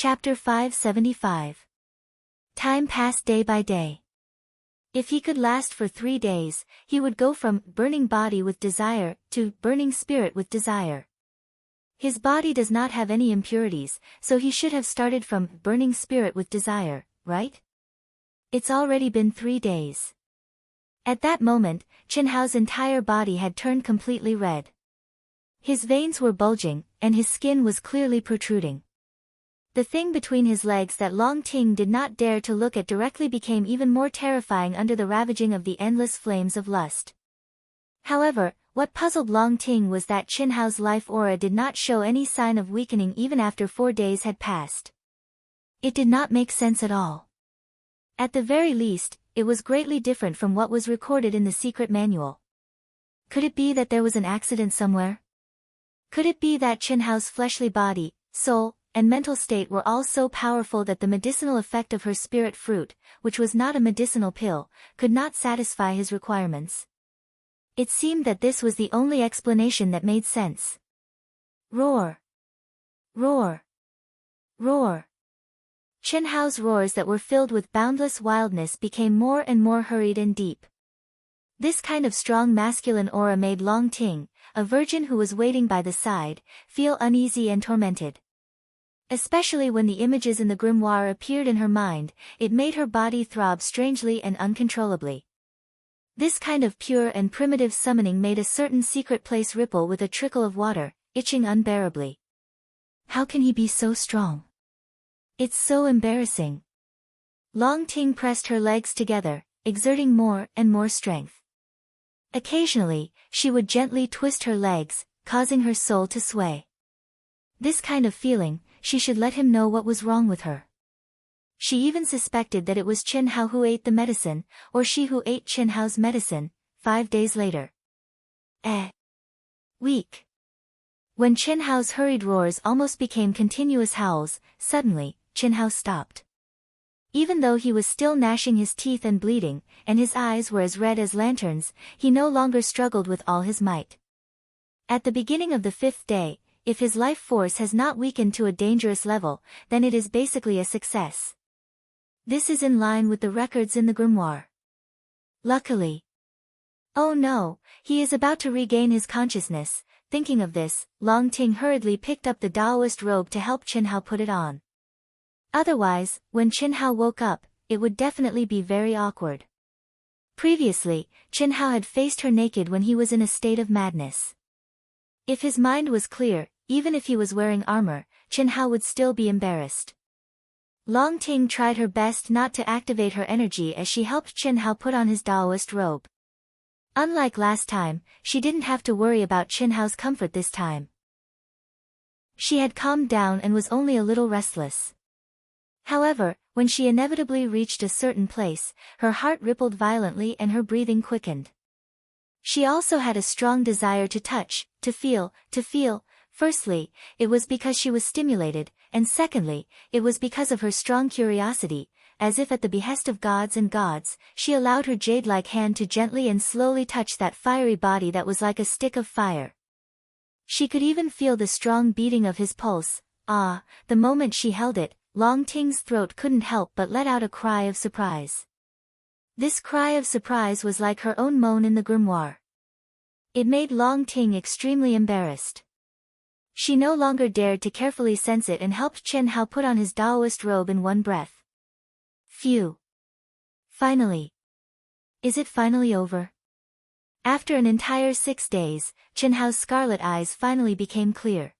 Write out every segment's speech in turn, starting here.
Chapter 575. Time passed day by day. If he could last for 3 days, he would go from burning body with desire to burning spirit with desire. His body does not have any impurities, so he should have started from burning spirit with desire, right? It's already been 3 days. At that moment, Chenhao's entire body had turned completely red. His veins were bulging, and his skin was clearly protruding. The thing between his legs that Long Ting did not dare to look at directly became even more terrifying under the ravaging of the endless flames of lust. However, what puzzled Long Ting was that Chenhao's life aura did not show any sign of weakening even after 4 days had passed. It did not make sense at all. At the very least, it was greatly different from what was recorded in the secret manual. Could it be that there was an accident somewhere? Could it be that Chenhao's fleshly body, soul, and mental state were all so powerful that the medicinal effect of her spirit fruit, which was not a medicinal pill, could not satisfy his requirements? It seemed that this was the only explanation that made sense. Roar! Roar! Roar! Chenhao's roars that were filled with boundless wildness became more and more hurried and deep. This kind of strong masculine aura made Long Ting, a virgin who was waiting by the side, feel uneasy and tormented. Especially when the images in the grimoire appeared in her mind, it made her body throb strangely and uncontrollably. This kind of pure and primitive summoning made a certain secret place ripple with a trickle of water, itching unbearably. How can he be so strong? It's so embarrassing. Long Ting pressed her legs together, exerting more and more strength. Occasionally, she would gently twist her legs, causing her soul to sway. This kind of feeling, she should let him know what was wrong with her. She even suspected that it was Chenhao who ate the medicine, or she who ate Chenhao's medicine, 5 days later. Weak. When Chenhao's hurried roars almost became continuous howls, suddenly, Chenhao stopped. Even though he was still gnashing his teeth and bleeding, and his eyes were as red as lanterns, he no longer struggled with all his might. At the beginning of the 5th day, if his life force has not weakened to a dangerous level, then it is basically a success. This is in line with the records in the grimoire. Luckily. Oh no, he is about to regain his consciousness. Thinking of this, Long Ting hurriedly picked up the Taoist robe to help Chenhao put it on. Otherwise, when Chenhao woke up, it would definitely be very awkward. Previously, Chenhao had faced her naked when he was in a state of madness. If his mind was clear, even if he was wearing armor, Chenhao would still be embarrassed. Long Ting tried her best not to activate her energy as she helped Chenhao put on his Taoist robe. Unlike last time, she didn't have to worry about Chenhao's comfort this time. She had calmed down and was only a little restless. However, when she inevitably reached a certain place, her heart rippled violently and her breathing quickened. She also had a strong desire to touch, to feel. Firstly, it was because she was stimulated, and secondly, it was because of her strong curiosity. As if at the behest of gods and gods, she allowed her jade-like hand to gently and slowly touch that fiery body that was like a stick of fire. She could even feel the strong beating of his pulse. The moment she held it, Long Ting's throat couldn't help but let out a cry of surprise. This cry of surprise was like her own moan in the grimoire. It made Long Ting extremely embarrassed. She no longer dared to carefully sense it and helped Chenhao put on his Taoist robe in one breath. Phew. Finally. Is it finally over? After an entire 6 days, Chenhao's scarlet eyes finally became clear.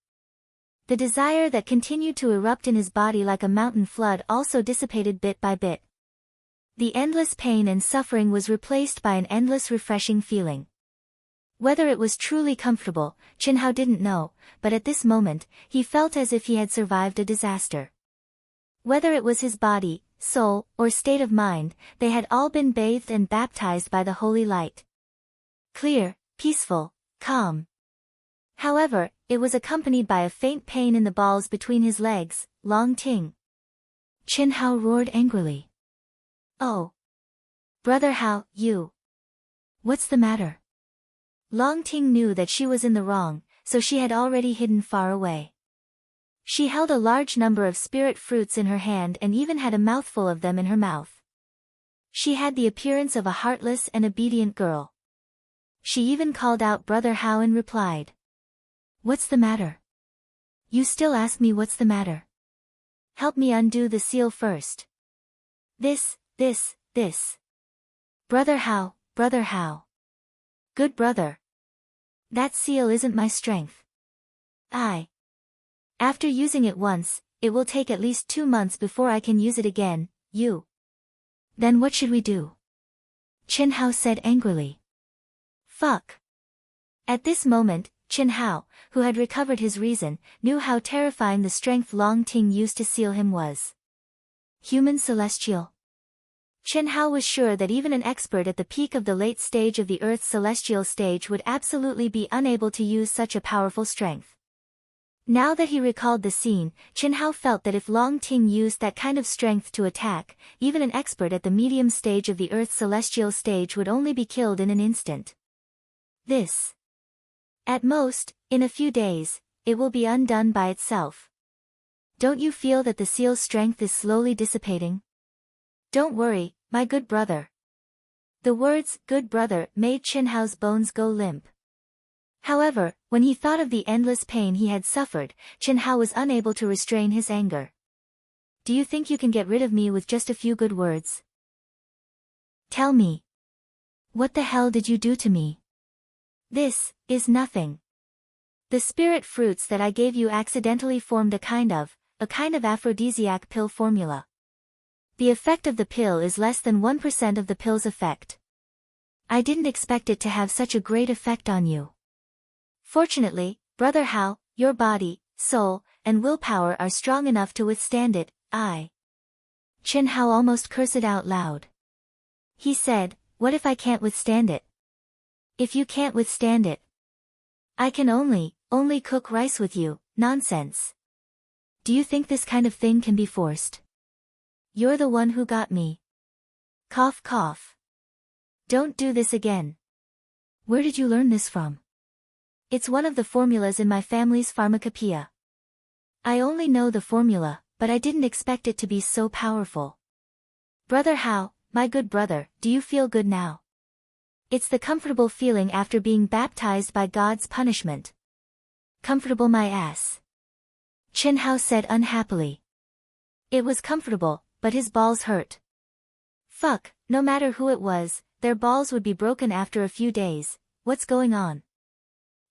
The desire that continued to erupt in his body like a mountain flood also dissipated bit by bit. The endless pain and suffering was replaced by an endless refreshing feeling. Whether it was truly comfortable, Chenhao didn't know, but at this moment, he felt as if he had survived a disaster. Whether it was his body, soul, or state of mind, they had all been bathed and baptized by the holy light. Clear, peaceful, calm. However, it was accompanied by a faint pain in the balls between his legs. Long Ting. Chenhao roared angrily. Oh. Brother Hao, you. What's the matter? Long Ting knew that she was in the wrong, so she had already hidden far away. She held a large number of spirit fruits in her hand and even had a mouthful of them in her mouth. She had the appearance of a heartless and obedient girl. She even called out Brother Hao and replied. What's the matter? You still ask me what's the matter? Help me undo the seal first. This. Brother Hao, Brother Hao. Good brother. That seal isn't my strength. After using it once, it will take at least 2 months before I can use it again, you. Then what should we do? Qin Hao said angrily. Fuck. At this moment, Qin Hao, who had recovered his reason, knew how terrifying the strength Long Ting used to seal him was. Human celestial. Qin Hao was sure that even an expert at the peak of the late stage of the Earth's celestial stage would absolutely be unable to use such a powerful strength. Now that he recalled the scene, Qin Hao felt that if Long Ting used that kind of strength to attack, even an expert at the medium stage of the Earth's celestial stage would only be killed in an instant. At most, in a few days, it will be undone by itself. Don't you feel that the seal's strength is slowly dissipating? Don't worry, my good brother. The words, good brother, made Qin Hao's bones go limp. However, when he thought of the endless pain he had suffered, Qin Hao was unable to restrain his anger. Do you think you can get rid of me with just a few good words? Tell me. What the hell did you do to me? This is nothing. The spirit fruits that I gave you accidentally formed a kind of aphrodisiac pill formula. The effect of the pill is less than 1% of the pill's effect. I didn't expect it to have such a great effect on you. Fortunately, Brother Hao, your body, soul, and willpower are strong enough to withstand it. Qin Hao almost cursed out loud. He said, what if I can't withstand it? If you can't withstand it, I can only cook rice with you. Nonsense. Do you think this kind of thing can be forced? You're the one who got me. Cough cough. Don't do this again. Where did you learn this from? It's one of the formulas in my family's pharmacopoeia. I only know the formula, but I didn't expect it to be so powerful. Brother Hao, my good brother, do you feel good now? It's the comfortable feeling after being baptized by God's punishment. Comfortable my ass. Qin Hao said unhappily. It was comfortable, but his balls hurt. Fuck, no matter who it was, their balls would be broken after a few days. What's going on?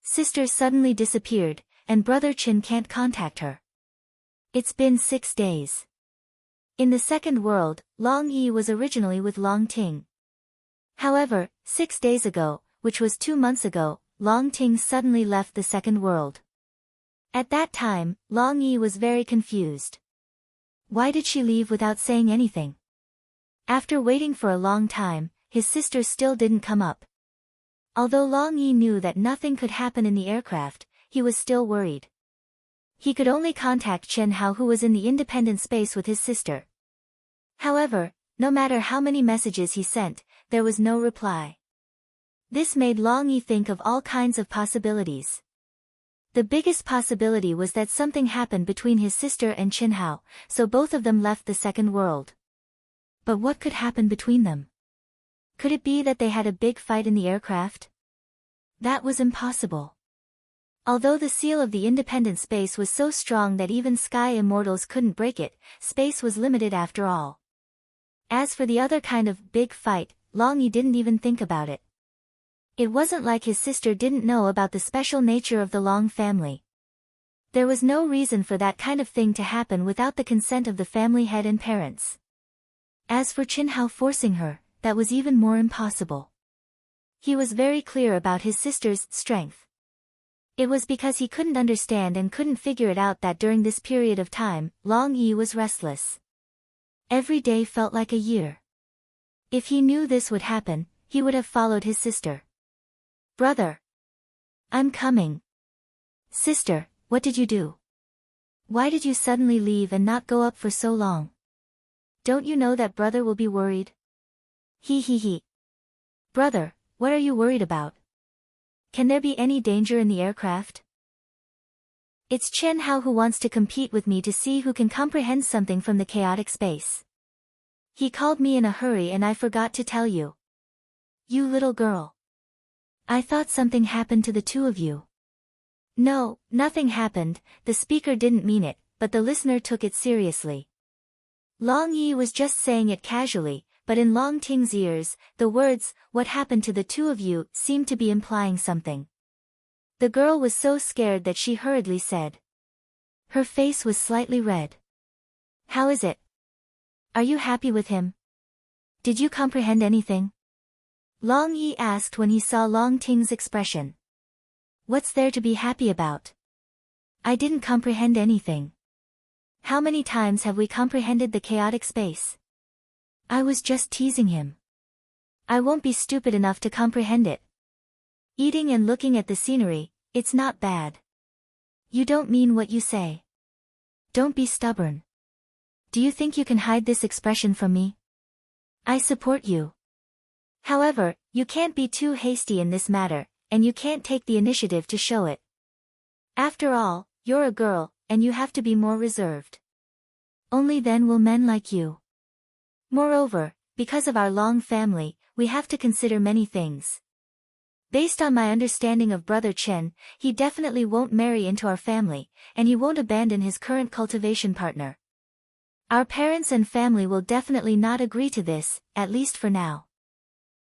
Sister suddenly disappeared, and Brother Qin can't contact her. It's been 6 days. In the second world, Long Yi was originally with Long Ting. However, 6 days ago, which was 2 months ago, Long Ting suddenly left the second world. At that time, Long Yi was very confused. Why did she leave without saying anything? After waiting for a long time, his sister still didn't come up. Although Long Yi knew that nothing could happen in the aircraft, he was still worried. He could only contact Qin Hao, who was in the independent space with his sister. However, no matter how many messages he sent, there was no reply. This made Long Yi think of all kinds of possibilities. The biggest possibility was that something happened between his sister and Qin Hao, so both of them left the second world. But what could happen between them? Could it be that they had a big fight in the aircraft? That was impossible. Although the seal of the independent space was so strong that even sky immortals couldn't break it, space was limited after all. As for the other kind of big fight, Long Yi didn't even think about it. It wasn't like his sister didn't know about the special nature of the Long family. There was no reason for that kind of thing to happen without the consent of the family head and parents. As for Qin Hao forcing her, that was even more impossible. He was very clear about his sister's strength. It was because he couldn't understand and couldn't figure it out that during this period of time, Long Yi was restless. Every day felt like a year. If he knew this would happen, he would have followed his sister. Brother. I'm coming. Sister, what did you do? Why did you suddenly leave and not go up for so long? Don't you know that brother will be worried? He. Brother, what are you worried about? Can there be any danger in the aircraft? It's Chen Hao who wants to compete with me to see who can comprehend something from the chaotic space. He called me in a hurry and I forgot to tell you. You little girl. I thought something happened to the two of you. No, nothing happened, the speaker didn't mean it, but the listener took it seriously. Long Yi was just saying it casually, but in Long Ting's ears, the words, "What happened to the two of you," seemed to be implying something. The girl was so scared that she hurriedly said. Her face was slightly red. How is it? Are you happy with him? Did you comprehend anything? Long Yi asked when he saw Long Ting's expression. What's there to be happy about? I didn't comprehend anything. How many times have we comprehended the chaotic space? I was just teasing him. I won't be stupid enough to comprehend it. Eating and looking at the scenery, it's not bad. You don't mean what you say. Don't be stubborn. Do you think you can hide this expression from me? I support you. However, you can't be too hasty in this matter, and you can't take the initiative to show it. After all, you're a girl, and you have to be more reserved. Only then will men like you. Moreover, because of our long family, we have to consider many things. Based on my understanding of Brother Chen, he definitely won't marry into our family, and he won't abandon his current cultivation partner. Our parents and family will definitely not agree to this, at least for now.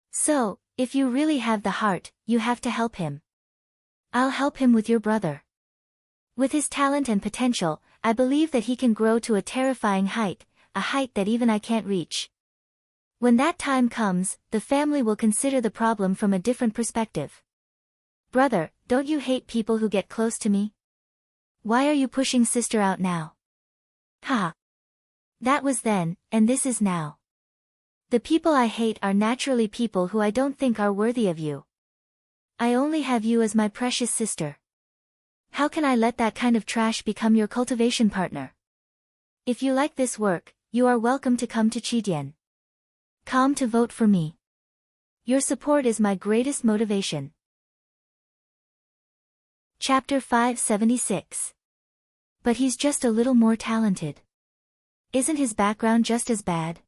So, if you really have the heart, you have to help him. I'll help him with your brother. With his talent and potential, I believe that he can grow to a terrifying height, a height that even I can't reach. When that time comes, the family will consider the problem from a different perspective. Brother, don't you hate people who get close to me? Why are you pushing sister out now? Haha. That was then, and this is now. The people I hate are naturally people who I don't think are worthy of you. I only have you as my precious sister. How can I let that kind of trash become your cultivation partner? If you like this work, you are welcome to come to Chidian. Come to vote for me. Your support is my greatest motivation. Chapter 576. But he's just a little more talented. Isn't his background just as bad?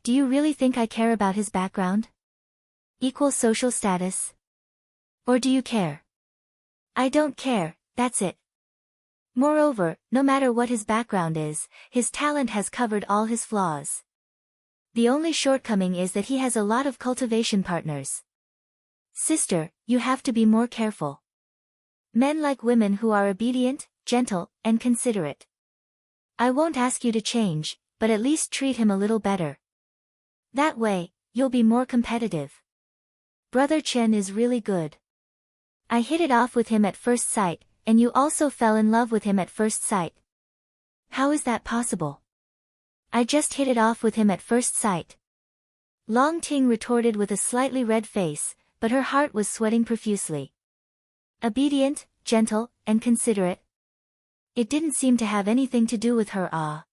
Do you really think I care about his background? Equal social status? Or do you care? I don't care, that's it. Moreover, no matter what his background is, his talent has covered all his flaws. The only shortcoming is that he has a lot of cultivation partners. Sister, you have to be more careful. Men like women who are obedient, gentle, and considerate. I won't ask you to change, but at least treat him a little better. That way, you'll be more competitive. Brother Chen is really good. I hit it off with him at first sight, and you also fell in love with him at first sight. How is that possible? I just hit it off with him at first sight. Long Ting retorted with a slightly red face, but her heart was sweating profusely. Obedient, gentle, and considerate. It didn't seem to have anything to do with her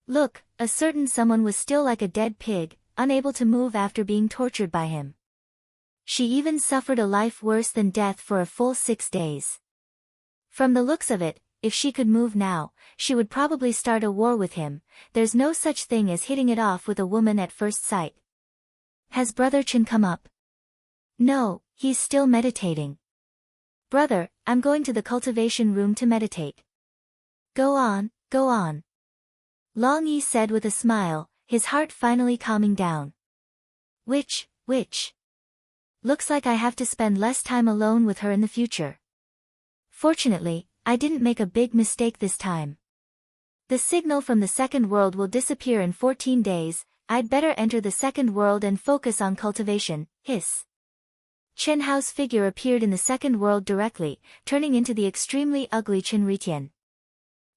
Look, a certain someone was still like a dead pig, unable to move after being tortured by him. She even suffered a life worse than death for a full 6 days. From the looks of it, if she could move now, she would probably start a war with him. There's no such thing as hitting it off with a woman at first sight. Has Brother Chen come up? No, he's still meditating. Brother, I'm going to the cultivation room to meditate. Go on, go on. Long Yi said with a smile, his heart finally calming down. Which? Looks like I have to spend less time alone with her in the future. Fortunately, I didn't make a big mistake this time. The signal from the second world will disappear in 14 days, I'd better enter the second world and focus on cultivation, hiss. Chen Hao's figure appeared in the second world directly, turning into the extremely ugly Chen Ritian.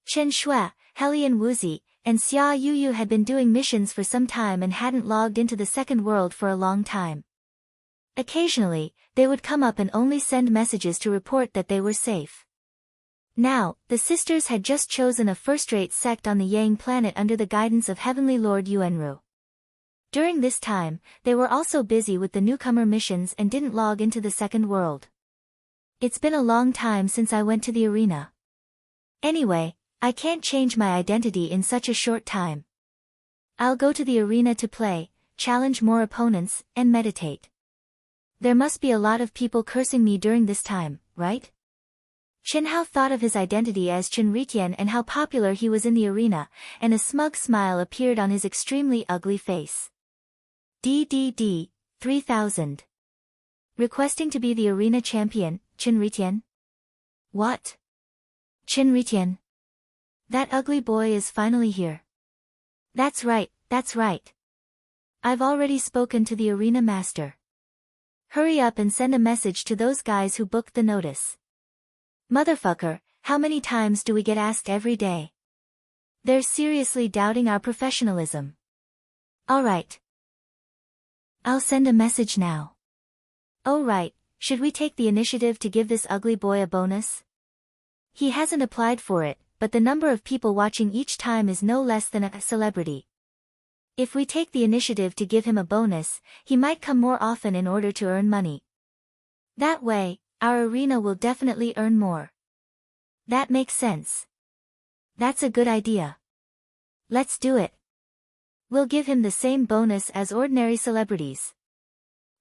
Chen Shui, Helian Wuzi, and Xia Yuyu had been doing missions for some time and hadn't logged into the second world for a long time. Occasionally, they would come up and only send messages to report that they were safe. Now, the sisters had just chosen a first-rate sect on the Yang planet under the guidance of Heavenly Lord Yuanru. During this time, they were also busy with the newcomer missions and didn't log into the second world. It's been a long time since I went to the arena. Anyway, I can't change my identity in such a short time. I'll go to the arena to play, challenge more opponents, and meditate. There must be a lot of people cursing me during this time, right? Chen Hao thought of his identity as Chen Ritian and how popular he was in the arena, and a smug smile appeared on his extremely ugly face. DDD, 3000. Requesting to be the arena champion, Chen Ritian? What? Chen Ritian? That ugly boy is finally here. That's right, that's right. I've already spoken to the arena master. Hurry up and send a message to those guys who booked the notice. Motherfucker, how many times do we get asked every day? They're seriously doubting our professionalism. Alright. I'll send a message now. Oh right, should we take the initiative to give this ugly boy a bonus? He hasn't applied for it, but the number of people watching each time is no less than a celebrity. If we take the initiative to give him a bonus, he might come more often in order to earn money. That way, our arena will definitely earn more. That makes sense. That's a good idea. Let's do it. We'll give him the same bonus as ordinary celebrities.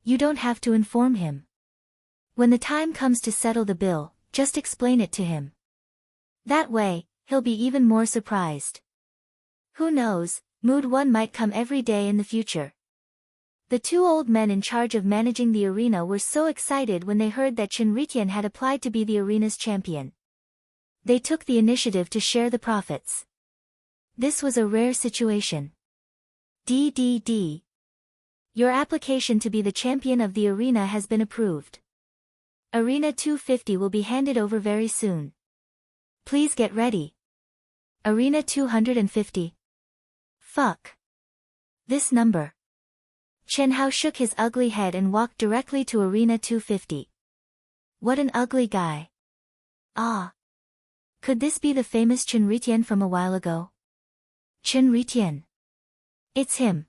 You don't have to inform him. When the time comes to settle the bill, just explain it to him. That way, he'll be even more surprised. Who knows, Mood 1 might come every day in the future. The two old men in charge of managing the arena were so excited when they heard that Chen Ritian had applied to be the arena's champion. They took the initiative to share the profits. This was a rare situation. DDD. Your application to be the champion of the arena has been approved. Arena 250 will be handed over very soon. Please get ready. Arena 250. Fuck. This number. Chen Hao shook his ugly head and walked directly to Arena 250. What an ugly guy. Ah. Could this be the famous Chen Ritian from a while ago? Chen Ritian. It's him.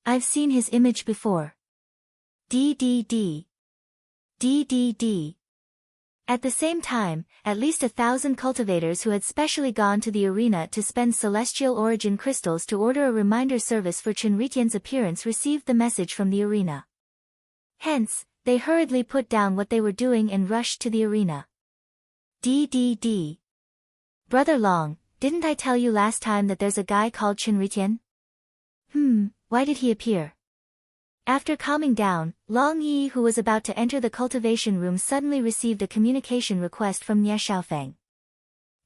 I've seen his image before. DDD. DDD. At the same time, at least 1,000 cultivators who had specially gone to the arena to spend celestial origin crystals to order a reminder service for Chen Ritian's appearance received the message from the arena. Hence, they hurriedly put down what they were doing and rushed to the arena. DDD. Brother Long, didn't I tell you last time that there's a guy called Chen Ritian? Why did he appear? After calming down, Long Yi, who was about to enter the cultivation room, suddenly received a communication request from Nie Xiaofeng.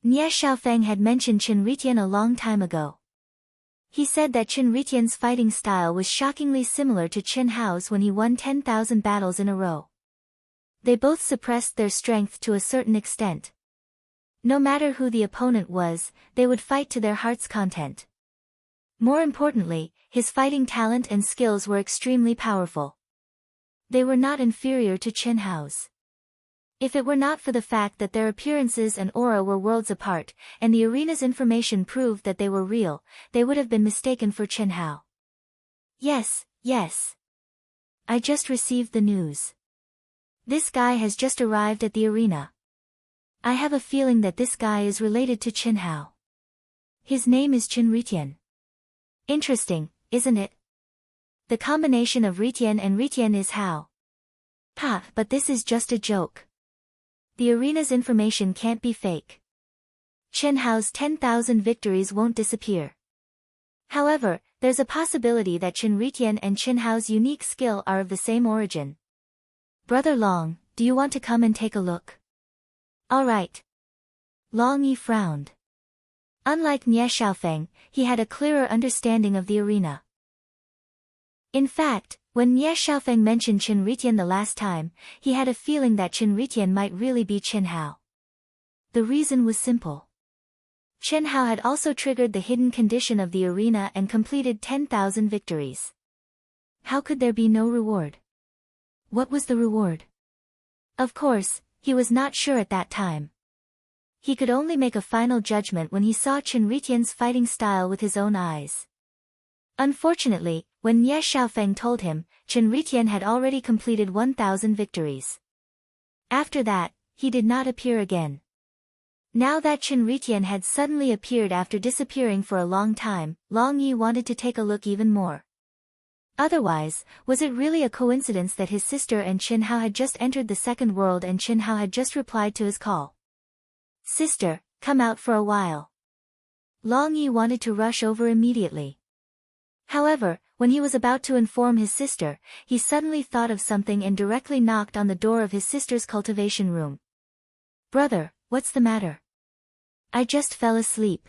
Nie Xiaofeng had mentioned Chen Ritian a long time ago. He said that Chen Ritian's fighting style was shockingly similar to Chen Hao's when he won 10,000 battles in a row. They both suppressed their strength to a certain extent. No matter who the opponent was, they would fight to their heart's content. More importantly, his fighting talent and skills were extremely powerful. They were not inferior to Chen Hao's. If it were not for the fact that their appearances and aura were worlds apart, and the arena's information proved that they were real, they would have been mistaken for Chen Hao. Yes. I just received the news. This guy has just arrived at the arena. I have a feeling that this guy is related to Chen Hao. His name is Chen Ritian. Interesting, isn't it? The combination of Ritian and Ritian is Hao. But this is just a joke. The arena's information can't be fake. Chen Hao's 10,000 victories won't disappear. However, there's a possibility that Chen Ritian and Chen Hao's unique skill are of the same origin. Brother Long, do you want to come and take a look? Alright. Long Yi frowned. Unlike Nie Xiaofeng, he had a clearer understanding of the arena. In fact, when Nie Xiaofeng mentioned Chen Ritian the last time, he had a feeling that Chen Ritian might really be Chen Hao. The reason was simple. Chen Hao had also triggered the hidden condition of the arena and completed 10,000 victories. How could there be no reward? What was the reward? Of course, he was not sure at that time. He could only make a final judgment when he saw Chen Ritian's fighting style with his own eyes. Unfortunately, when Nie Xiaofeng told him, Chen Ritian had already completed 1,000 victories. After that, he did not appear again. Now that Chen Ritian had suddenly appeared after disappearing for a long time, Long Yi wanted to take a look even more. Otherwise, was it really a coincidence that his sister and Chen Hao had just entered the second world and Chen Hao had just replied to his call? Sister, come out for a while. Long Yi wanted to rush over immediately. However, when he was about to inform his sister, he suddenly thought of something and directly knocked on the door of his sister's cultivation room. Brother, what's the matter? I just fell asleep.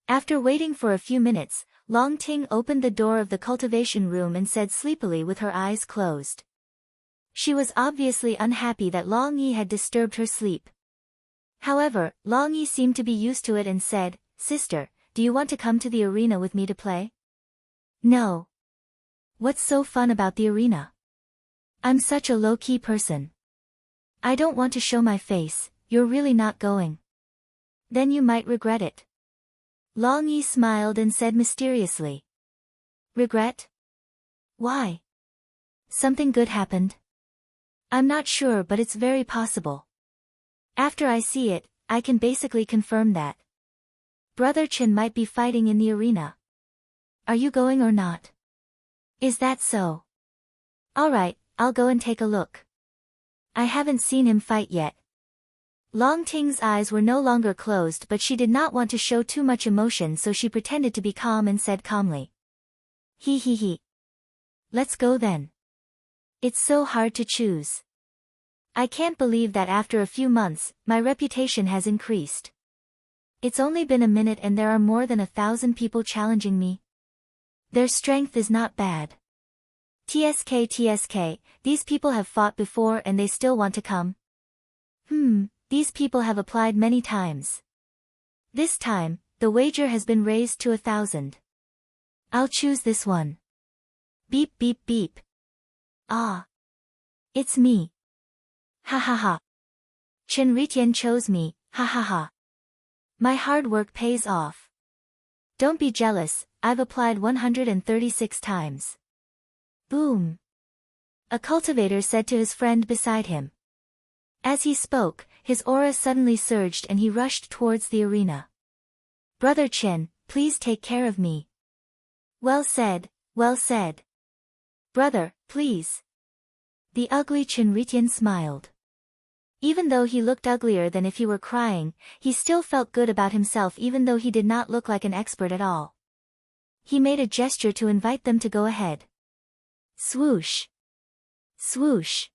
After waiting for a few minutes, Long Ting opened the door of the cultivation room and said sleepily with her eyes closed. She was obviously unhappy that Long Yi had disturbed her sleep. However, Long Yi seemed to be used to it and said, Sister, do you want to come to the arena with me to play? No. What's so fun about the arena? I'm such a low-key person. I don't want to show my face. You're really not going. Then you might regret it. Long Yi smiled and said mysteriously. Regret? Why? Something good happened? I'm not sure, but it's very possible. After I see it, I can basically confirm that. Brother Chen might be fighting in the arena. Are you going or not? Is that so? Alright, I'll go and take a look. I haven't seen him fight yet. Long Ting's eyes were no longer closed, but she did not want to show too much emotion, so she pretended to be calm and said calmly. He. Let's go then. It's so hard to choose. I can't believe that after a few months, my reputation has increased. It's only been a minute and there are more than 1,000 people challenging me. Their strength is not bad. TSK, these people have fought before and they still want to come? These people have applied many times. This time, the wager has been raised to 1,000. I'll choose this one. Beep beep beep. Ah. It's me. Ha ha ha. Chen Ritian chose me, ha ha ha. My hard work pays off. Don't be jealous, I've applied 136 times. Boom. A cultivator said to his friend beside him. As he spoke, his aura suddenly surged and he rushed towards the arena. Brother Chen, please take care of me. Well said, well said. Brother, please. The ugly Chen Ritian smiled. Even though he looked uglier than if he were crying, he still felt good about himself even though he did not look like an expert at all. He made a gesture to invite them to go ahead. Swoosh. Swoosh.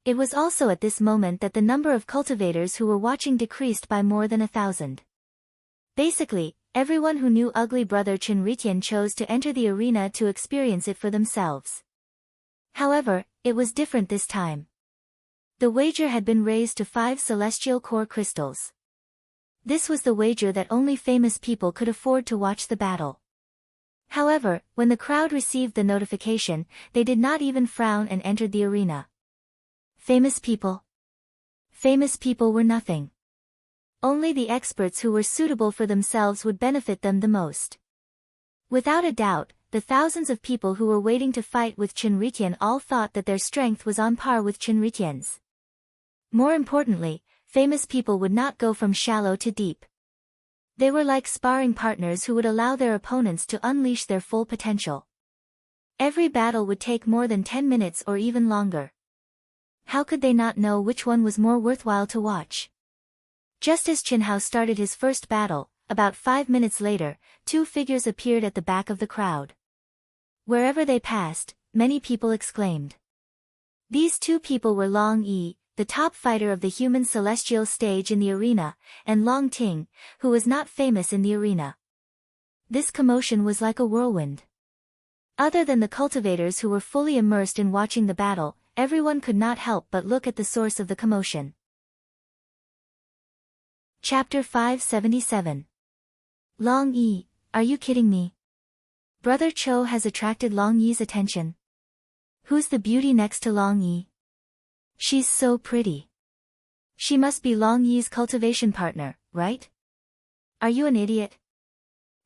It was also at this moment that the number of cultivators who were watching decreased by more than 1,000. Basically, everyone who knew ugly brother Chen Ritian chose to enter the arena to experience it for themselves. However, it was different this time. The wager had been raised to 5 celestial core crystals. This was the wager that only famous people could afford to watch the battle. However, when the crowd received the notification, they did not even frown and entered the arena. Famous people? Famous people were nothing. Only the experts who were suitable for themselves would benefit them the most. Without a doubt, the thousands of people who were waiting to fight with Chen Ritian all thought that their strength was on par with Chen Ritian's. More importantly, famous people would not go from shallow to deep. They were like sparring partners who would allow their opponents to unleash their full potential. Every battle would take more than 10 minutes or even longer. How could they not know which one was more worthwhile to watch? Just as Chen Hao started his first battle, about 5 minutes later, 2 figures appeared at the back of the crowd. Wherever they passed, many people exclaimed. These 2 people were Long Yi, the top fighter of the human celestial stage in the arena, and Long Ting, who was not famous in the arena. This commotion was like a whirlwind. Other than the cultivators who were fully immersed in watching the battle, everyone could not help but look at the source of the commotion. Chapter 577. Long Yi, are you kidding me? Brother Cho has attracted Long Yi's attention. Who's the beauty next to Long Yi? She's so pretty. She must be Long Yi's cultivation partner, right? Are you an idiot?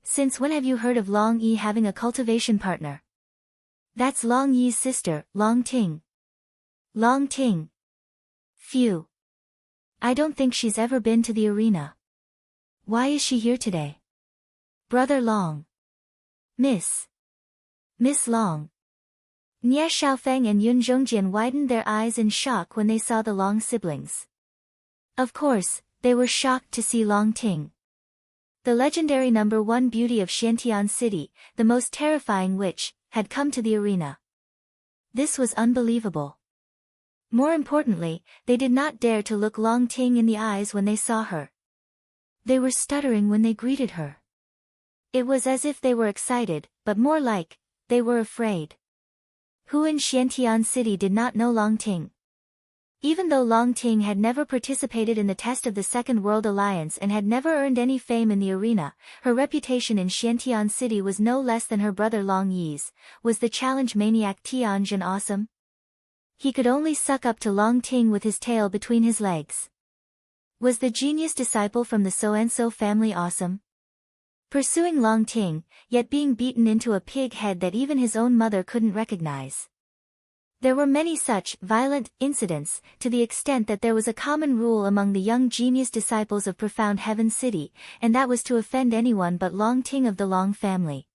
Since when have you heard of Long Yi having a cultivation partner? That's Long Yi's sister, Long Ting. Long Ting. Phew. I don't think she's ever been to the arena. Why is she here today? Brother Long. Miss Long. Nie Xiaofeng and Yun Zhongjian widened their eyes in shock when they saw the Long siblings. Of course, they were shocked to see Long Ting. The legendary #1 beauty of Xiantian City, the most terrifying witch, had come to the arena. This was unbelievable. More importantly, they did not dare to look Long Ting in the eyes when they saw her. They were stuttering when they greeted her. It was as if they were excited, but more like, they were afraid. Who in Xiantian City did not know Long Ting? Even though Long Ting had never participated in the test of the Second World Alliance and had never earned any fame in the arena, her reputation in Xiantian City was no less than her brother Long Yi's. Was the challenge maniac Tianjin awesome? He could only suck up to Long Ting with his tail between his legs. Was the genius disciple from the So-and-so family awesome? Pursuing Long Ting, yet being beaten into a pig head that even his own mother couldn't recognize. There were many such violent incidents, to the extent that there was a common rule among the young genius disciples of Profound Heaven City, and that was to offend anyone but Long Ting of the Long family.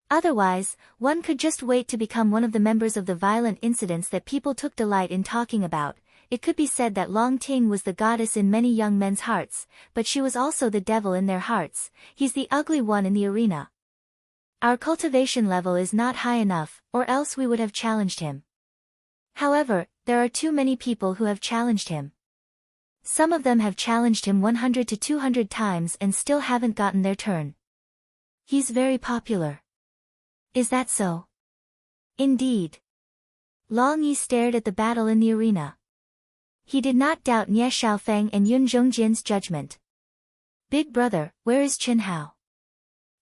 Otherwise, one could just wait to become one of the members of the violent incidents that people took delight in talking about. It could be said that Long Ting was the goddess in many young men's hearts, but she was also the devil in their hearts. He's the ugly one in the arena. Our cultivation level is not high enough, or else we would have challenged him. However, there are too many people who have challenged him. Some of them have challenged him 100 to 200 times and still haven't gotten their turn. He's very popular. Is that so? Indeed. Long Yi stared at the battle in the arena. He did not doubt Nie Xiaofeng and Yun Zhongjian's judgment. Big brother, where is Chen Hao?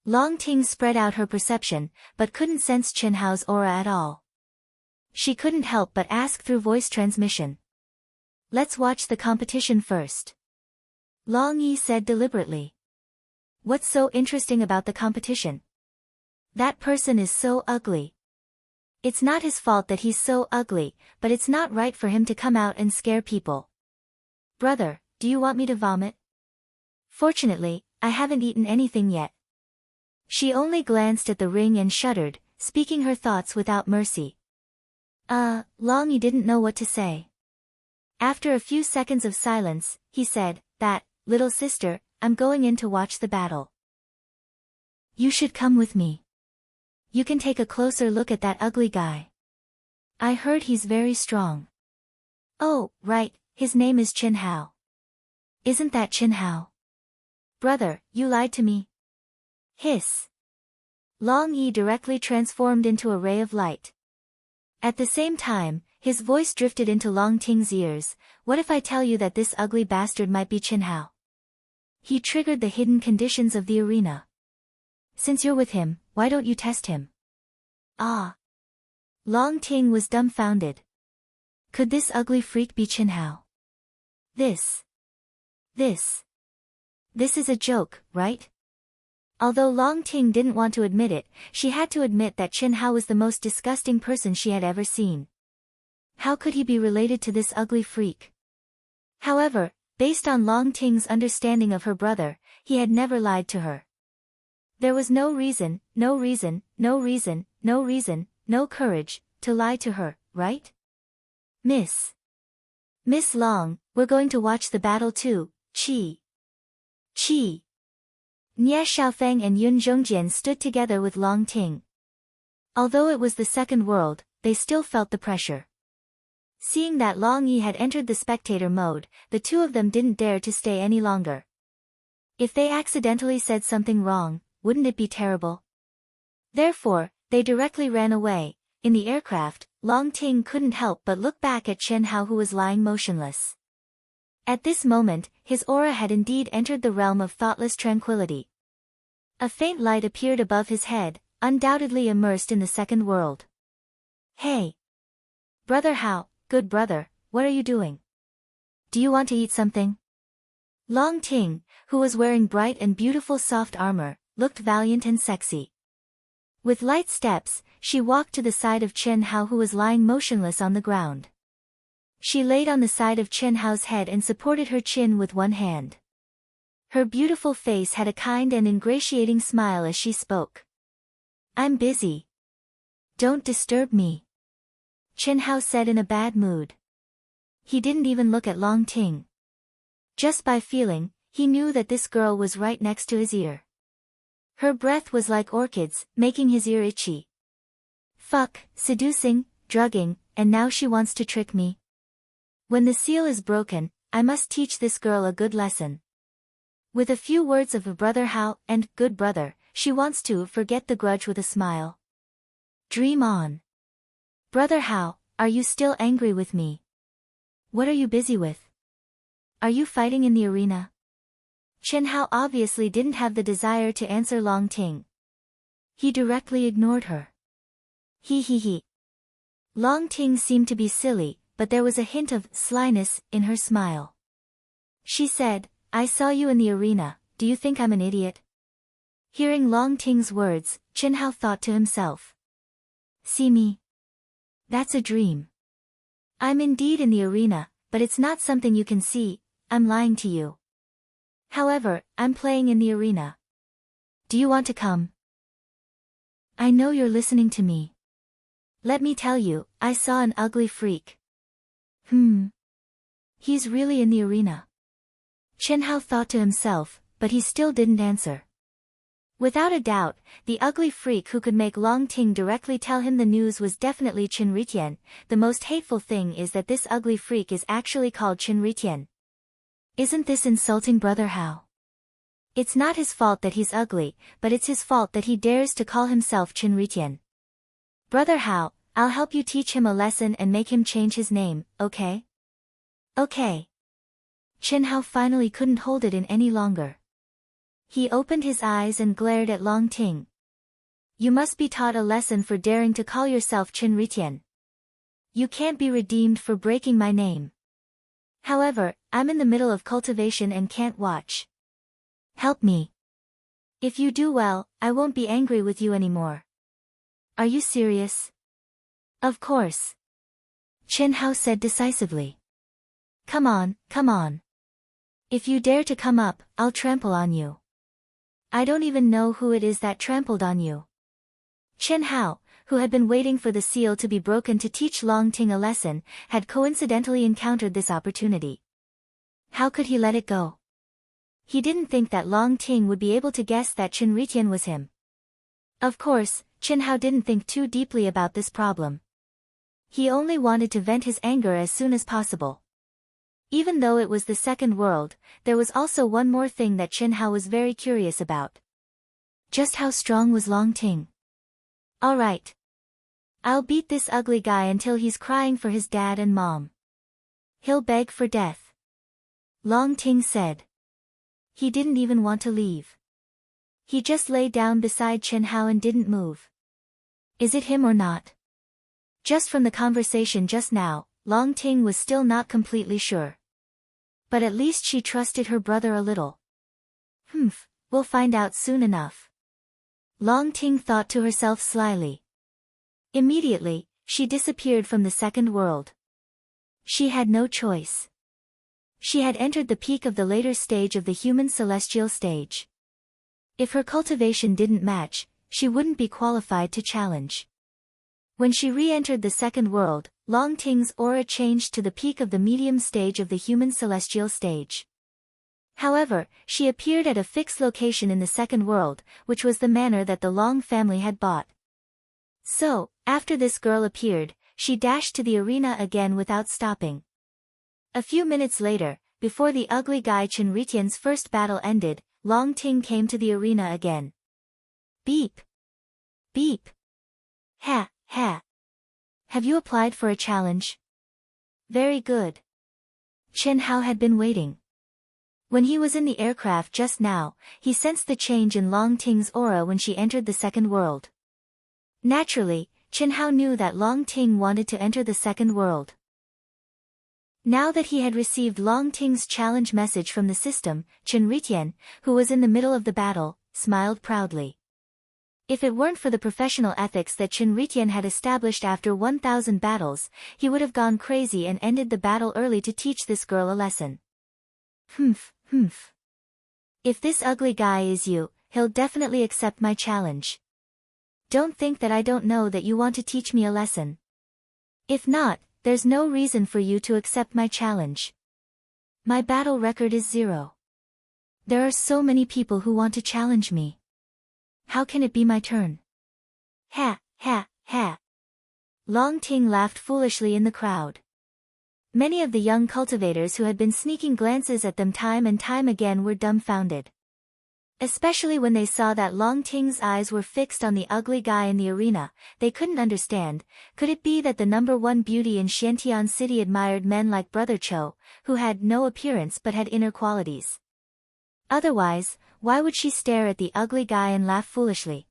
Long Ting spread out her perception, but couldn't sense Chen Hao's aura at all. She couldn't help but ask through voice transmission. Let's watch the competition first. Long Yi said deliberately. What's so interesting about the competition? That person is so ugly. It's not his fault that he's so ugly, but it's not right for him to come out and scare people. Brother, do you want me to vomit? Fortunately, I haven't eaten anything yet. She only glanced at the ring and shuddered, speaking her thoughts without mercy. Long Yi didn't know what to say. After a few seconds of silence, he said, little sister, I'm going in to watch the battle. You should come with me. You can take a closer look at that ugly guy. I heard he's very strong. Oh, right, his name is Chen Hao. Isn't that Chen Hao? Brother, you lied to me. Hiss. Long Yi directly transformed into a ray of light. At the same time, his voice drifted into Long Ting's ears. What if I tell you that this ugly bastard might be Chen Hao? He triggered the hidden conditions of the arena. Since you're with him, why don't you test him? Long Ting was dumbfounded. Could this ugly freak be Chen Hao? This is a joke, right? Although Long Ting didn't want to admit it, she had to admit that Chen Hao was the most disgusting person she had ever seen. How could he be related to this ugly freak? However, based on Long Ting's understanding of her brother, he had never lied to her. There was no courage, to lie to her, right? Miss Long, we're going to watch the battle too, Chi. Nie Xiaofeng and Yun Zhongjian stood together with Long Ting. Although it was the Second World, they still felt the pressure. Seeing that Long Yi had entered the spectator mode, the two of them didn't dare to stay any longer. If they accidentally said something wrong, wouldn't it be terrible? Therefore, they directly ran away. In the aircraft, Long Ting couldn't help but look back at Chen Hao, who was lying motionless. At this moment, his aura had indeed entered the realm of thoughtless tranquility. A faint light appeared above his head, undoubtedly immersed in the Second World. Hey! Brother Hao, good brother, what are you doing? Do you want to eat something? Long Ting, who was wearing bright and beautiful soft armor, looked valiant and sexy. With light steps, she walked to the side of Chen Hao, who was lying motionless on the ground. She laid on the side of Chen Hao's head and supported her chin with one hand. Her beautiful face had a kind and ingratiating smile as she spoke. I'm busy. Don't disturb me, Chen Hao said in a bad mood. He didn't even look at Long Ting. Just by feeling, he knew that this girl was right next to his ear. Her breath was like orchids, making his ear itchy. Fuck, seducing, drugging, and now she wants to trick me. When the seal is broken, I must teach this girl a good lesson. With a few words of Brother Hao and good brother, she wants to forget the grudge with a smile. Dream on. Brother Hao, are you still angry with me? What are you busy with? Are you fighting in the arena? Chen Hao obviously didn't have the desire to answer Long Ting. He directly ignored her. He. Long Ting seemed to be silly, but there was a hint of slyness in her smile. She said, I saw you in the arena, do you think I'm an idiot? Hearing Long Ting's words, Chen Hao thought to himself. See me? That's a dream. I'm indeed in the arena, but it's not something you can see, I'm lying to you. However, I'm playing in the arena. Do you want to come? I know you're listening to me. Let me tell you, I saw an ugly freak. He's really in the arena. Chen Hao thought to himself, but he still didn't answer. Without a doubt, the ugly freak who could make Long Ting directly tell him the news was definitely Chen Ritian. The most hateful thing is that this ugly freak is actually called Chen Ritian. Isn't this insulting Brother Hao? It's not his fault that he's ugly, but it's his fault that he dares to call himself Chen Ritian. Brother Hao, I'll help you teach him a lesson and make him change his name, okay? Okay. Chen Hao finally couldn't hold it in any longer. He opened his eyes and glared at Long Ting. You must be taught a lesson for daring to call yourself Chen Ritian. You can't be redeemed for breaking my name. However, I'm in the middle of cultivation and can't watch. Help me. If you do well, I won't be angry with you anymore. Are you serious? Of course. Chen Hao said decisively. Come on, come on. If you dare to come up, I'll trample on you. I don't even know who it is that trampled on you. Chen Hao, who had been waiting for the seal to be broken to teach Long Ting a lesson, had coincidentally encountered this opportunity. How could he let it go? He didn't think that Long Ting would be able to guess that Chen Ritian was him. Of course, Chen Hao didn't think too deeply about this problem. He only wanted to vent his anger as soon as possible. Even though it was the second world, there was also one more thing that Chen Hao was very curious about. Just how strong was Long Ting? Alright. I'll beat this ugly guy until he's crying for his dad and mom. He'll beg for death. Long Ting said. He didn't even want to leave. He just lay down beside Chen Hao and didn't move. Is it him or not? Just from the conversation just now, Long Ting was still not completely sure. But at least she trusted her brother a little. We'll find out soon enough. Long Ting thought to herself slyly. Immediately, she disappeared from the second world. She had no choice. She had entered the peak of the later stage of the human celestial stage. If her cultivation didn't match, she wouldn't be qualified to challenge. When she re-entered the second world, Long Ting's aura changed to the peak of the medium stage of the human celestial stage. However, she appeared at a fixed location in the second world, which was the manor that the Long family had bought. So, after this girl appeared, she dashed to the arena again without stopping. A few minutes later, before the ugly guy Chen Ritian's first battle ended, Long Ting came to the arena again. Beep. Beep. Ha. Have you applied for a challenge? Very good. Chen Hao had been waiting. When he was in the aircraft just now, he sensed the change in Long Ting's aura when she entered the second world. Naturally, Chen Hao knew that Long Ting wanted to enter the second world. Now that he had received Long Ting's challenge message from the system, Chen Ritian, who was in the middle of the battle, smiled proudly. If it weren't for the professional ethics that Chen Ritian had established after 1,000 battles, he would have gone crazy and ended the battle early to teach this girl a lesson. Humph. If this ugly guy is you, he'll definitely accept my challenge. Don't think that I don't know that you want to teach me a lesson. If not, there's no reason for you to accept my challenge. My battle record is 0. There are so many people who want to challenge me. How can it be my turn? Ha. Long Ting laughed foolishly in the crowd. Many of the young cultivators who had been sneaking glances at them time and time again were dumbfounded. Especially when they saw that Long Ting's eyes were fixed on the ugly guy in the arena. They couldn't understand. Could it be that the #1 beauty in Xiantian City admired men like Brother Cho, who had no appearance but had inner qualities? Otherwise, why would she stare at the ugly guy and laugh foolishly?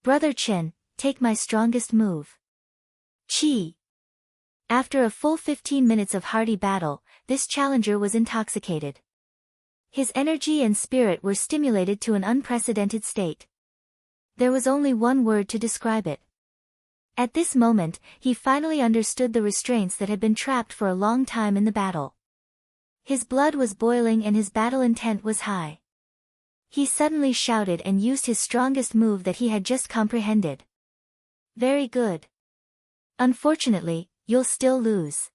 Brother Chen, take my strongest move. Chi. After a full 15 minutes of hearty battle, this challenger was intoxicated. His energy and spirit were stimulated to an unprecedented state. There was only one word to describe it. At this moment, he finally understood the restraints that had been trapped for a long time in the battle. His blood was boiling and his battle intent was high. He suddenly shouted and used his strongest move that he had just comprehended. Very good. Unfortunately, you'll still lose.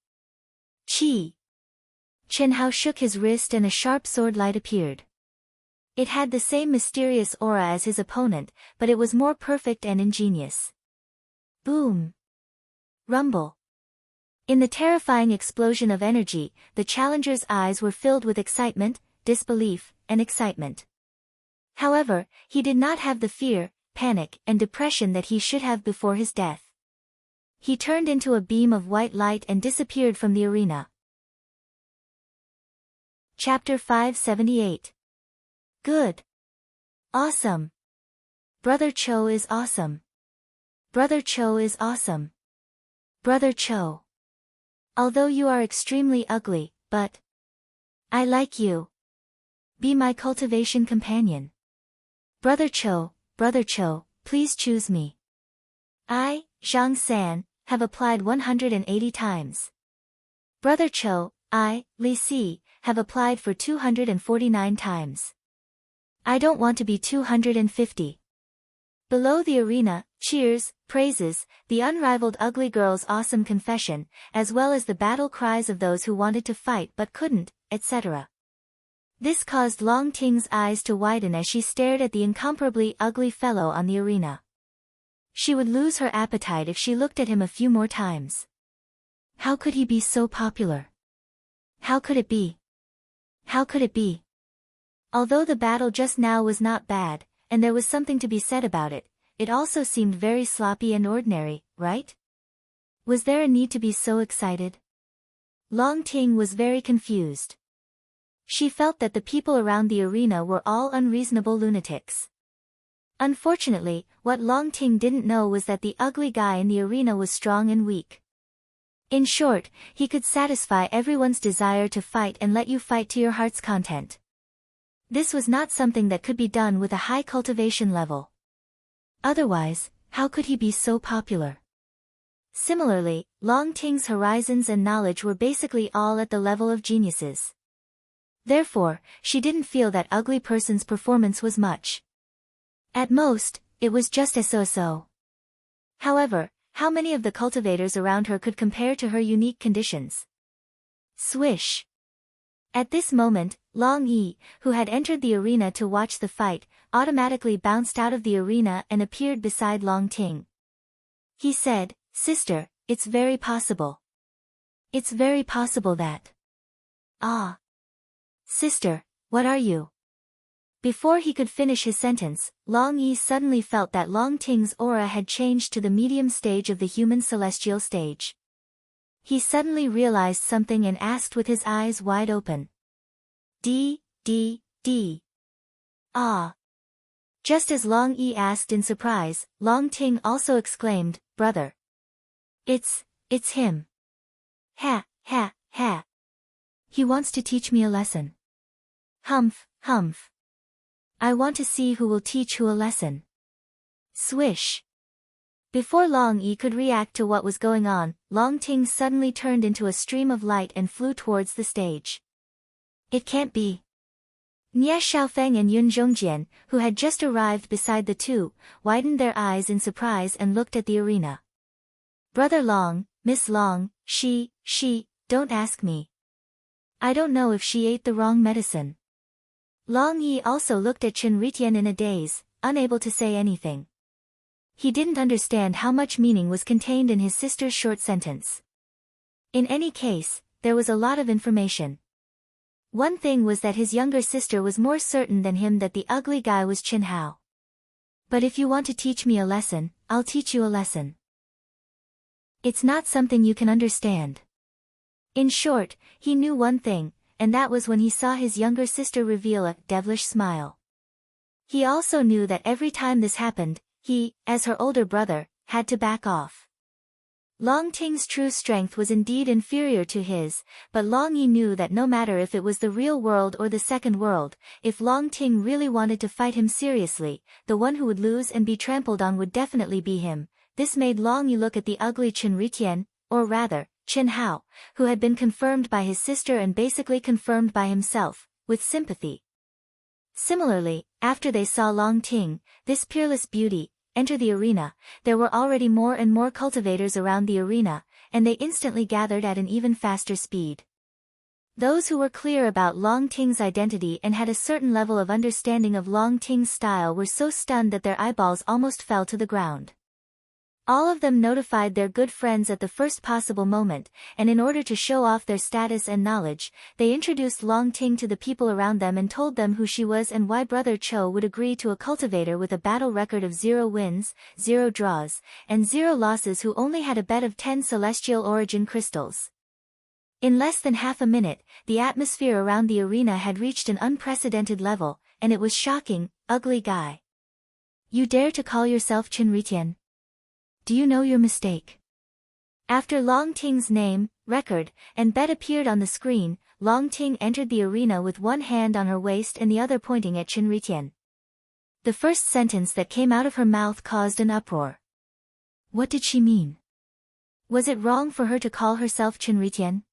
Chi. Chen Hao shook his wrist and a sharp sword light appeared. It had the same mysterious aura as his opponent, but it was more perfect and ingenious. Boom. Rumble. In the terrifying explosion of energy, the challenger's eyes were filled with excitement, disbelief, and excitement. However, he did not have the fear, panic, and depression that he should have before his death. He turned into a beam of white light and disappeared from the arena. Chapter 578. Good. Awesome. Brother Cho is awesome. Brother Cho is awesome. Brother Cho. Although you are extremely ugly, but I like you. Be my cultivation companion. Brother Cho, please choose me. I, Zhang San, have applied 180 times. Brother Cho, I, Li Si, have applied for 249 times. I don't want to be 250. Below the arena, cheers, praises, the unrivaled ugly girl's awesome confession, as well as the battle cries of those who wanted to fight but couldn't, etc. This caused Long Ting's eyes to widen as she stared at the incomparably ugly fellow on the arena. She would lose her appetite if she looked at him a few more times. How could he be so popular? How could it be? How could it be? Although the battle just now was not bad, and there was something to be said about it, it also seemed very sloppy and ordinary, right? Was there a need to be so excited? Long Ting was very confused. She felt that the people around the arena were all unreasonable lunatics. Unfortunately, what Long Ting didn't know was that the ugly guy in the arena was strong and weak. In short, he could satisfy everyone's desire to fight and let you fight to your heart's content. This was not something that could be done with a high cultivation level. Otherwise, how could he be so popular? Similarly, Long Ting's horizons and knowledge were basically all at the level of geniuses. Therefore, she didn't feel that ugly person's performance was much. At most, it was just a so-so. However, how many of the cultivators around her could compare to her unique conditions? Swish. At this moment, Long Yi, who had entered the arena to watch the fight, automatically bounced out of the arena and appeared beside Long Ting. He said, "Sister, it's very possible. It's very possible that." Ah. Sister, what are you? Before he could finish his sentence, Long Yi suddenly felt that Long Ting's aura had changed to the medium stage of the human celestial stage. He suddenly realized something and asked with his eyes wide open. D. Ah. Just as Long Yi asked in surprise, Long Ting also exclaimed, "Brother. It's him. Ha. He wants to teach me a lesson. Humph. I want to see who will teach who a lesson." Swish. Before Long Yi could react to what was going on, Long Ting suddenly turned into a stream of light and flew towards the stage. It can't be. Nie Xiaofeng and Yun Zhongjian, who had just arrived beside the two, widened their eyes in surprise and looked at the arena. Brother Long, Miss Long, she, don't ask me. I don't know if she ate the wrong medicine. Long Yi also looked at Chen Ritian in a daze, unable to say anything. He didn't understand how much meaning was contained in his sister's short sentence. In any case, there was a lot of information. One thing was that his younger sister was more certain than him that the ugly guy was Qin Hao. But if you want to teach me a lesson, I'll teach you a lesson. It's not something you can understand. In short, he knew one thing, and that was when he saw his younger sister reveal a devilish smile. He also knew that every time this happened, he, as her older brother, had to back off. Long Ting's true strength was indeed inferior to his, but Long Yi knew that no matter if it was the real world or the second world, if Long Ting really wanted to fight him seriously, the one who would lose and be trampled on would definitely be him. This made Long Yi look at the ugly Chen Ritian, or rather, Qin Hao, who had been confirmed by his sister and basically confirmed by himself, with sympathy. Similarly, after they saw Long Ting, this peerless beauty, enter the arena, there were already more and more cultivators around the arena, and they instantly gathered at an even faster speed. Those who were clear about Long Ting's identity and had a certain level of understanding of Long Ting's style were so stunned that their eyeballs almost fell to the ground. All of them notified their good friends at the first possible moment, and in order to show off their status and knowledge, they introduced Long Ting to the people around them and told them who she was and why Brother Cho would agree to a cultivator with a battle record of 0 wins, 0 draws, and 0 losses who only had a bet of 10 celestial origin crystals. In less than half a minute, the atmosphere around the arena had reached an unprecedented level, and it was shocking. Ugly guy. You dare to call yourself Chen Ritian? Do you know your mistake? After Long Ting's name, record, and bet appeared on the screen, Long Ting entered the arena with one hand on her waist and the other pointing at Chen Ritian. The first sentence that came out of her mouth caused an uproar. What did she mean? Was it wrong for her to call herself Chen Ritian?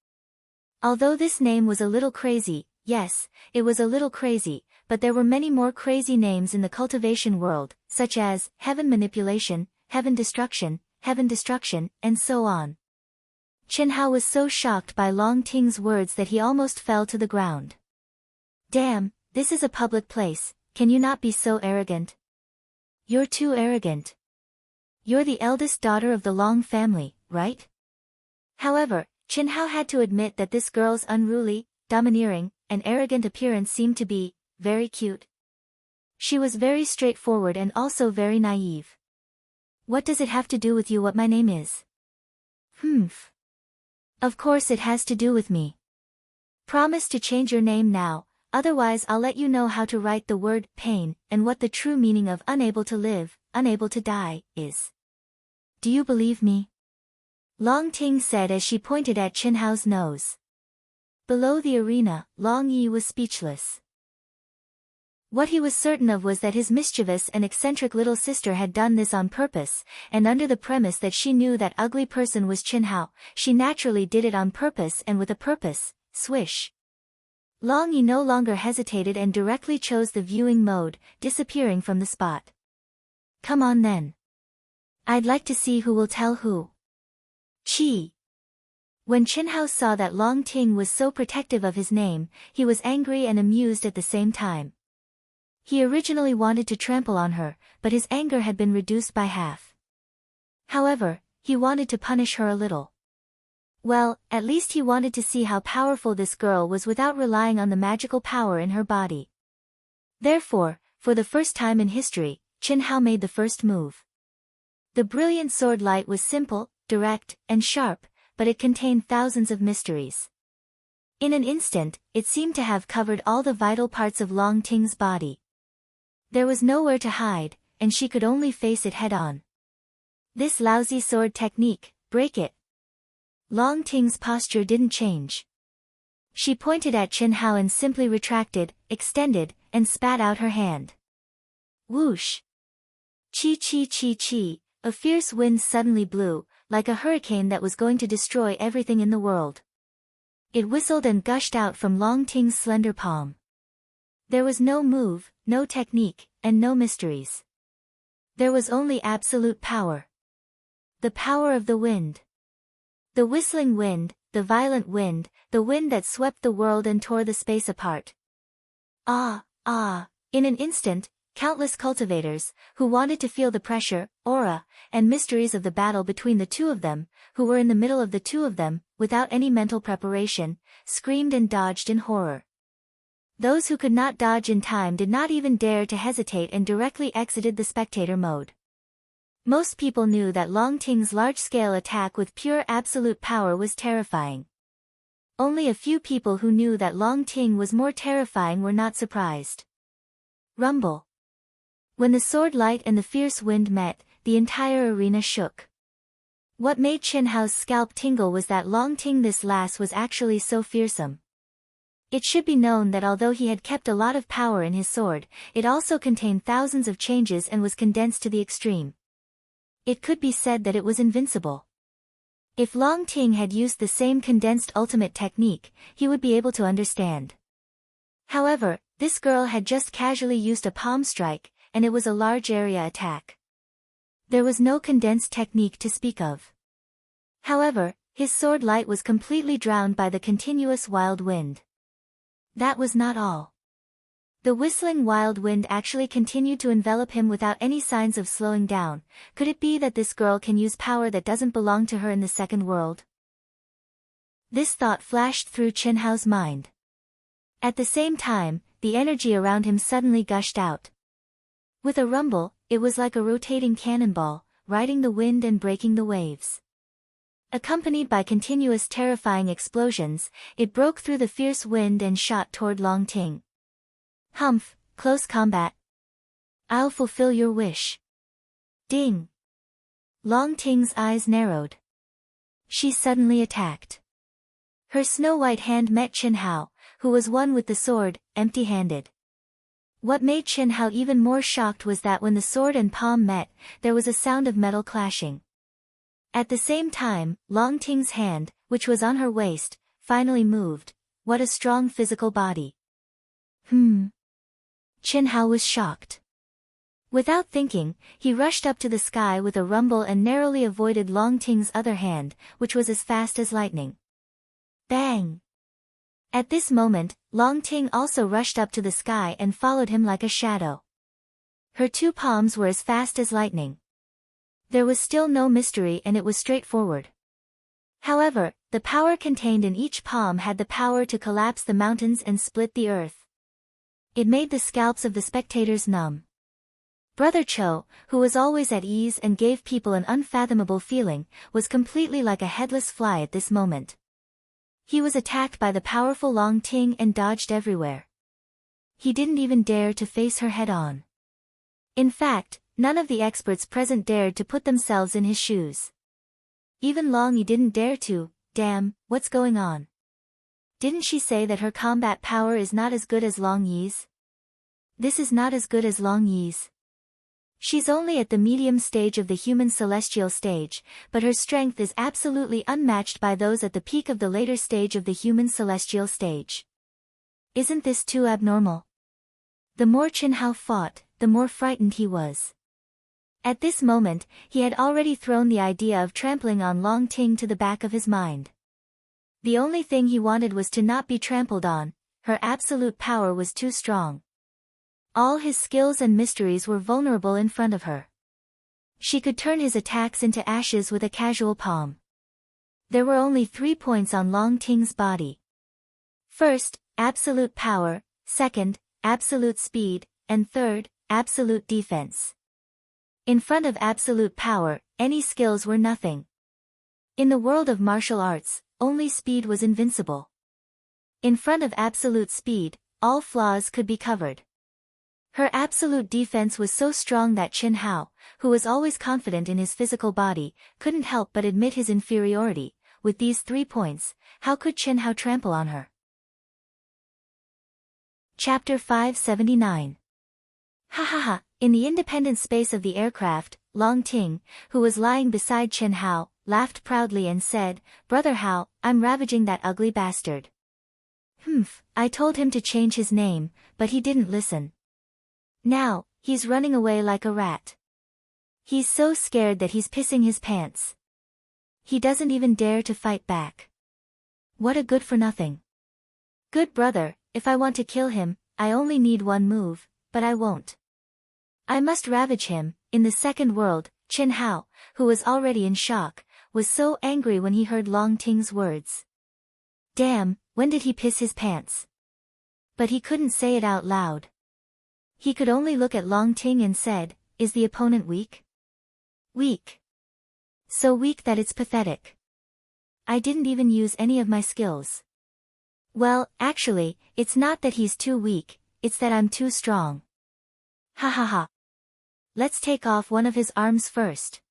Although this name was a little crazy, yes, it was a little crazy, but there were many more crazy names in the cultivation world, such as Heaven Manipulation, Heaven Destruction, and so on. Qin Hao was so shocked by Long Ting's words that he almost fell to the ground. Damn, this is a public place, can you not be so arrogant? You're too arrogant. You're the eldest daughter of the Long family, right? However, Qin Hao had to admit that this girl's unruly, domineering, and arrogant appearance seemed to be very cute. She was very straightforward and also very naive. What does it have to do with you what my name is? Humph. Of course it has to do with me. Promise to change your name now, otherwise I'll let you know how to write the word pain and what the true meaning of unable to live, unable to die, is. Do you believe me? Long Ting said as she pointed at Qin Hao's nose. Below the arena, Long Yi was speechless. What he was certain of was that his mischievous and eccentric little sister had done this on purpose, and under the premise that she knew that ugly person was Qin Hao, she naturally did it on purpose and with a purpose. Swish. Long Yi no longer hesitated and directly chose the viewing mode, disappearing from the spot. Come on then. I'd like to see who will tell who. Chi. When Qin Hao saw that Long Ting was so protective of his name, he was angry and amused at the same time. He originally wanted to trample on her, but his anger had been reduced by half. However, he wanted to punish her a little. Well, at least he wanted to see how powerful this girl was without relying on the magical power in her body. Therefore, for the first time in history, Qin Hao made the first move. The brilliant sword light was simple, direct, and sharp, but it contained thousands of mysteries. In an instant, it seemed to have covered all the vital parts of Long Ting's body. There was nowhere to hide, and she could only face it head-on. This lousy sword technique, break it. Long Ting's posture didn't change. She pointed at Qin Hao and simply retracted, extended, and spat out her hand. Whoosh! Chi chi chi chi, a fierce wind suddenly blew, like a hurricane that was going to destroy everything in the world. It whistled and gushed out from Long Ting's slender palm. There was no move, no technique, and no mysteries. There was only absolute power. The power of the wind. The whistling wind, the violent wind, the wind that swept the world and tore the space apart. In an instant, countless cultivators, who wanted to feel the pressure, aura, and mysteries of the battle between the two of them, who were in the middle of the two of them, without any mental preparation, screamed and dodged in horror. Those who could not dodge in time did not even dare to hesitate and directly exited the spectator mode. Most people knew that Long Ting's large-scale attack with pure absolute power was terrifying. Only a few people who knew that Long Ting was more terrifying were not surprised. Rumble. When the sword light and the fierce wind met, the entire arena shook. What made Qin Hao's scalp tingle was that Long Ting this lass was actually so fearsome. It should be known that although he had kept a lot of power in his sword, it also contained thousands of changes and was condensed to the extreme. It could be said that it was invincible. If Long Ting had used the same condensed ultimate technique, he would be able to understand. However, this girl had just casually used a palm strike, and it was a large area attack. There was no condensed technique to speak of. However, his sword light was completely drowned by the continuous wild wind. That was not all. The whistling wild wind actually continued to envelop him without any signs of slowing down. Could it be that this girl can use power that doesn't belong to her in the second world? This thought flashed through Qin Hao's mind. At the same time, the energy around him suddenly gushed out. With a rumble, it was like a rotating cannonball, riding the wind and breaking the waves. Accompanied by continuous terrifying explosions, it broke through the fierce wind and shot toward Long Ting. Humph, close combat. I'll fulfill your wish. Ding. Long Ting's eyes narrowed. She suddenly attacked. Her snow-white hand met Qin Hao, who was one with the sword, empty-handed. What made Qin Hao even more shocked was that when the sword and palm met, there was a sound of metal clashing. At the same time, Long Ting's hand, which was on her waist, finally moved. What a strong physical body. Qin Hao was shocked. Without thinking, he rushed up to the sky with a rumble and narrowly avoided Long Ting's other hand, which was as fast as lightning. Bang! At this moment, Long Ting also rushed up to the sky and followed him like a shadow. Her two palms were as fast as lightning. There was still no mystery and it was straightforward. However, the power contained in each palm had the power to collapse the mountains and split the earth. It made the scalps of the spectators numb. Brother Cho, who was always at ease and gave people an unfathomable feeling, was completely like a headless fly at this moment. He was attacked by the powerful Long Ting and dodged everywhere. He didn't even dare to face her head-on. In fact, none of the experts present dared to put themselves in his shoes. Even Long Yi didn't dare to. Damn, what's going on? Didn't she say that her combat power is not as good as Long Yi's? This is not as good as Long Yi's. She's only at the medium stage of the human celestial stage, but her strength is absolutely unmatched by those at the peak of the later stage of the human celestial stage. Isn't this too abnormal? The more Qin Hao fought, the more frightened he was. At this moment, he had already thrown the idea of trampling on Long Ting to the back of his mind. The only thing he wanted was to not be trampled on. Her absolute power was too strong. All his skills and mysteries were vulnerable in front of her. She could turn his attacks into ashes with a casual palm. There were only 3 points on Long Ting's body. First, absolute power, second, absolute speed, and third, absolute defense. In front of absolute power, any skills were nothing. In the world of martial arts, only speed was invincible. In front of absolute speed, all flaws could be covered. Her absolute defense was so strong that Qin Hao, who was always confident in his physical body, couldn't help but admit his inferiority. With these 3 points, how could Qin Hao trample on her? Chapter 579. Ha ha ha, In the independent space of the aircraft, Long Ting, who was lying beside Chen Hao, laughed proudly and said, "Brother Hao, I'm ravaging that ugly bastard." "Humph, I told him to change his name, but he didn't listen. Now, he's running away like a rat. He's so scared that he's pissing his pants. He doesn't even dare to fight back. What a good-for-nothing. Good brother, if I want to kill him, I only need one move, but I won't. I must ravage him." In the second world, Chen Hao, who was already in shock, was so angry when he heard Long Ting's words. Damn, when did he piss his pants? But he couldn't say it out loud. He could only look at Long Ting and said, "Is the opponent weak?" "Weak. So weak that it's pathetic. I didn't even use any of my skills." "Well, actually, it's not that he's too weak, it's that I'm too strong. Ha ha ha. Let's take off one of his arms first.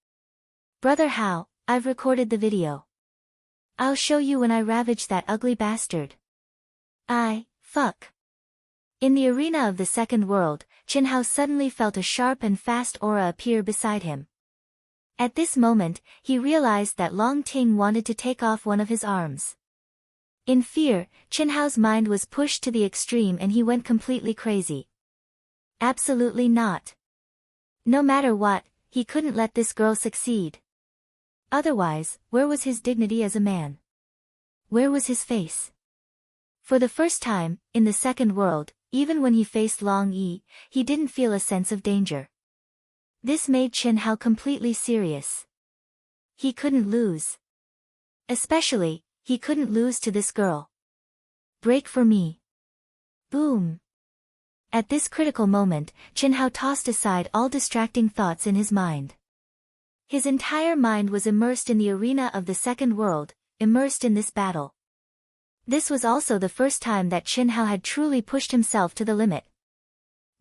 Brother Hao, I've recorded the video. I'll show you when I ravage that ugly bastard." Fuck. In the arena of the second world, Chen Hao suddenly felt a sharp and fast aura appear beside him. At this moment, he realized that Long Ting wanted to take off one of his arms. In fear, Chen Hao's mind was pushed to the extreme and he went completely crazy. Absolutely not. No matter what, he couldn't let this girl succeed. Otherwise, where was his dignity as a man? Where was his face? For the first time, in the second world, even when he faced Long Yi, he didn't feel a sense of danger. This made Chen Hao completely serious. He couldn't lose. Especially, he couldn't lose to this girl. Break for me. Boom. At this critical moment, Chen Hao tossed aside all distracting thoughts in his mind. His entire mind was immersed in the arena of the second world, immersed in this battle. This was also the first time that Chen Hao had truly pushed himself to the limit.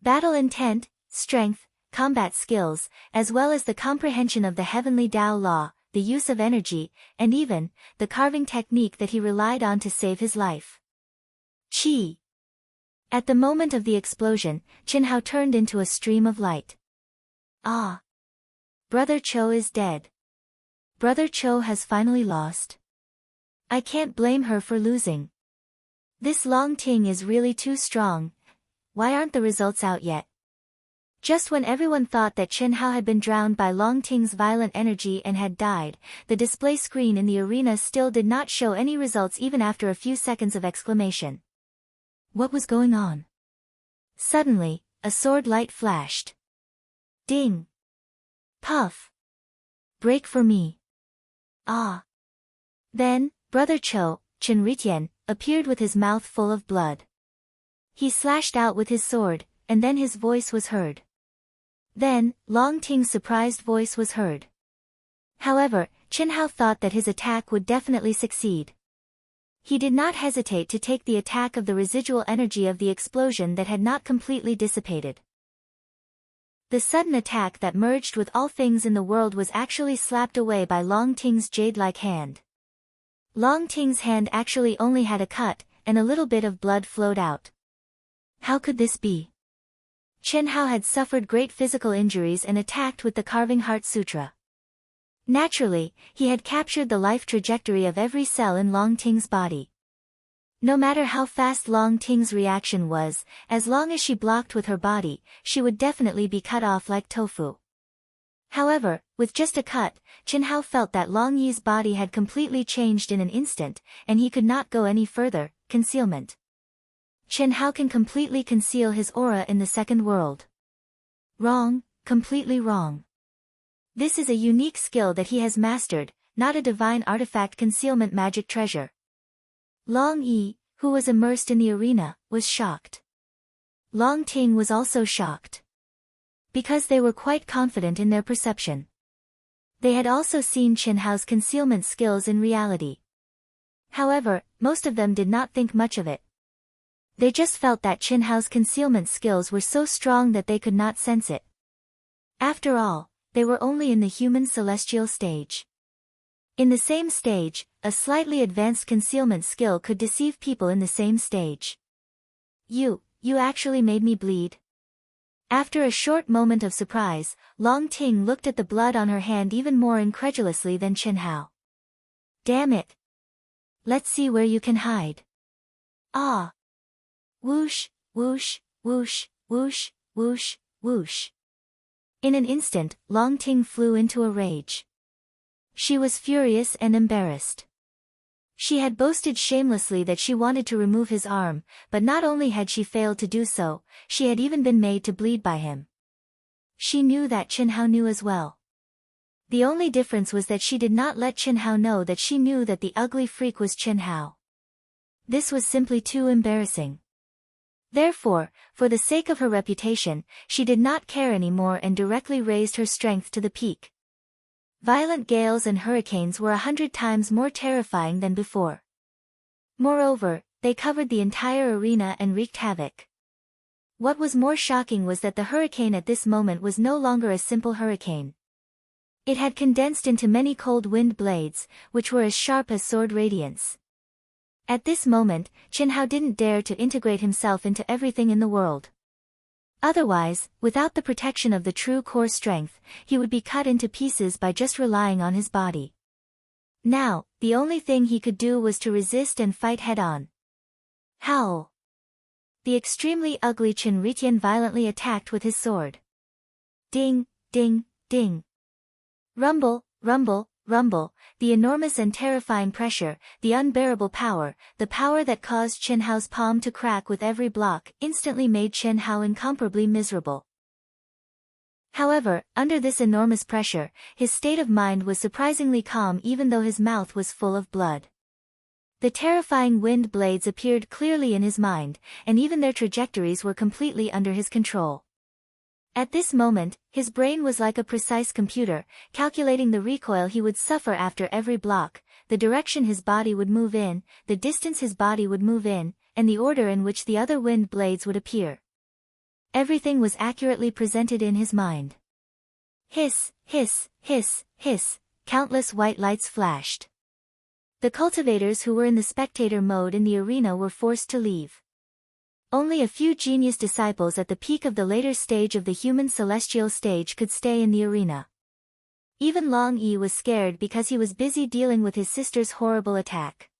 Battle intent, strength, combat skills, as well as the comprehension of the heavenly Tao law, the use of energy, and even, the carving technique that he relied on to save his life. Chi. At the moment of the explosion, Chen Hao turned into a stream of light. Ah! Brother Cho is dead. Brother Cho has finally lost. I can't blame her for losing. This Long Ting is really too strong. Why aren't the results out yet? Just when everyone thought that Chen Hao had been drowned by Long Ting's violent energy and had died, the display screen in the arena still did not show any results even after a few seconds of exclamation. What was going on? Suddenly, a sword light flashed. Ding! Puff! Break for me. Ah! Then, Brother Cho, Chen Ritian, appeared with his mouth full of blood. He slashed out with his sword, and then his voice was heard. Then, Long Ting's surprised voice was heard. However, Chen Hao thought that his attack would definitely succeed. He did not hesitate to take the attack of the residual energy of the explosion that had not completely dissipated. The sudden attack that merged with all things in the world was actually slapped away by Long Ting's jade-like hand. Long Ting's hand actually only had a cut, and a little bit of blood flowed out. How could this be? Chen Hao had suffered great physical injuries and attacked with the Carving Heart Sutra. Naturally, he had captured the life trajectory of every cell in Long Ting's body. No matter how fast Long Ting's reaction was, as long as she blocked with her body, she would definitely be cut off like tofu. However, with just a cut, Chen Hao felt that Long Yi's body had completely changed in an instant, and he could not go any further. Concealment. Chen Hao can completely conceal his aura in the second world. Wrong, completely wrong. This is a unique skill that he has mastered, not a divine artifact concealment magic treasure. Long Yi, who was immersed in the arena, was shocked. Long Ting was also shocked. Because they were quite confident in their perception. They had also seen Chen Hao's concealment skills in reality. However, most of them did not think much of it. They just felt that Chen Hao's concealment skills were so strong that they could not sense it. After all, they were only in the human celestial stage. In the same stage, a slightly advanced concealment skill could deceive people in the same stage. You actually made me bleed. After a short moment of surprise, Long Ting looked at the blood on her hand even more incredulously than Chen Hao. Damn it! Let's see where you can hide. Ah! Whoosh, whoosh, whoosh, whoosh, whoosh, whoosh. In an instant, Long Ting flew into a rage. She was furious and embarrassed. She had boasted shamelessly that she wanted to remove his arm, but not only had she failed to do so, she had even been made to bleed by him. She knew that Chen Hao knew as well. The only difference was that she did not let Chen Hao know that she knew that the ugly freak was Chen Hao. This was simply too embarrassing. Therefore, for the sake of her reputation, she did not care anymore and directly raised her strength to the peak. Violent gales and hurricanes were 100 times more terrifying than before. Moreover, they covered the entire arena and wreaked havoc. What was more shocking was that the hurricane at this moment was no longer a simple hurricane. It had condensed into many cold wind blades, which were as sharp as sword radiance. At this moment, Chen Hao didn't dare to integrate himself into everything in the world. Otherwise, without the protection of the true core strength, he would be cut into pieces by just relying on his body. Now, the only thing he could do was to resist and fight head-on. Howl! The extremely ugly Chen Ritian violently attacked with his sword. Ding, ding, ding. Rumble, rumble, rumble, the enormous and terrifying pressure, the unbearable power, the power that caused Chen Hao's palm to crack with every block, instantly made Chen Hao incomparably miserable. However, under this enormous pressure, his state of mind was surprisingly calm even though his mouth was full of blood. The terrifying wind blades appeared clearly in his mind, and even their trajectories were completely under his control. At this moment, his brain was like a precise computer, calculating the recoil he would suffer after every block, the direction his body would move in, the distance his body would move in, and the order in which the other wind blades would appear. Everything was accurately presented in his mind. Hiss, hiss, hiss, hiss, countless white lights flashed. The cultivators who were in the spectator mode in the arena were forced to leave. Only a few genius disciples at the peak of the later stage of the human celestial stage could stay in the arena. Even Long Yi was scared because he was busy dealing with his sister's horrible attack.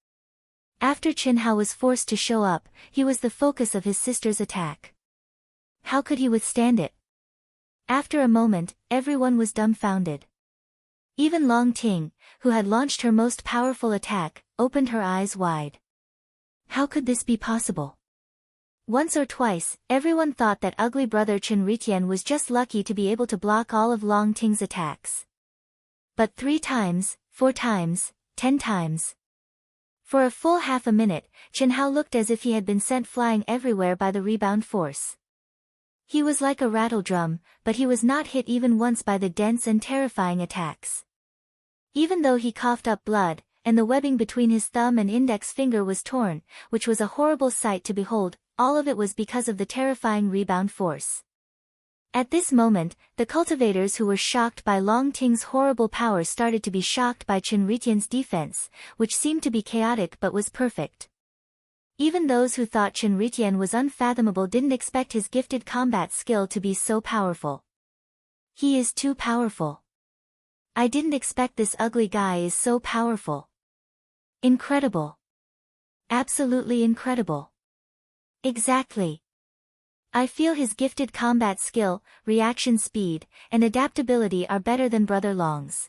After Chen Hao was forced to show up, he was the focus of his sister's attack. How could he withstand it? After a moment, everyone was dumbfounded. Even Long Ting, who had launched her most powerful attack, opened her eyes wide. How could this be possible? Once or twice, everyone thought that ugly brother Chen Ritian was just lucky to be able to block all of Long Ting's attacks. But 3 times, 4 times, 10 times. For a full half a minute, Chen Hao looked as if he had been sent flying everywhere by the rebound force. He was like a rattle drum, but he was not hit even once by the dense and terrifying attacks. Even though he coughed up blood, and the webbing between his thumb and index finger was torn, which was a horrible sight to behold, all of it was because of the terrifying rebound force. At this moment, the cultivators who were shocked by Long Ting's horrible power started to be shocked by Chen Ritian's defense, which seemed to be chaotic but was perfect. Even those who thought Chen Ritian was unfathomable didn't expect his gifted combat skill to be so powerful. He is too powerful. I didn't expect this ugly guy is so powerful. Incredible. Absolutely incredible. Exactly. I feel his gifted combat skill, reaction speed, and adaptability are better than Brother Long's.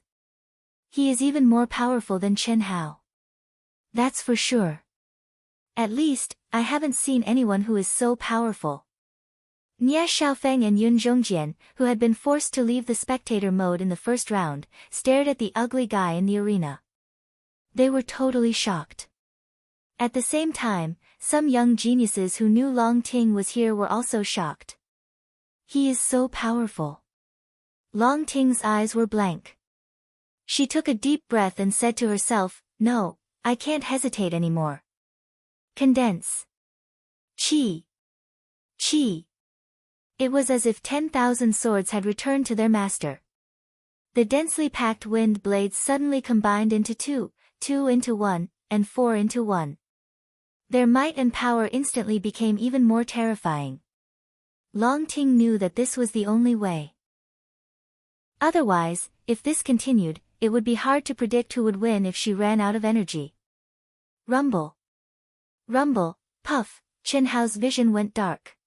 He is even more powerful than Chen Hao. That's for sure. At least, I haven't seen anyone who is so powerful. Nie Xiaofeng and Yun Zhongjian, who had been forced to leave the spectator mode in the first round, stared at the ugly guy in the arena. They were totally shocked. At the same time, some young geniuses who knew Long Ting was here were also shocked. He is so powerful. Long Ting's eyes were blank. She took a deep breath and said to herself, "No, I can't hesitate anymore. Condense. Qi. Qi." It was as if 10,000 swords had returned to their master. The densely packed wind blades suddenly combined into 2, 2 into 1, and 4 into 1. Their might and power instantly became even more terrifying. Long Ting knew that this was the only way. Otherwise, if this continued, it would be hard to predict who would win if she ran out of energy. Rumble. Rumble, puff, Chen Hao's vision went dark.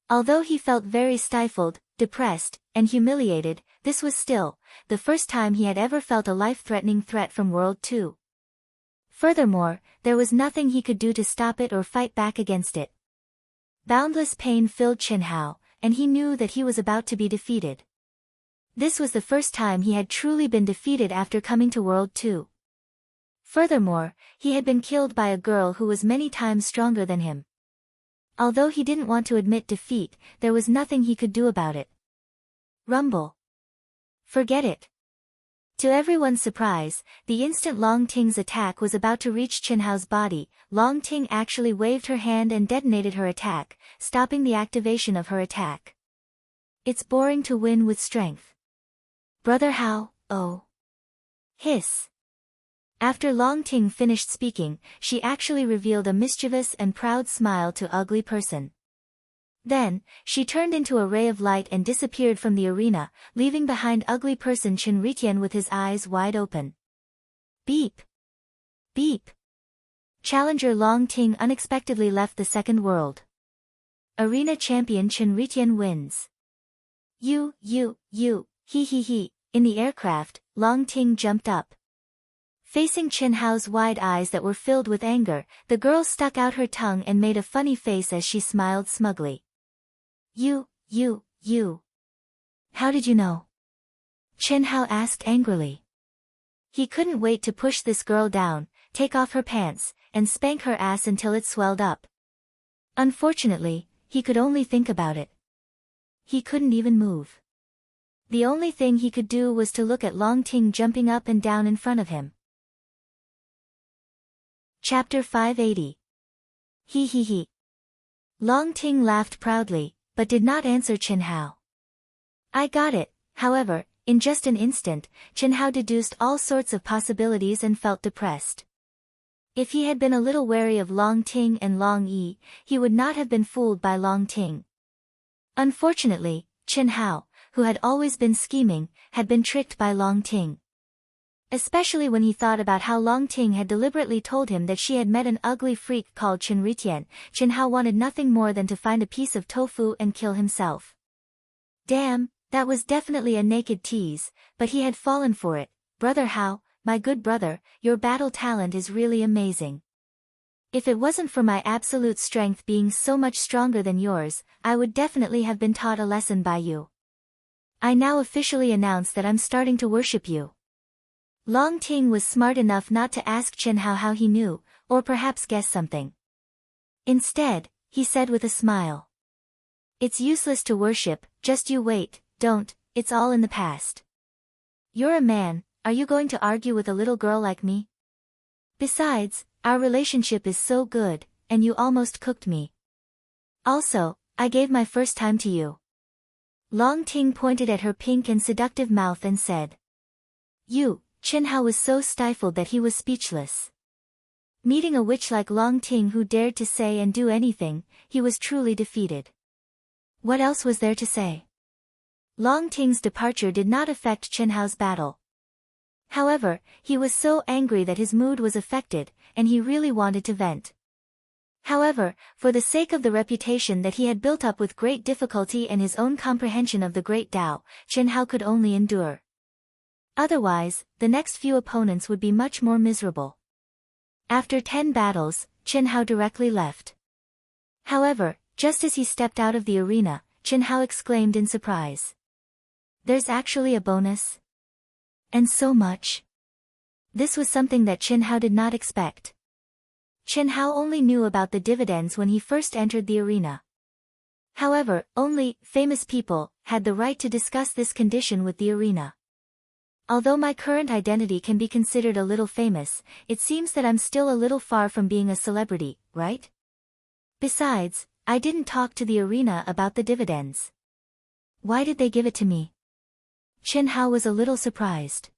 Although he felt very stifled, depressed, and humiliated, this was still the first time he had ever felt a life-threatening threat from World 2. Furthermore, there was nothing he could do to stop it or fight back against it. Boundless pain filled Chen Hao, and he knew that he was about to be defeated. This was the first time he had truly been defeated after coming to World 2. Furthermore, he had been killed by a girl who was many times stronger than him. Although he didn't want to admit defeat, there was nothing he could do about it. Rumble. Forget it. To everyone's surprise, the instant Long Ting's attack was about to reach Chen Hao's body, Long Ting actually waved her hand and detonated her attack, stopping the activation of her attack. It's boring to win with strength. Brother Hao, oh. Hiss. After Long Ting finished speaking, she actually revealed a mischievous and proud smile to Ugly Person. Then, she turned into a ray of light and disappeared from the arena, leaving behind Ugly Person Chen Ritian with his eyes wide open. Beep. Beep. Challenger Long Ting unexpectedly left the second world. Arena champion Chen Ritian wins. You, he. In the aircraft, Long Ting jumped up. Facing Chen Hao's wide eyes that were filled with anger, the girl stuck out her tongue and made a funny face as she smiled smugly. You. How did you know? Chen Hao asked angrily. He couldn't wait to push this girl down, take off her pants, and spank her ass until it swelled up. Unfortunately, he could only think about it. He couldn't even move. The only thing he could do was to look at Long Ting jumping up and down in front of him. Chapter 580. He. Long Ting laughed proudly, but did not answer Chen Hao. I got it. However, in just an instant, Chen Hao deduced all sorts of possibilities and felt depressed. If he had been a little wary of Long Ting and Long Yi, he would not have been fooled by Long Ting. Unfortunately, Chen Hao, who had always been scheming, had been tricked by Long Ting. Especially when he thought about how Long Ting had deliberately told him that she had met an ugly freak called Chen Ritian, Chen Hao wanted nothing more than to find a piece of tofu and kill himself. Damn, that was definitely a naked tease, but he had fallen for it. Brother Hao, my good brother, your battle talent is really amazing. If it wasn't for my absolute strength being so much stronger than yours, I would definitely have been taught a lesson by you. I now officially announce that I'm starting to worship you. Long Ting was smart enough not to ask Chen Hao how he knew, or perhaps guess something. Instead, he said with a smile. It's useless to worship, just you wait, don't, it's all in the past. You're a man, are you going to argue with a little girl like me? Besides, our relationship is so good, and you almost cooked me. Also, I gave my first time to you. Long Ting pointed at her pink and seductive mouth and said. You. Chen Hao was so stifled that he was speechless. Meeting a witch like Long Ting who dared to say and do anything, he was truly defeated. What else was there to say? Long Ting's departure did not affect Chen Hao's battle. However, he was so angry that his mood was affected, and he really wanted to vent. However, for the sake of the reputation that he had built up with great difficulty and his own comprehension of the Great Tao, Chen Hao could only endure. Otherwise, the next few opponents would be much more miserable. After 10 battles, Chen Hao directly left. However, just as he stepped out of the arena, Chen Hao exclaimed in surprise. There's actually a bonus? And so much? This was something that Chen Hao did not expect. Chen Hao only knew about the dividends when he first entered the arena. However, only famous people had the right to discuss this condition with the arena. Although my current identity can be considered a little famous, it seems that I'm still a little far from being a celebrity, right? Besides, I didn't talk to the arena about the dividends. Why did they give it to me? Chen Hao was a little surprised.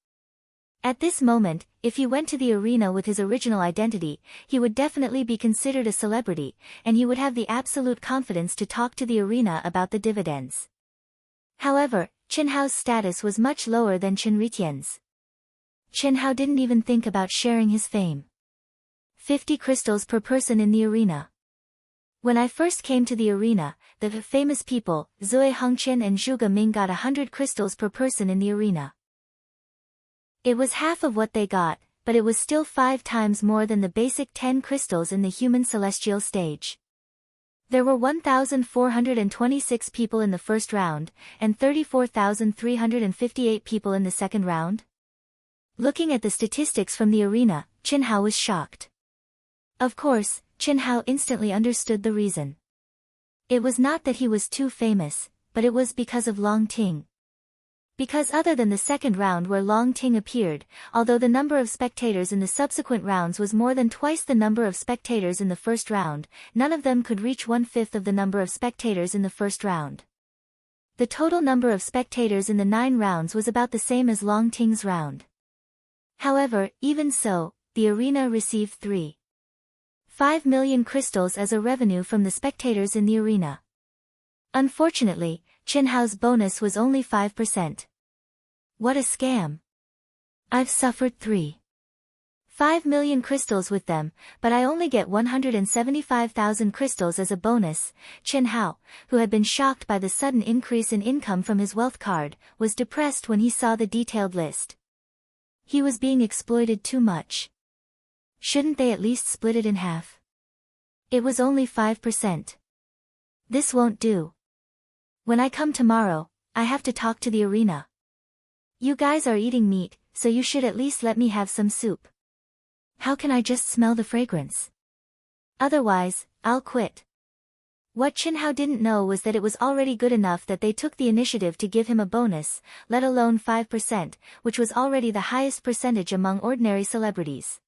At this moment, if he went to the arena with his original identity, he would definitely be considered a celebrity, and he would have the absolute confidence to talk to the arena about the dividends. However, Chen Hao's status was much lower than Chen Ritian's. Chen Hao didn't even think about sharing his fame. 50 crystals per person in the arena. When I first came to the arena, the famous people, Zui Hongqian and Zhuge Ming, got 100 crystals per person in the arena. It was half of what they got, but it was still 5 times more than the basic 10 crystals in the human celestial stage. There were 1,426 people in the first round, and 34,358 people in the second round. Looking at the statistics from the arena, Chen Hao was shocked. Of course, Chen Hao instantly understood the reason. It was not that he was too famous, but it was because of Long Ting. Because other than the second round where Long Ting appeared, although the number of spectators in the subsequent rounds was more than twice the number of spectators in the first round, none of them could reach 1/5 of the number of spectators in the first round. The total number of spectators in the 9 rounds was about the same as Long Ting's round. However, even so, the arena received 3.5 million crystals as a revenue from the spectators in the arena. Unfortunately, Chen Hao's bonus was only 5%. What a scam! I've suffered 3.5 million crystals with them, but I only get 175,000 crystals as a bonus. Chen Hao, who had been shocked by the sudden increase in income from his wealth card, was depressed when he saw the detailed list. He was being exploited too much. Shouldn't they at least split it in half? It was only 5%. This won't do. When I come tomorrow, I have to talk to the arena. You guys are eating meat, so you should at least let me have some soup. How can I just smell the fragrance? Otherwise, I'll quit. What Chen Hao didn't know was that it was already good enough that they took the initiative to give him a bonus, let alone 5%, which was already the highest percentage among ordinary celebrities.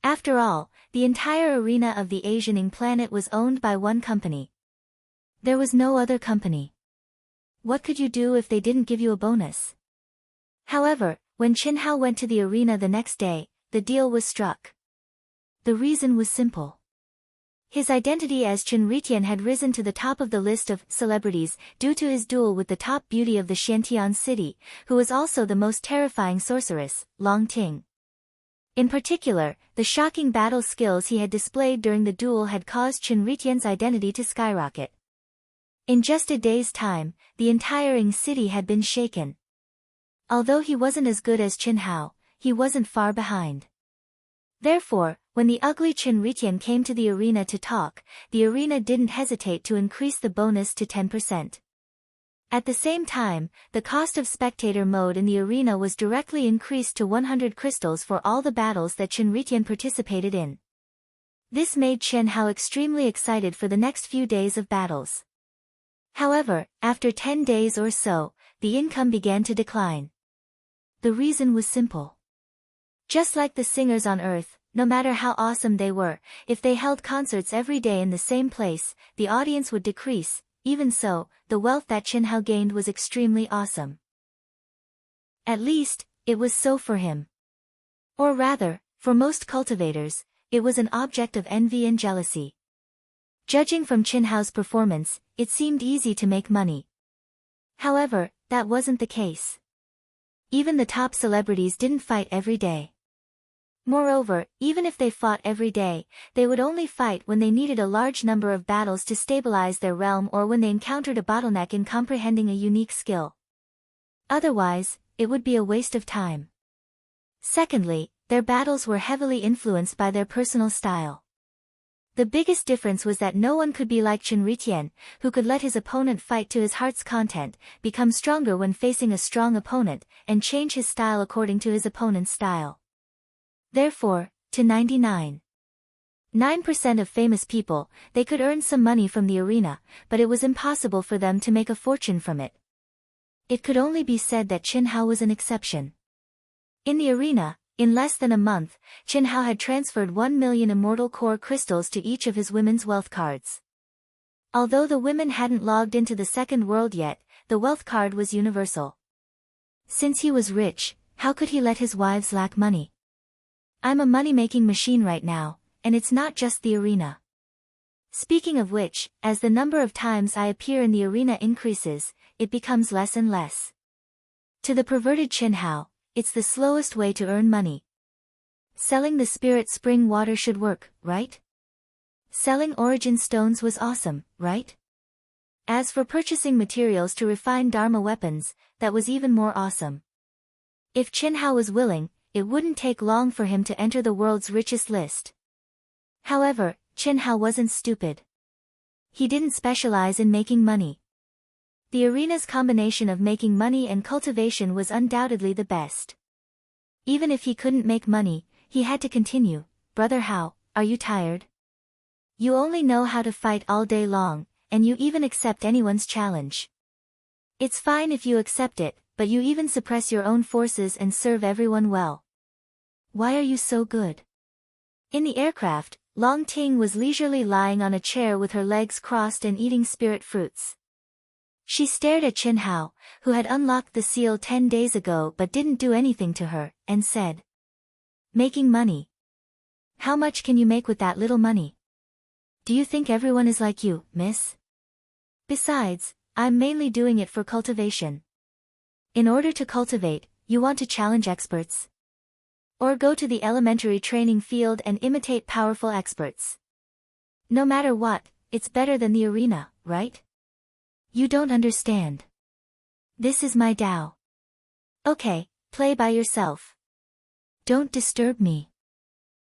After all, the entire arena of the Asianing planet was owned by one company. There was no other company. What could you do if they didn't give you a bonus? However, when Chen Hao went to the arena the next day, the deal was struck. The reason was simple. His identity as Chen Ritian had risen to the top of the list of celebrities due to his duel with the top beauty of the Xiantian city, who was also the most terrifying sorceress, Long Ting. In particular, the shocking battle skills he had displayed during the duel had caused Chen Ritian's identity to skyrocket. In just a day's time, the entire Ying city had been shaken. Although he wasn't as good as Chen Hao, he wasn't far behind. Therefore, when the ugly Chen Ritian came to the arena to talk, the arena didn't hesitate to increase the bonus to 10%. At the same time, the cost of spectator mode in the arena was directly increased to 100 crystals for all the battles that Chen Ritian participated in. This made Chen Hao extremely excited for the next few days of battles. However, after 10 days or so, the income began to decline. The reason was simple. Just like the singers on Earth, no matter how awesome they were, if they held concerts every day in the same place, the audience would decrease. Even so, the wealth that Chen Hao gained was extremely awesome. At least, it was so for him. Or rather, for most cultivators, it was an object of envy and jealousy. Judging from Chen Hao's performance, it seemed easy to make money. However, that wasn't the case. Even the top celebrities didn't fight every day. Moreover, even if they fought every day, they would only fight when they needed a large number of battles to stabilize their realm or when they encountered a bottleneck in comprehending a unique skill. Otherwise, it would be a waste of time. Secondly, their battles were heavily influenced by their personal style. The biggest difference was that no one could be like Chen Ritian, who could let his opponent fight to his heart's content, become stronger when facing a strong opponent, and change his style according to his opponent's style. Therefore, to 99.9% of famous people, they could earn some money from the arena, but it was impossible for them to make a fortune from it. It could only be said that Chen Hao was an exception. In the arena, in less than a month, Chen Hao had transferred 1 million immortal core crystals to each of his women's wealth cards. Although the women hadn't logged into the second world yet, the wealth card was universal. Since he was rich, How could he let his wives lack money? I'm a money-making machine right now, and it's not just the arena. Speaking of which, as the number of times I appear in the arena increases, it becomes less and less. To the perverted Chin Hao, it's the slowest way to earn money. Selling the spirit spring water should work, right? Selling origin stones was awesome, right? As for purchasing materials to refine Dharma weapons, that was even more awesome. If Chin Hao was willing, it wouldn't take long for him to enter the world's richest list. However, Chin Hao wasn't stupid. He didn't specialize in making money. The arena's combination of making money and cultivation was undoubtedly the best. Even if he couldn't make money, he had to continue. Brother Hao, are you tired? You only know how to fight all day long, and you even accept anyone's challenge. It's fine if you accept it, but you even suppress your own forces and serve everyone well. Why are you so good? In the aircraft, Long Ting was leisurely lying on a chair with her legs crossed and eating spirit fruits. She stared at Chin Hao, who had unlocked the seal 10 days ago but didn't do anything to her, and said, "Making money. How much can you make with that little money? Do you think everyone is like you, miss? Besides, I'm mainly doing it for cultivation." In order to cultivate, you want to challenge experts? Or go to the elementary training field and imitate powerful experts? No matter what, it's better than the arena, right? You don't understand. This is my Tao. Okay, play by yourself. Don't disturb me.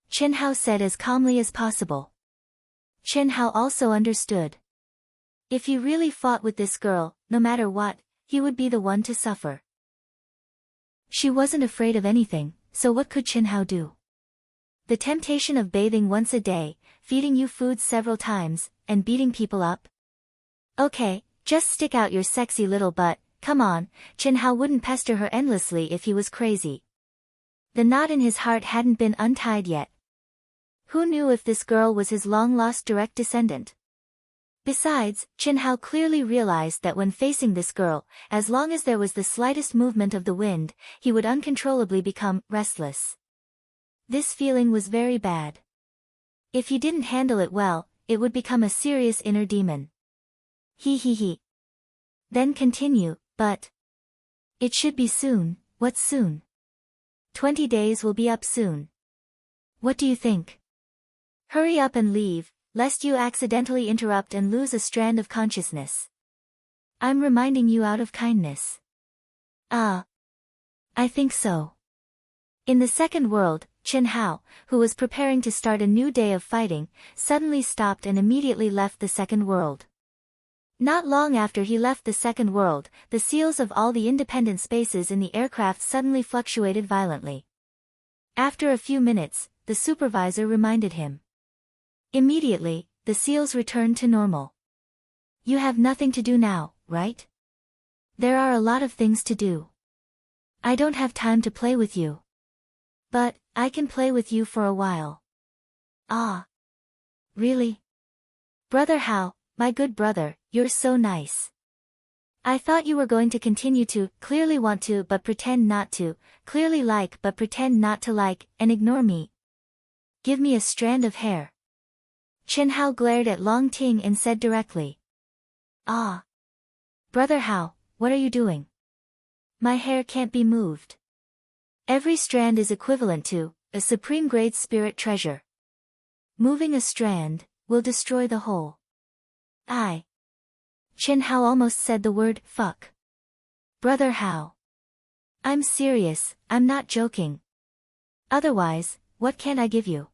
Chin Hao said as calmly as possible. Chin Hao also understood. If he really fought with this girl, no matter what, he would be the one to suffer. She wasn't afraid of anything, so what could Chin Hao do? The temptation of bathing once a day, feeding you food several times, and beating people up? Okay, just stick out your sexy little butt, come on. Chin Hao wouldn't pester her endlessly if he was crazy. The knot in his heart hadn't been untied yet. Who knew if this girl was his long-lost direct descendant? Besides, Chin Hao clearly realized that when facing this girl, as long as there was the slightest movement of the wind, he would uncontrollably become restless. This feeling was very bad. If he didn't handle it well, it would become a serious inner demon. He. Then continue, but it should be soon. What's soon? 20 days will be up soon. What do you think? Hurry up and leave, lest you accidentally interrupt and lose a strand of consciousness. I'm reminding you out of kindness. I think so. In the second world, Chin Hao, who was preparing to start a new day of fighting, suddenly stopped and immediately left the second world. Not long after he left the second world, the seals of all the independent spaces in the aircraft suddenly fluctuated violently. After a few minutes, the supervisor reminded him. Immediately, the seals returned to normal. You have nothing to do now, right? There are a lot of things to do. I don't have time to play with you. But, I can play with you for a while. Ah. Really? Brother Hao, my good brother, you're so nice. I thought you were going to continue to, clearly want to but pretend not to, clearly like but pretend not to like, and ignore me. Give me a strand of hair. Chin Hao glared at Long Ting and said directly. Ah. Brother Hao, what are you doing? My hair can't be moved. Every strand is equivalent to a supreme-grade spirit treasure. Moving a strand will destroy the whole. Chin Hao almost said the word fuck. Brother Hao. I'm serious, I'm not joking. Otherwise, what can I give you?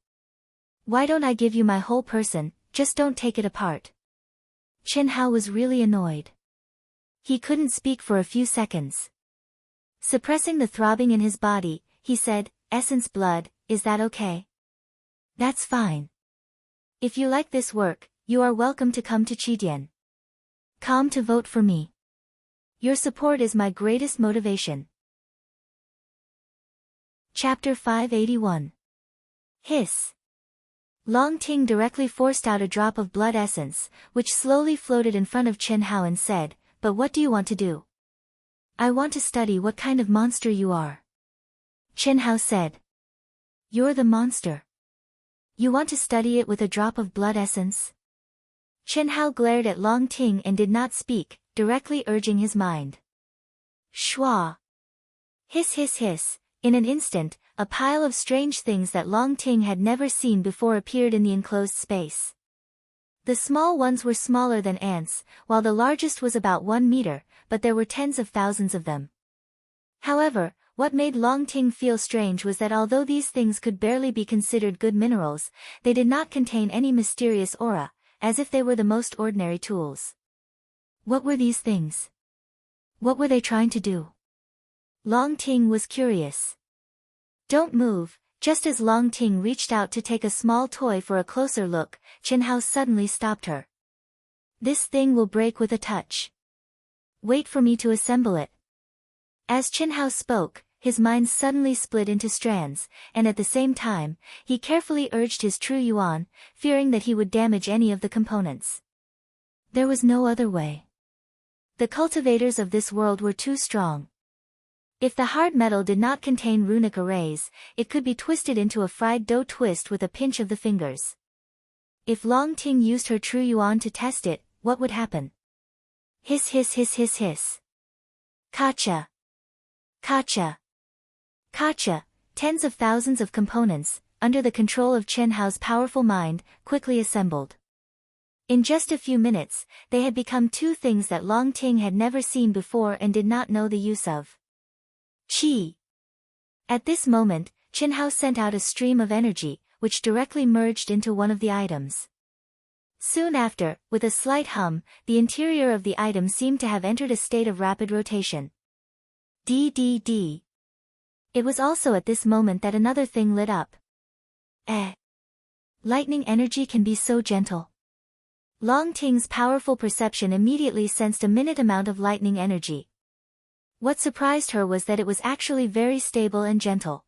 Why don't I give you my whole person, just don't take it apart. Chin Hao was really annoyed. He couldn't speak for a few seconds. Suppressing the throbbing in his body, he said, Essence blood, is that okay? That's fine. If you like this work, you are welcome to come to Chidian. Come to vote for me. Your support is my greatest motivation. Chapter 581. Hiss. Long Ting directly forced out a drop of blood essence, which slowly floated in front of Chin Hao and said, But what do you want to do? I want to study what kind of monster you are. Chen Hao said. You're the monster. You want to study it with a drop of blood essence? Chen Hao glared at Long Ting and did not speak, directly urging his mind. Schwa. Hiss hiss hiss. In an instant, a pile of strange things that Long Ting had never seen before appeared in the enclosed space. The small ones were smaller than ants, while the largest was about 1 meter, but there were tens of thousands of them. However, what made Long Ting feel strange was that although these things could barely be considered good minerals, they did not contain any mysterious aura, as if they were the most ordinary tools. What were these things? What were they trying to do? Long Ting was curious. Don't move. Just as Long Ting reached out to take a small toy for a closer look, Chen Hao suddenly stopped her. This thing will break with a touch. Wait for me to assemble it. As Chen Hao spoke, his mind suddenly split into strands, and at the same time, he carefully urged his true yuan, fearing that he would damage any of the components. There was no other way. The cultivators of this world were too strong. If the hard metal did not contain runic arrays, it could be twisted into a fried dough twist with a pinch of the fingers. If Long Ting used her true yuan to test it, what would happen? Hiss hiss hiss hiss hiss. Kacha. Kacha. Kacha. Tens of thousands of components, under the control of Chen Hao's powerful mind, quickly assembled. In just a few minutes, they had become two things that Long Ting had never seen before and did not know the use of. Qi. At this moment, Chen Hao sent out a stream of energy, which directly merged into one of the items. Soon after, with a slight hum, the interior of the item seemed to have entered a state of rapid rotation. DDD. It was also at this moment that another thing lit up. Lightning energy can be so gentle. Long Ting's powerful perception immediately sensed a minute amount of lightning energy. What surprised her was that it was actually very stable and gentle.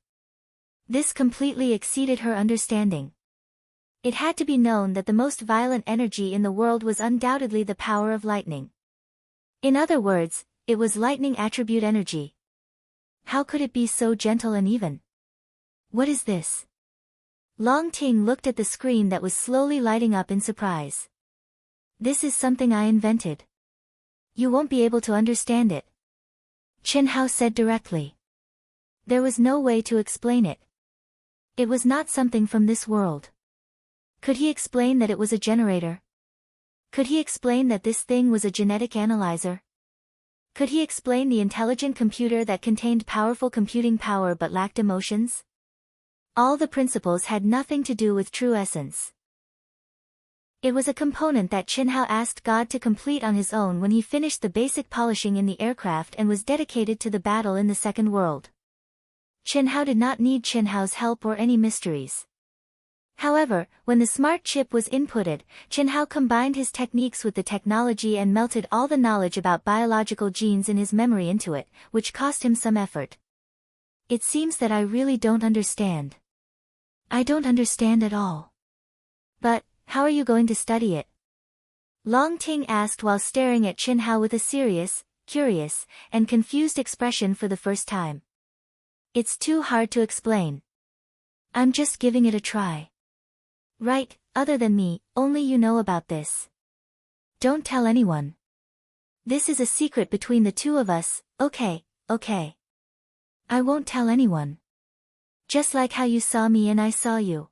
This completely exceeded her understanding. It had to be known that the most violent energy in the world was undoubtedly the power of lightning. In other words, it was lightning attribute energy. How could it be so gentle and even? What is this? Long Ting looked at the screen that was slowly lighting up in surprise. This is something I invented. You won't be able to understand it. Chen Hao said directly. There was no way to explain it. It was not something from this world. Could he explain that it was a generator? Could he explain that this thing was a genetic analyzer? Could he explain the intelligent computer that contained powerful computing power but lacked emotions? All the principles had nothing to do with true essence. It was a component that Chen Hao asked God to complete on his own when he finished the basic polishing in the aircraft and was dedicated to the battle in the Second World. Chen Hao did not need Chen Hao's help or any mysteries. However, when the smart chip was inputted, Chen Hao combined his techniques with the technology and melted all the knowledge about biological genes in his memory into it, which cost him some effort. It seems that I really don't understand. I don't understand at all. But, how are you going to study it? Long Ting asked while staring at Chen Hao with a serious, curious, and confused expression for the first time. It's too hard to explain. I'm just giving it a try. Right, other than me, only you know about this. Don't tell anyone. This is a secret between the two of us, okay, okay. I won't tell anyone. Just like how you saw me and I saw you.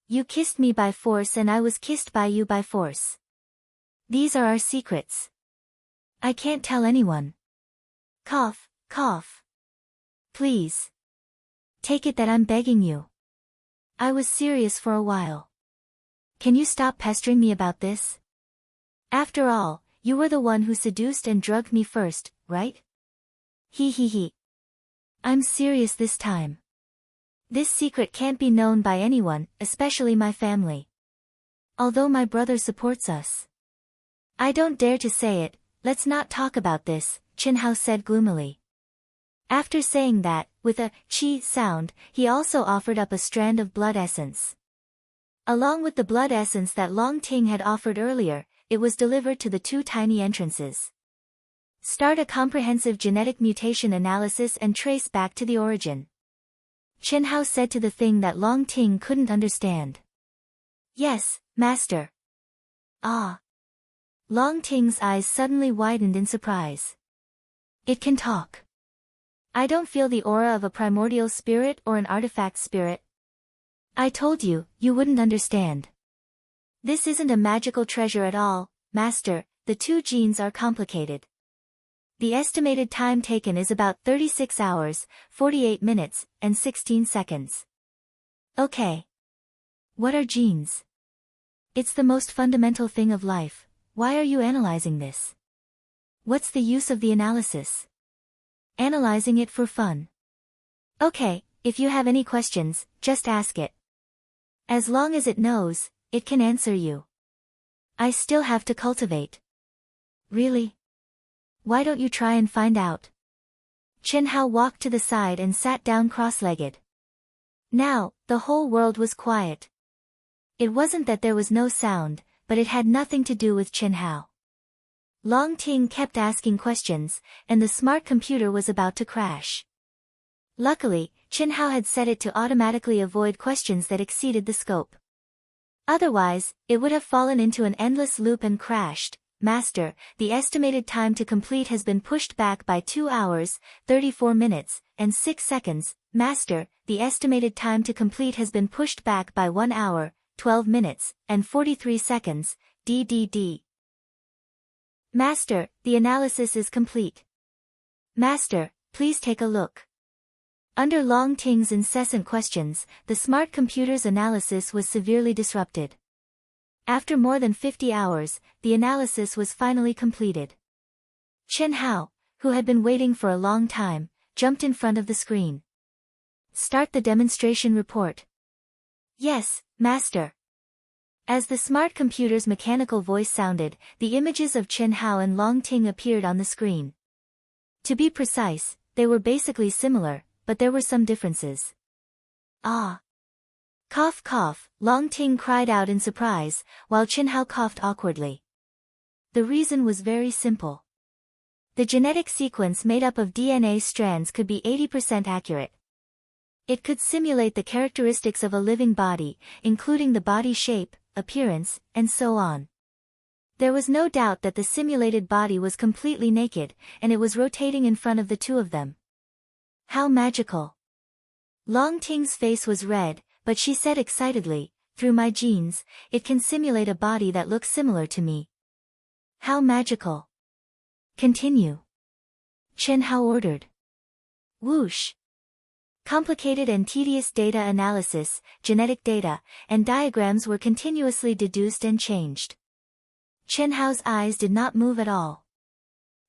You kissed me by force and I was kissed by you by force. These are our secrets. I can't tell anyone. Cough, cough. Please. Take it that I'm begging you. I was serious for a while. Can you stop pestering me about this? After all, you were the one who seduced and drugged me first, right? He. I'm serious this time. This secret can't be known by anyone, especially my family. Although my brother supports us. I don't dare to say it, let's not talk about this, Chen Hao said gloomily. After saying that, with a chi sound, he also offered up a strand of blood essence. Along with the blood essence that Long Ting had offered earlier, it was delivered to the two tiny entrances. Start a comprehensive genetic mutation analysis and trace back to the origin. Chen Hao said to the thing that Long Ting couldn't understand. Yes, master. Ah. Long Ting's eyes suddenly widened in surprise. It can talk. I don't feel the aura of a primordial spirit or an artifact spirit. I told you, you wouldn't understand. This isn't a magical treasure at all, master, the two genes are complicated. The estimated time taken is about 36 hours, 48 minutes, and 16 seconds. Okay. What are genes? It's the most fundamental thing of life. Why are you analyzing this? What's the use of the analysis? Analyzing it for fun. Okay, if you have any questions, just ask it. As long as it knows, it can answer you. I still have to cultivate. Really? Why don't you try and find out? Chen Hao walked to the side and sat down cross-legged. Now, the whole world was quiet. It wasn't that there was no sound, but it had nothing to do with Chen Hao. Long Ting kept asking questions, and the smart computer was about to crash. Luckily, Chen Hao had set it to automatically avoid questions that exceeded the scope. Otherwise, it would have fallen into an endless loop and crashed. Master, the estimated time to complete has been pushed back by 2 hours, 34 minutes, and 6 seconds. Master, the estimated time to complete has been pushed back by 1 hour, 12 minutes, and 43 seconds. DDD. Master, the analysis is complete. Master, please take a look. Under Long Ting's incessant questions, the smart computer's analysis was severely disrupted. After more than 50 hours, the analysis was finally completed. Chen Hao, who had been waiting for a long time, jumped in front of the screen. Start the demonstration report. Yes, master. As the smart computer's mechanical voice sounded, the images of Chen Hao and Long Ting appeared on the screen. To be precise, they were basically similar, but there were some differences. Ah. Cough cough, Long Ting cried out in surprise, while Chen Hao coughed awkwardly. The reason was very simple. The genetic sequence made up of DNA strands could be 80% accurate. It could simulate the characteristics of a living body, including the body shape, appearance, and so on. There was no doubt that the simulated body was completely naked, and it was rotating in front of the two of them. How magical! Long Ting's face was red, but she said excitedly, through my genes, it can simulate a body that looks similar to me. How magical! Continue. Chen Hao ordered. Whoosh! Complicated and tedious data analysis, genetic data, and diagrams were continuously deduced and changed. Chen Hao's eyes did not move at all.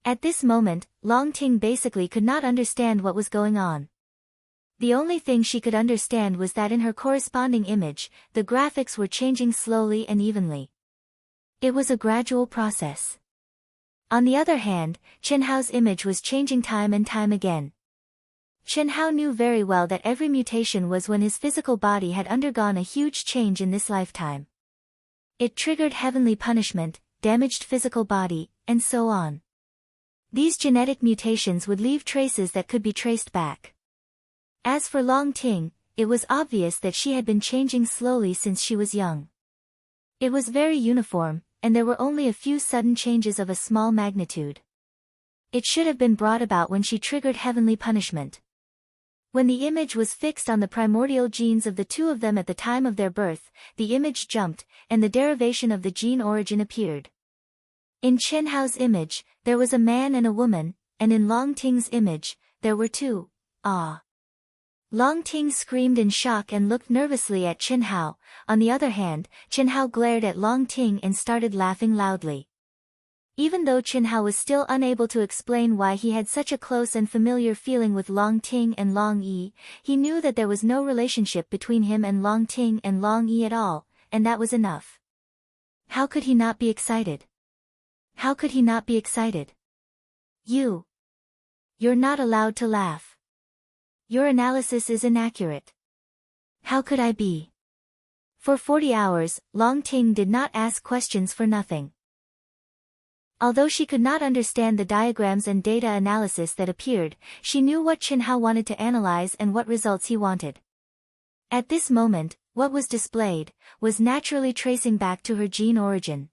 At this moment, Long Ting basically could not understand what was going on. The only thing she could understand was that in her corresponding image, the graphics were changing slowly and evenly. It was a gradual process. On the other hand, Chen Hao's image was changing time and time again. Chen Hao knew very well that every mutation was when his physical body had undergone a huge change in this lifetime. It triggered heavenly punishment, damaged physical body, and so on. These genetic mutations would leave traces that could be traced back. As for Long Ting, it was obvious that she had been changing slowly since she was young. It was very uniform, and there were only a few sudden changes of a small magnitude. It should have been brought about when she triggered heavenly punishment. When the image was fixed on the primordial genes of the two of them at the time of their birth, the image jumped, and the derivation of the gene origin appeared. In Chen Hao's image, there was a man and a woman, and in Long Ting's image, there were two. Ah! Long Ting screamed in shock and looked nervously at Chen Hao. On the other hand, Chen Hao glared at Long Ting and started laughing loudly. Even though Chen Hao was still unable to explain why he had such a close and familiar feeling with Long Ting and Long Yi, he knew that there was no relationship between him and Long Ting and Long Yi at all, and that was enough. How could he not be excited? How could he not be excited? You're not allowed to laugh. Your analysis is inaccurate. How could I be? For 40 hours, Long Ting did not ask questions for nothing. Although she could not understand the diagrams and data analysis that appeared, she knew what Chen Hao wanted to analyze and what results he wanted. At this moment, what was displayed was naturally tracing back to her gene origin.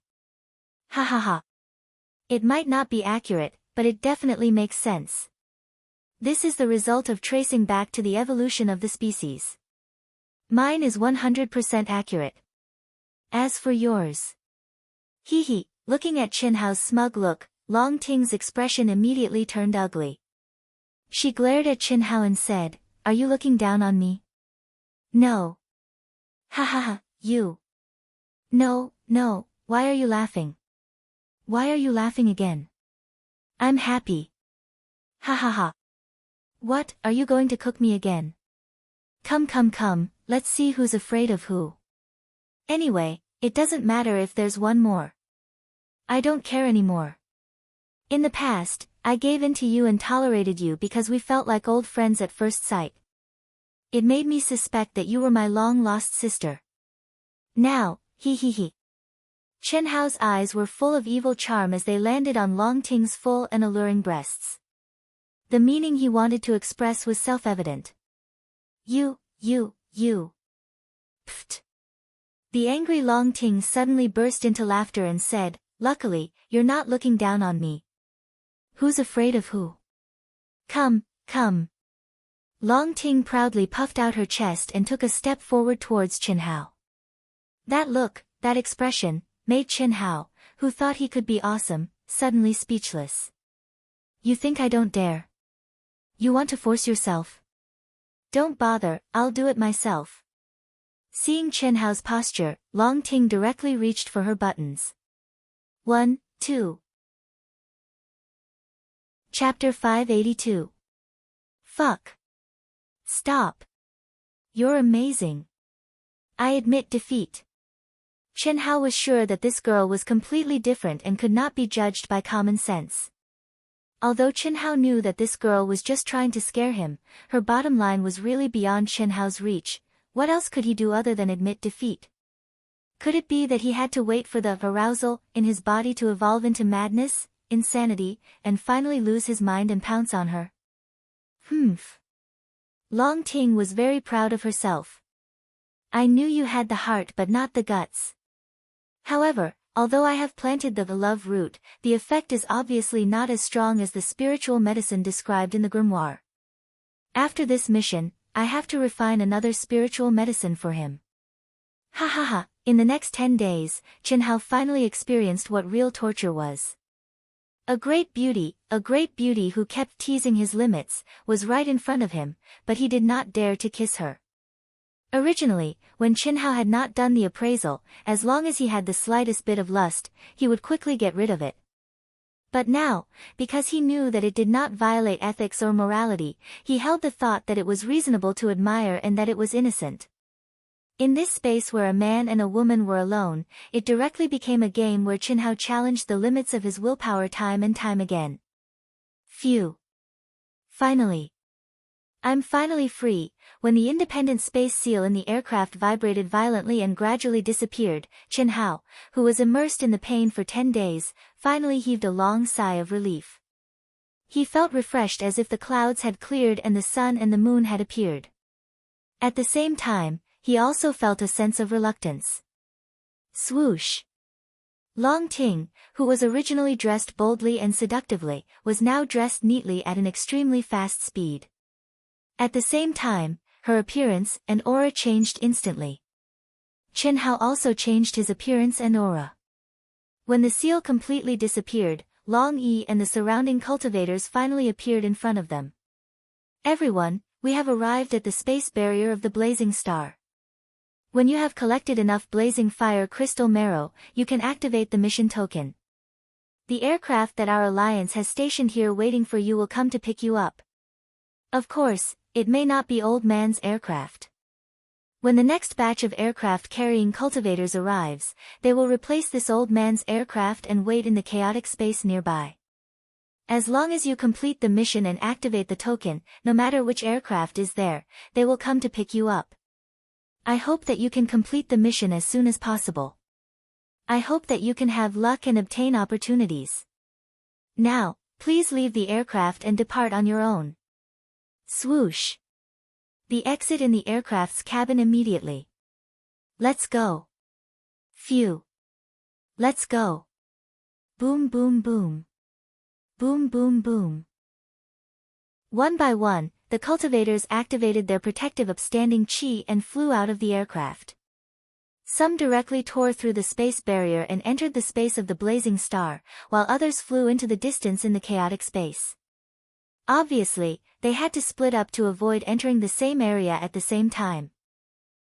Ha ha ha. It might not be accurate, but it definitely makes sense. This is the result of tracing back to the evolution of the species. Mine is 100% accurate. As for yours. Hee hee, looking at Chinhao's smug look, Long Ting's expression immediately turned ugly. She glared at Chinhao and said, "Are you looking down on me?" "No." "Ha ha ha, you." "No, no, why are you laughing?" "Why are you laughing again?" "I'm happy." "Ha ha ha." "What, are you going to cook me again?" Come come come, let's see who's afraid of who. Anyway, it doesn't matter if there's one more. I don't care anymore. In the past, I gave in to you and tolerated you because we felt like old friends at first sight. It made me suspect that you were my long-lost sister. Now, hee hee hee. Chenhao's eyes were full of evil charm as they landed on Long Ting's full and alluring breasts. The meaning he wanted to express was self-evident. You. Pfft. The angry Long Ting suddenly burst into laughter and said, "Luckily, you're not looking down on me." "Who's afraid of who?" Come. Long Ting proudly puffed out her chest and took a step forward towards Chinhao. That look, that expression, made Chinhao, who thought he could be awesome, suddenly speechless. "You think I don't dare? You want to force yourself? Don't bother, I'll do it myself." Seeing Chinhao's posture, Long Ting directly reached for her buttons. 1, 2. Chapter 582. Fuck. Stop. You're amazing. I admit defeat. Chinhao was sure that this girl was completely different and could not be judged by common sense. Although Chinhao knew that this girl was just trying to scare him, her bottom line was really beyond Chinhao's reach. What else could he do other than admit defeat? Could it be that he had to wait for the arousal in his body to evolve into madness, insanity, and finally lose his mind and pounce on her? Humph. Long Ting was very proud of herself. I knew you had the heart but not the guts. However, although I have planted the love root, the effect is obviously not as strong as the spiritual medicine described in the grimoire. After this mission, I have to refine another spiritual medicine for him. Ha ha ha, in the next 10 days, Chinhao finally experienced what real torture was. A great beauty who kept teasing his limits, was right in front of him, but he did not dare to kiss her. Originally, when Chinhao had not done the appraisal, as long as he had the slightest bit of lust, he would quickly get rid of it. But now, because he knew that it did not violate ethics or morality, he held the thought that it was reasonable to admire and that it was innocent. In this space where a man and a woman were alone, it directly became a game where Chinhao challenged the limits of his willpower time and time again. Phew. Finally. I'm finally free. When the independent space seal in the aircraft vibrated violently and gradually disappeared, Chinhao, who was immersed in the pain for 10 days, finally heaved a long sigh of relief. He felt refreshed as if the clouds had cleared and the sun and the moon had appeared. At the same time, he also felt a sense of reluctance. Swoosh. Long Ting, who was originally dressed boldly and seductively, was now dressed neatly at an extremely fast speed. At the same time, her appearance and aura changed instantly. Chinhao also changed his appearance and aura. When the seal completely disappeared, Long Yi and the surrounding cultivators finally appeared in front of them. Everyone, we have arrived at the space barrier of the blazing star. When you have collected enough blazing fire crystal marrow, you can activate the mission token. The aircraft that our alliance has stationed here waiting for you will come to pick you up. Of course, it may not be old man's aircraft. When the next batch of aircraft carrying cultivators arrives, they will replace this old man's aircraft and wait in the chaotic space nearby. As long as you complete the mission and activate the token, no matter which aircraft is there, they will come to pick you up. I hope that you can complete the mission as soon as possible. I hope that you can have luck and obtain opportunities. Now, please leave the aircraft and depart on your own. Swoosh. the exit in the aircraft's cabin immediately. Let's go. Phew. Let's go. Boom boom boom. Boom boom boom. One by one, the cultivators activated their protective upstanding chi and flew out of the aircraft. Some directly tore through the space barrier and entered the space of the blazing star, while others flew into the distance in the chaotic space. Obviously, they had to split up to avoid entering the same area at the same time.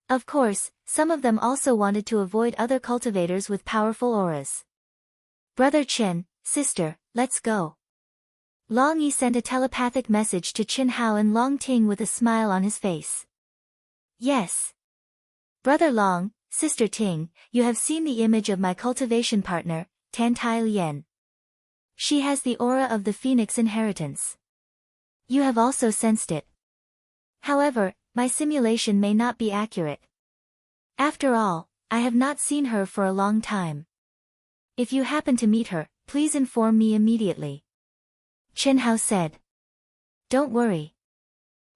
Of course, some of them also wanted to avoid other cultivators with powerful auras. Brother Chen, sister, let's go. Long Yi sent a telepathic message to Qin Hao and Long Ting with a smile on his face. Yes. Brother Long, Sister Ting, you have seen the image of my cultivation partner, Tantai Lian. She has the aura of the phoenix inheritance. You have also sensed it. However, my simulation may not be accurate. After all, I have not seen her for a long time. If you happen to meet her, please inform me immediately. Qin Hao said. Don't worry.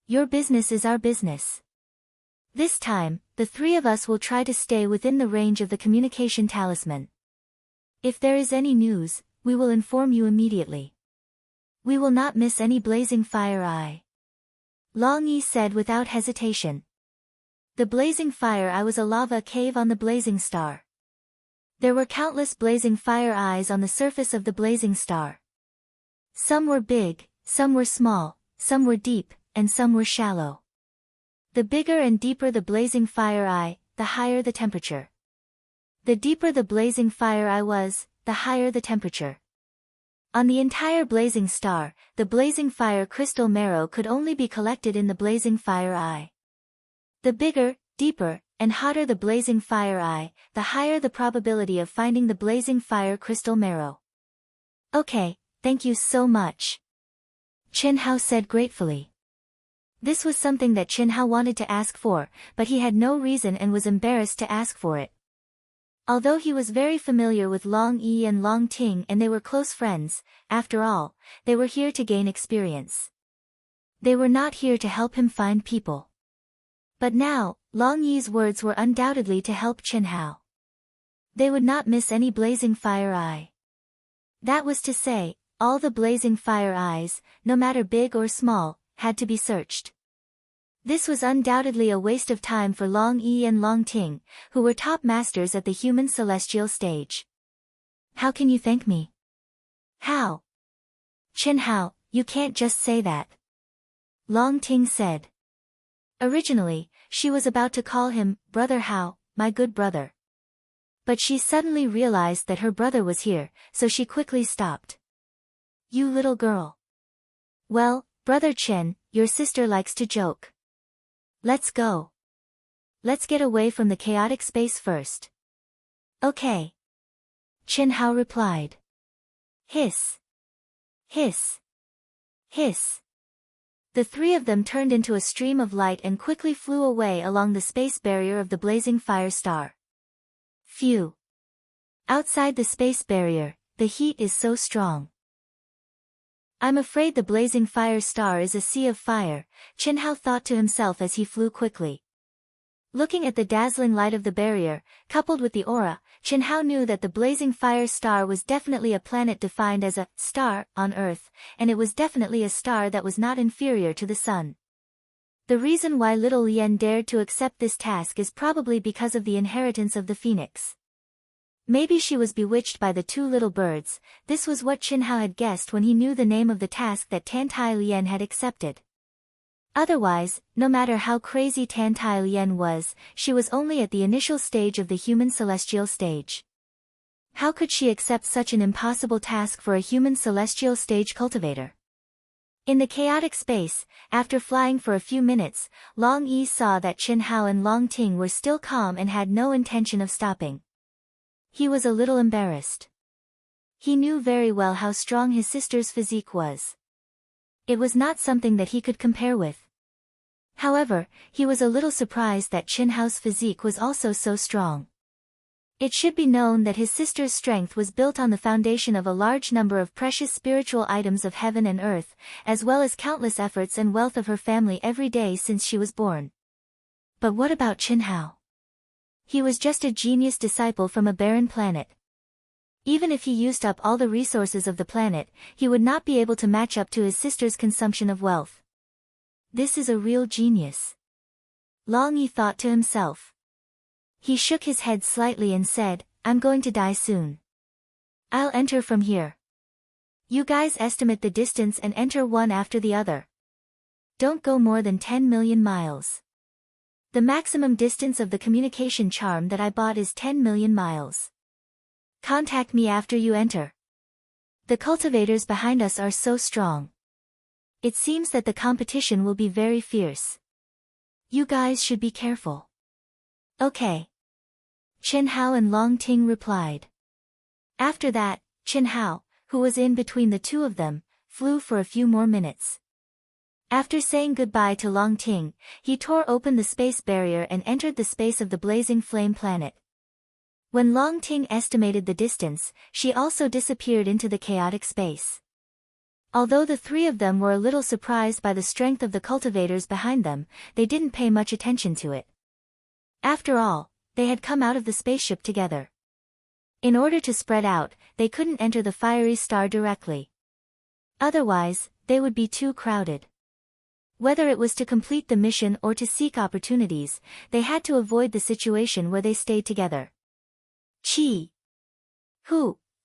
Your business is our business. This time, the three of us will try to stay within the range of the communication talisman. If there is any news, we will inform you immediately. We will not miss any blazing fire eye. Long Yi said without hesitation. The blazing fire eye was a lava cave on the blazing star. There were countless blazing fire eyes on the surface of the blazing star. Some were big, some were small, some were deep, and some were shallow. The bigger and deeper the blazing fire eye, the higher the temperature. The deeper the blazing fire eye was, the higher the temperature. On the entire blazing star, the blazing fire crystal marrow could only be collected in the blazing fire eye. The bigger, deeper, and hotter the blazing fire eye, the higher the probability of finding the blazing fire crystal marrow. Okay, thank you so much. Qin Hao said gratefully. This was something that Qin Hao wanted to ask for, but he had no reason and was embarrassed to ask for it. Although he was very familiar with Long Yi and Long Ting and they were close friends, after all, they were here to gain experience. They were not here to help him find people. But now, Long Yi's words were undoubtedly to help Qin Hao. They would not miss any blazing fire eye. That was to say, all the blazing fire eyes, no matter big or small, had to be searched. This was undoubtedly a waste of time for Long Yi and Long Ting, who were top masters at the human celestial stage. How can you thank me? How? Qin Hao, you can't just say that. Long Ting said. Originally, she was about to call him, Brother Hao, my good brother. But she suddenly realized that her brother was here, so she quickly stopped. You little girl. Well, Brother Chen, your sister likes to joke. Let's go. Let's get away from the chaotic space first. Okay. Qin Hao replied. Hiss. Hiss. Hiss. The three of them turned into a stream of light and quickly flew away along the space barrier of the blazing fire star. Phew. Outside the space barrier, the heat is so strong. I'm afraid the blazing fire star is a sea of fire, Qin Hao thought to himself as he flew quickly. Looking at the dazzling light of the barrier, coupled with the aura, Qin Hao knew that the blazing fire star was definitely a planet defined as a star on Earth, and it was definitely a star that was not inferior to the sun. The reason why little Lian dared to accept this task is probably because of the inheritance of the phoenix. Maybe she was bewitched by the two little birds. This was what Qin Hao had guessed when he knew the name of the task that Tantai Lian had accepted. Otherwise, no matter how crazy Tantai Lian was, she was only at the initial stage of the human celestial stage. How could she accept such an impossible task for a human celestial stage cultivator? In the chaotic space, after flying for a few minutes, Long Yi saw that Qin Hao and Long Ting were still calm and had no intention of stopping. He was a little embarrassed. He knew very well how strong his sister's physique was. It was not something that he could compare with. However, he was a little surprised that Qin Hao's physique was also so strong. It should be known that his sister's strength was built on the foundation of a large number of precious spiritual items of heaven and earth, as well as countless efforts and wealth of her family every day since she was born. But what about Qin Hao? He was just a genius disciple from a barren planet. Even if he used up all the resources of the planet, he would not be able to match up to his sister's consumption of wealth. This is a real genius. Long Yi thought to himself. He shook his head slightly and said, I'm going to die soon. I'll enter from here. You guys estimate the distance and enter one after the other. Don't go more than 10 million miles. The maximum distance of the communication charm that I bought is 10 million miles. Contact me after you enter. The cultivators behind us are so strong. It seems that the competition will be very fierce. You guys should be careful. Okay. Qin Hao and Long Ting replied. After that, Qin Hao, who was in between the two of them, flew for a few more minutes. After saying goodbye to Long Ting, he tore open the space barrier and entered the space of the blazing flame planet. When Long Ting estimated the distance, she also disappeared into the chaotic space. Although the three of them were a little surprised by the strength of the cultivators behind them, they didn't pay much attention to it. After all, they had come out of the spaceship together. In order to spread out, they couldn't enter the fiery star directly. Otherwise, they would be too crowded. Whether it was to complete the mission or to seek opportunities, they had to avoid the situation where they stayed together. Chi!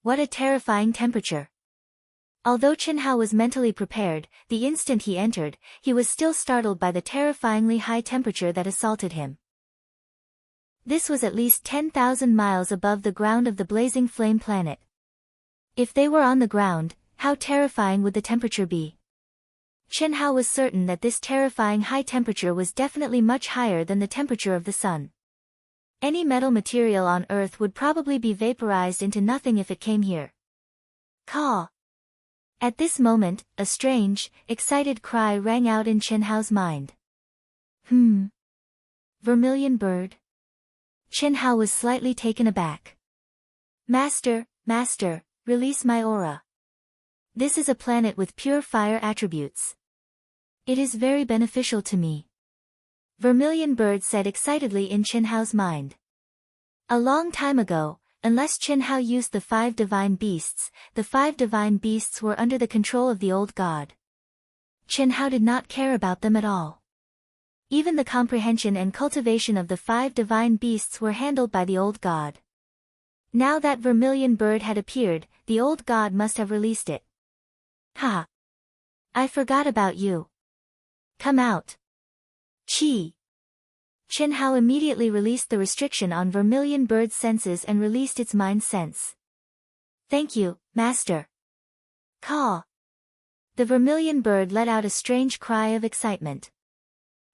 What a terrifying temperature! Although Qin Hao was mentally prepared, the instant he entered, he was still startled by the terrifyingly high temperature that assaulted him. This was at least 10,000 miles above the ground of the blazing flame planet. If they were on the ground, how terrifying would the temperature be? Qin Hao was certain that this terrifying high temperature was definitely much higher than the temperature of the sun. Any metal material on Earth would probably be vaporized into nothing if it came here. Caw! At this moment, a strange, excited cry rang out in Qin Hao's mind. Vermilion bird? Qin Hao was slightly taken aback. Master, release my aura. This is a planet with pure fire attributes. It is very beneficial to me. Vermilion bird said excitedly in Qin Hao's mind. A long time ago, unless Qin Hao used the 5 divine beasts, the 5 divine beasts were under the control of the old god. Qin Hao did not care about them at all. Even the comprehension and cultivation of the 5 divine beasts were handled by the old god. Now that vermilion bird had appeared, the old god must have released it. Ha! I forgot about you. Come out. Qi! Qin Hao immediately released the restriction on vermilion bird's senses and released its mind sense. Thank you, master. Caw! The vermilion bird let out a strange cry of excitement.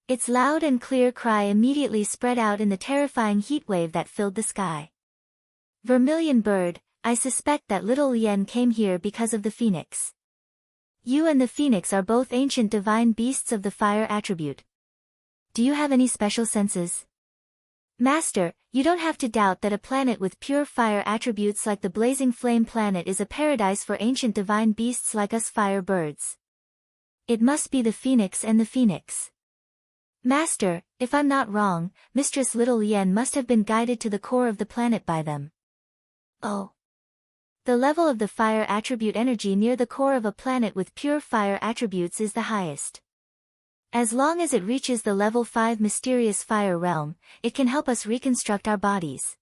Its loud and clear cry immediately spread out in the terrifying heat wave that filled the sky. Vermilion bird, I suspect that little Lien came here because of the phoenix. You and the phoenix are both ancient divine beasts of the fire attribute. Do you have any special senses? Master, you don't have to doubt that a planet with pure fire attributes like the blazing flame planet is a paradise for ancient divine beasts like us fire birds. It must be the phoenix and the phoenix. Master, if I'm not wrong, Mistress Little Lien must have been guided to the core of the planet by them. Oh. The level of the fire attribute energy near the core of a planet with pure fire attributes is the highest. As long as it reaches the level 5 mysterious fire realm, it can help us reconstruct our bodies.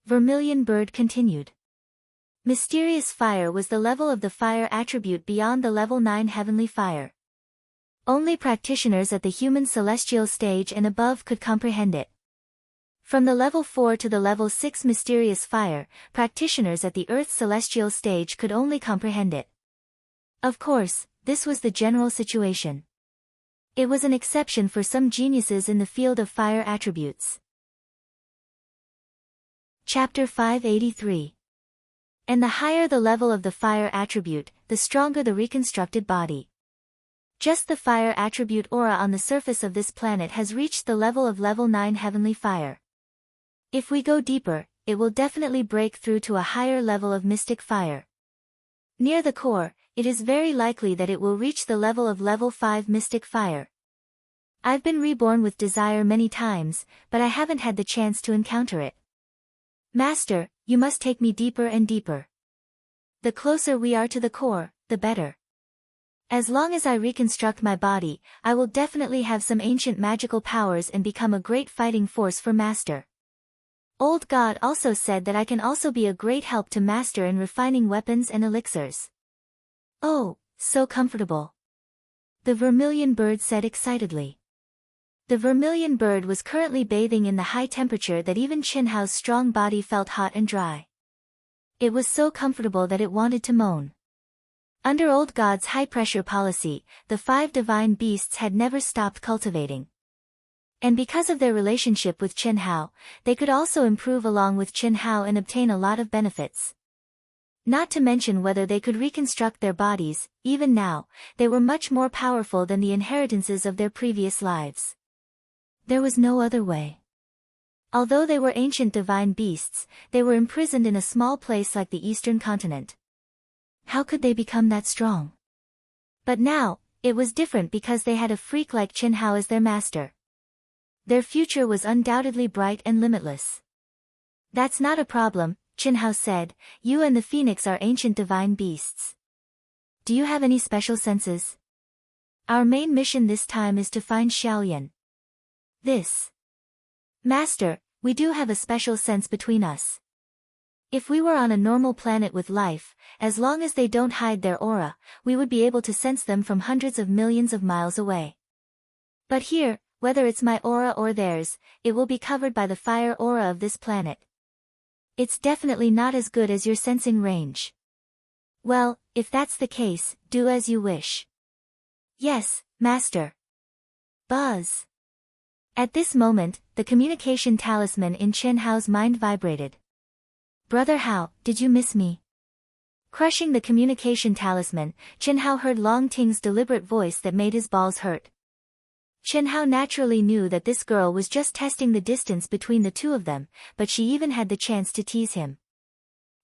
Vermilion bird continued. Mysterious fire was the level of the fire attribute beyond the level 9 heavenly fire. Only practitioners at the human celestial stage and above could comprehend it. From the level 4 to the level 6 mysterious fire, practitioners at the Earth's celestial stage could only comprehend it. Of course, this was the general situation. It was an exception for some geniuses in the field of fire attributes. Chapter 583. And the higher the level of the fire attribute, the stronger the reconstructed body. Just the fire attribute aura on the surface of this planet has reached the level of level 9 heavenly fire. If we go deeper, it will definitely break through to a higher level of mystic fire. Near the core, it is very likely that it will reach the level of level 5 mystic fire. I've been reborn with desire many times, but I haven't had the chance to encounter it. Master, you must take me deeper and deeper. The closer we are to the core, the better. As long as I reconstruct my body, I will definitely have some ancient magical powers and become a great fighting force for Master. Old God also said that I can also be a great help to Master in refining weapons and elixirs. Oh, so comfortable. The vermilion bird said excitedly. The vermilion bird was currently bathing in the high temperature that even Qinhao's strong body felt hot and dry. It was so comfortable that it wanted to moan. Under Old God's high-pressure policy, the 5 divine beasts had never stopped cultivating. And because of their relationship with Qinhao, they could also improve along with Qinhao and obtain a lot of benefits. Not to mention whether they could reconstruct their bodies, even now, they were much more powerful than the inheritances of their previous lives. There was no other way. Although they were ancient divine beasts, they were imprisoned in a small place like the eastern continent. How could they become that strong? But now, it was different because they had a freak like Qinhao as their master. Their future was undoubtedly bright and limitless. That's not a problem, Qinhao said, you and the phoenix are ancient divine beasts. Do you have any special senses? Our main mission this time is to find Xiaoyan. This. Master, we do have a special sense between us. If we were on a normal planet with life, as long as they don't hide their aura, we would be able to sense them from hundreds of millions of miles away. But here, whether it's my aura or theirs, it will be covered by the fire aura of this planet. It's definitely not as good as your sensing range. Well, if that's the case, do as you wish. Yes, Master. Buzz. At this moment, the communication talisman in Qinhao's mind vibrated. Brother Hao, did you miss me? Crushing the communication talisman, Qinhao heard Long Ting's deliberate voice that made his balls hurt. Qinhao naturally knew that this girl was just testing the distance between the two of them, but she even had the chance to tease him.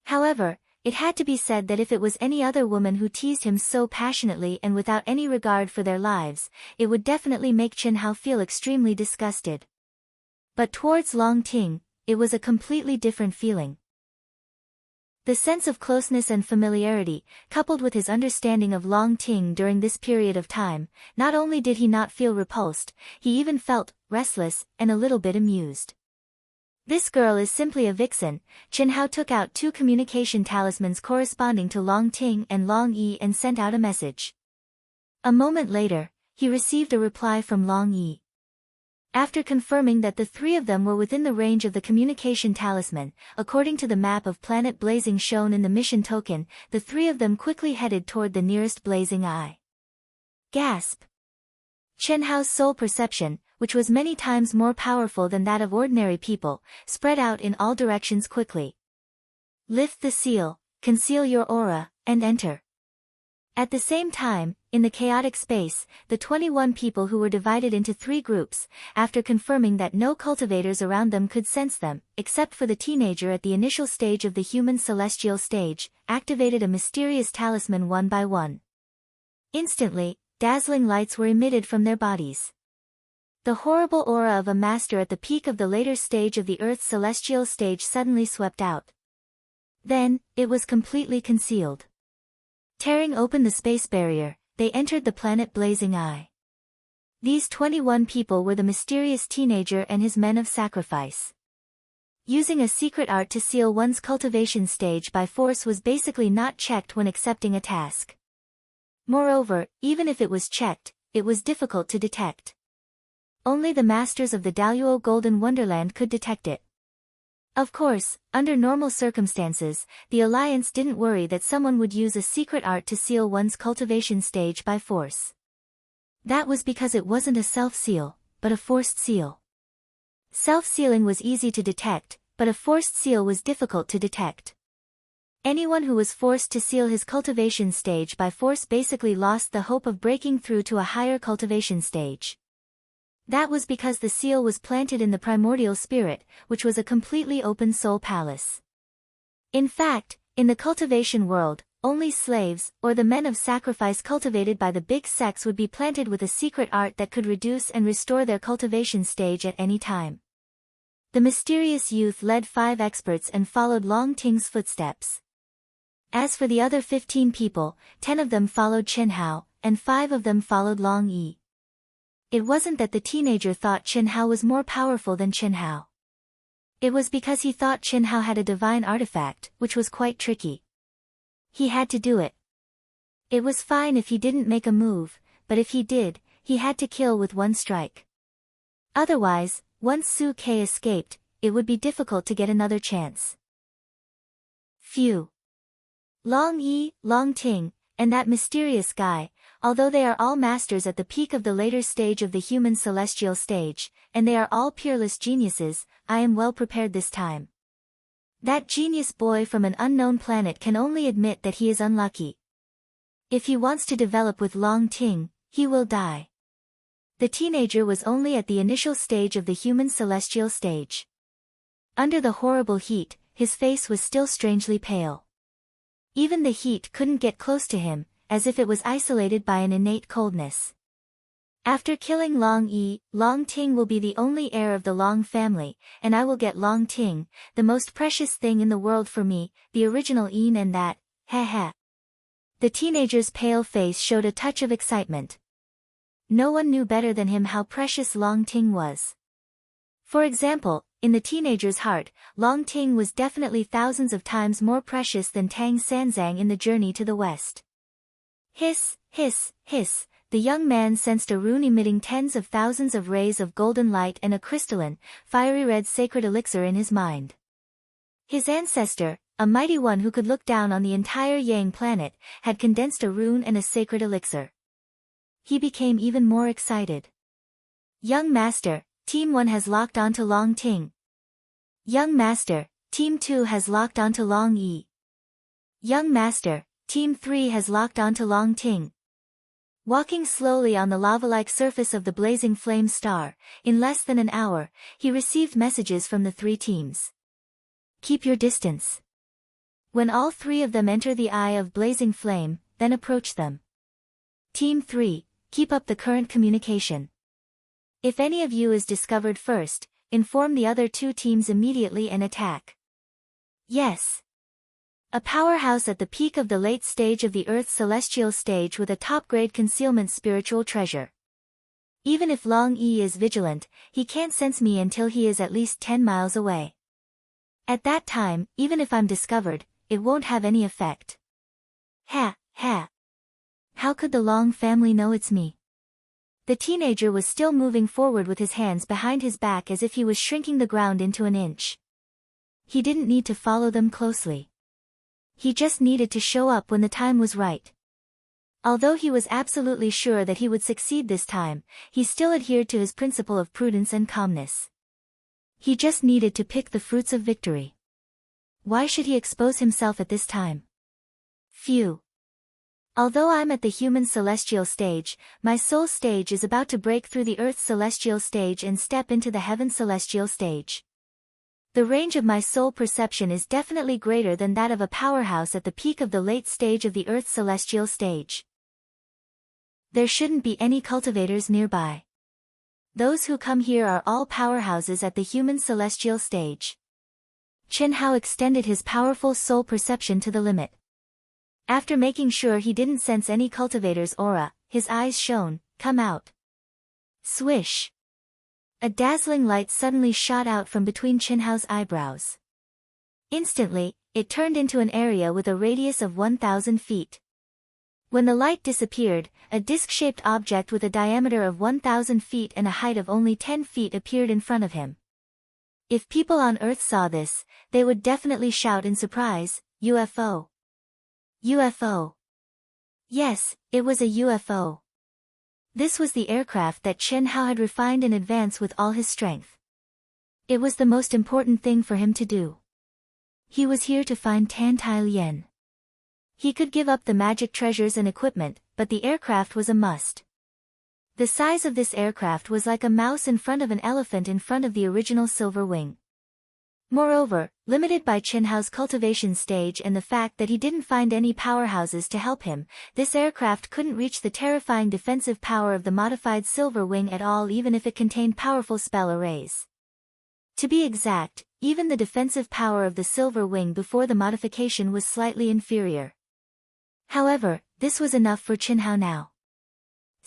However, it had to be said that if it was any other woman who teased him so passionately and without any regard for their lives, it would definitely make Qinhao feel extremely disgusted. But towards Long Ting, it was a completely different feeling. The sense of closeness and familiarity, coupled with his understanding of Long Ting during this period of time, not only did he not feel repulsed, he even felt restless and a little bit amused. This girl is simply a vixen. Qinhao took out 2 communication talismans corresponding to Long Ting and Long Yi and sent out a message. A moment later, he received a reply from Long Yi. After confirming that the 3 of them were within the range of the communication talisman, according to the map of planet Blazing shown in the mission token, the 3 of them quickly headed toward the nearest blazing eye. Gasp! Qinhao's soul perception, which was many times more powerful than that of ordinary people, spread out in all directions quickly. Lift the seal, conceal your aura, and enter. At the same time, in the chaotic space, the 21 people who were divided into 3 groups, after confirming that no cultivators around them could sense them, except for the teenager at the initial stage of the human celestial stage, activated a mysterious talisman one by one. Instantly, dazzling lights were emitted from their bodies. The horrible aura of a master at the peak of the later stage of the Earth's celestial stage suddenly swept out. Then, it was completely concealed. Tearing open the space barrier, they entered the planet Blazing Eye. These 21 people were the mysterious teenager and his men of sacrifice. Using a secret art to seal one's cultivation stage by force was basically not checked when accepting a task. Moreover, even if it was checked, it was difficult to detect. Only the masters of the Daluo Golden Wonderland could detect it. Of course, under normal circumstances, the Alliance didn't worry that someone would use a secret art to seal one's cultivation stage by force. That was because it wasn't a self-seal, but a forced seal. Self-sealing was easy to detect, but a forced seal was difficult to detect. Anyone who was forced to seal his cultivation stage by force basically lost the hope of breaking through to a higher cultivation stage. That was because the seal was planted in the primordial spirit, which was a completely open soul palace. In fact, in the cultivation world, only slaves, or the men of sacrifice cultivated by the big sects would be planted with a secret art that could reduce and restore their cultivation stage at any time. The mysterious youth led 5 experts and followed Long Ting's footsteps. As for the other 15 people, 10 of them followed Chen Hao, and 5 of them followed Long Yi. It wasn't that the teenager thought Chen Hao was more powerful than Chen Hao. It was because he thought Chen Hao had a divine artifact, which was quite tricky. He had to do it. It was fine if he didn't make a move, but if he did, he had to kill with one strike. Otherwise, once Su Ke escaped, it would be difficult to get another chance. Phew. Long Yi, Long Ting, and that mysterious guy, although they are all masters at the peak of the later stage of the human celestial stage, and they are all peerless geniuses, I am well prepared this time. That genius boy from an unknown planet can only admit that he is unlucky. If he wants to develop with Long Ting, he will die. The teenager was only at the initial stage of the human celestial stage. Under the horrible heat, his face was still strangely pale. Even the heat couldn't get close to him, as if it was isolated by an innate coldness. After killing Long Yi, Long Ting will be the only heir of the Long family, and I will get Long Ting, the most precious thing in the world for me, the original Yin, and that, heh. The teenager's pale face showed a touch of excitement. No one knew better than him how precious Long Ting was. For example, in the teenager's heart, Long Ting was definitely thousands of times more precious than Tang Sanzang in the journey to the west. Hiss, hiss, hiss, the young man sensed a rune emitting tens of thousands of rays of golden light and a crystalline, fiery red sacred elixir in his mind. His ancestor, a mighty one who could look down on the entire Yang planet, had condensed a rune and a sacred elixir. He became even more excited. Young Master, Team 1 has locked onto Long Ting. Young Master, Team 2 has locked onto Long Yi. Young Master, Team 3 has locked onto Long Ting. Walking slowly on the lava-like surface of the blazing flame star, in less than an hour, he received messages from the 3 teams. Keep your distance. When all 3 of them enter the eye of blazing flame, then approach them. Team 3, keep up the current communication. If any of you is discovered first, inform the other 2 teams immediately and attack. Yes. A powerhouse at the peak of the late stage of the Earth's celestial stage with a top-grade concealment spiritual treasure. Even if Long Yi is vigilant, he can't sense me until he is at least 10 miles away. At that time, even if I'm discovered, it won't have any effect. Ha. How could the Long family know it's me? The teenager was still moving forward with his hands behind his back as if he was shrinking the ground into an inch. He didn't need to follow them closely. He just needed to show up when the time was right. Although he was absolutely sure that he would succeed this time, he still adhered to his principle of prudence and calmness. He just needed to pick the fruits of victory. Why should he expose himself at this time? Phew. Although I'm at the human celestial stage, my soul stage is about to break through the Earth's celestial stage and step into the heaven celestial stage. The range of my soul perception is definitely greater than that of a powerhouse at the peak of the late stage of the Earth's celestial stage. There shouldn't be any cultivators nearby. Those who come here are all powerhouses at the human celestial stage. Chen Hao extended his powerful soul perception to the limit. After making sure he didn't sense any cultivator's aura, his eyes shone, come out. Swish. A dazzling light suddenly shot out from between Chen Hao's eyebrows. Instantly, it turned into an area with a radius of 1,000 feet. When the light disappeared, a disc-shaped object with a diameter of 1,000 feet and a height of only 10 feet appeared in front of him. If people on Earth saw this, they would definitely shout in surprise, UFO. UFO. Yes, it was a UFO. This was the aircraft that Chen Hao had refined in advance with all his strength. It was the most important thing for him to do. He was here to find Tan Tai Lien. He could give up the magic treasures and equipment, but the aircraft was a must. The size of this aircraft was like a mouse in front of an elephant in front of the original Silver Wing. Moreover, limited by Chinhao's cultivation stage and the fact that he didn't find any powerhouses to help him, this aircraft couldn't reach the terrifying defensive power of the modified Silver Wing at all, even if it contained powerful spell arrays. To be exact, even the defensive power of the Silver Wing before the modification was slightly inferior. However, this was enough for Chinhao now.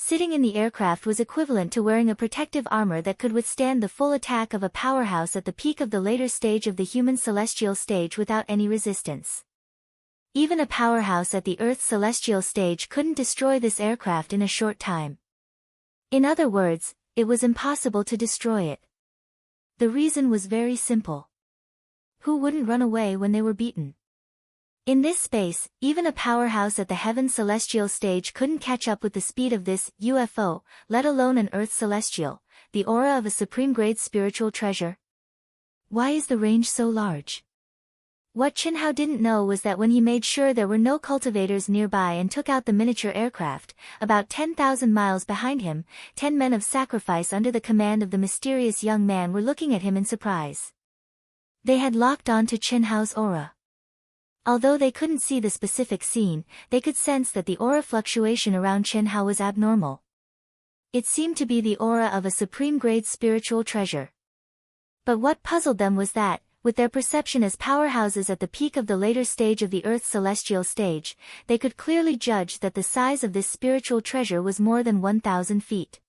Sitting in the aircraft was equivalent to wearing a protective armor that could withstand the full attack of a powerhouse at the peak of the later stage of the human celestial stage without any resistance. Even a powerhouse at the Earth's celestial stage couldn't destroy this aircraft in a short time. In other words, it was impossible to destroy it. The reason was very simple. Who wouldn't run away when they were beaten? In this space, even a powerhouse at the heaven celestial stage couldn't catch up with the speed of this UFO, let alone an Earth celestial, the aura of a supreme-grade spiritual treasure. Why is the range so large? What Chinhao didn't know was that when he made sure there were no cultivators nearby and took out the miniature aircraft, about 10,000 miles behind him, 10 men of sacrifice under the command of the mysterious young man were looking at him in surprise. They had locked on to Chinhao's aura. Although they couldn't see the specific scene, they could sense that the aura fluctuation around Chinhao was abnormal. It seemed to be the aura of a supreme-grade spiritual treasure. But what puzzled them was that, with their perception as powerhouses at the peak of the later stage of the Earth's celestial stage, they could clearly judge that the size of this spiritual treasure was more than 1,000 feet.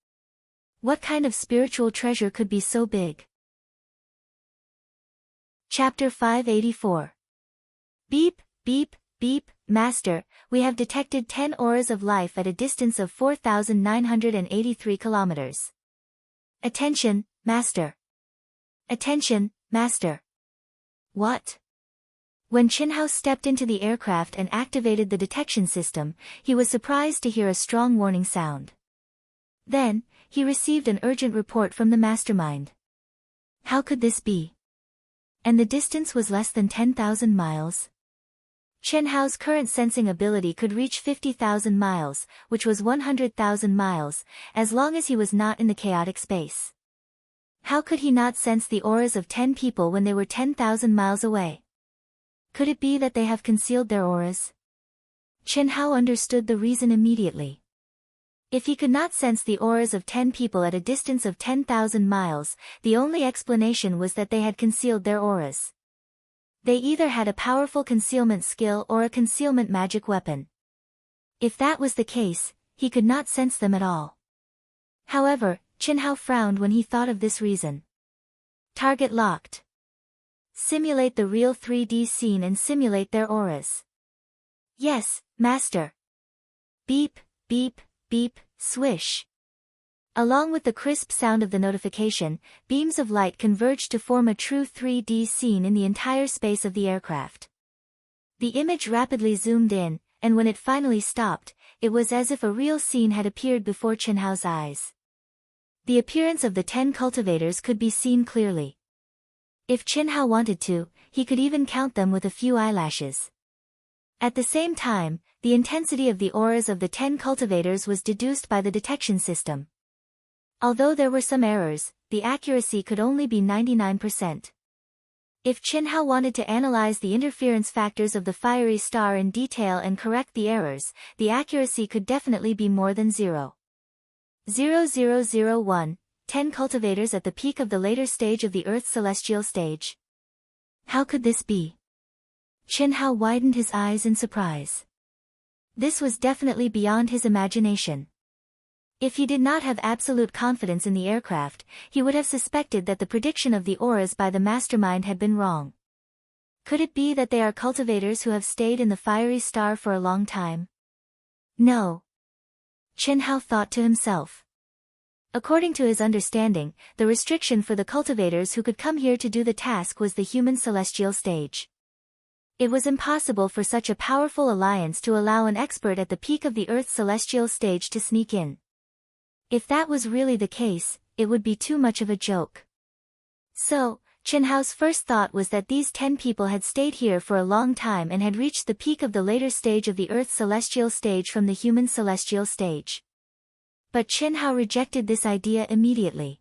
What kind of spiritual treasure could be so big? Chapter 584. Beep, beep, beep, Master, we have detected 10 auras of life at a distance of 4,983 kilometers. Attention, Master. Attention, Master. What? When Chinhao stepped into the aircraft and activated the detection system, he was surprised to hear a strong warning sound. Then, he received an urgent report from the mastermind. How could this be? And the distance was less than 10,000 miles? Chinhao's current sensing ability could reach 50,000 miles, which was 100,000 miles, as long as he was not in the chaotic space. How could he not sense the auras of 10 people when they were 10,000 miles away? Could it be that they have concealed their auras? Chinhao understood the reason immediately. If he could not sense the auras of 10 people at a distance of 10,000 miles, the only explanation was that they had concealed their auras. They either had a powerful concealment skill or a concealment magic weapon. If that was the case, he could not sense them at all. However, Chinhao frowned when he thought of this reason. Target locked. Simulate the real 3D scene and simulate their auras. Yes, Master. Beep, beep, beep, swish. Along with the crisp sound of the notification, beams of light converged to form a true 3D scene in the entire space of the aircraft. The image rapidly zoomed in, and when it finally stopped, it was as if a real scene had appeared before Chinhao's eyes. The appearance of the 10 cultivators could be seen clearly. If Chinhao wanted to, he could even count them with a few eyelashes. At the same time, the intensity of the auras of the 10 cultivators was deduced by the detection system. Although there were some errors, the accuracy could only be 99%. If Chinhao wanted to analyze the interference factors of the fiery star in detail and correct the errors, the accuracy could definitely be more than 0.0001, 10 cultivators at the peak of the later stage of the Earth's celestial stage. How could this be? Chinhao widened his eyes in surprise. This was definitely beyond his imagination. If he did not have absolute confidence in the aircraft, he would have suspected that the prediction of the auras by the mastermind had been wrong. Could it be that they are cultivators who have stayed in the fiery star for a long time? No. Chinhao thought to himself. According to his understanding, the restriction for the cultivators who could come here to do the task was the human celestial stage. It was impossible for such a powerful alliance to allow an expert at the peak of the Earth's celestial stage to sneak in. If that was really the case, it would be too much of a joke. So, Chinhao's first thought was that these 10 people had stayed here for a long time and had reached the peak of the later stage of the Earth's celestial stage from the human celestial stage. But Qin Hao rejected this idea immediately.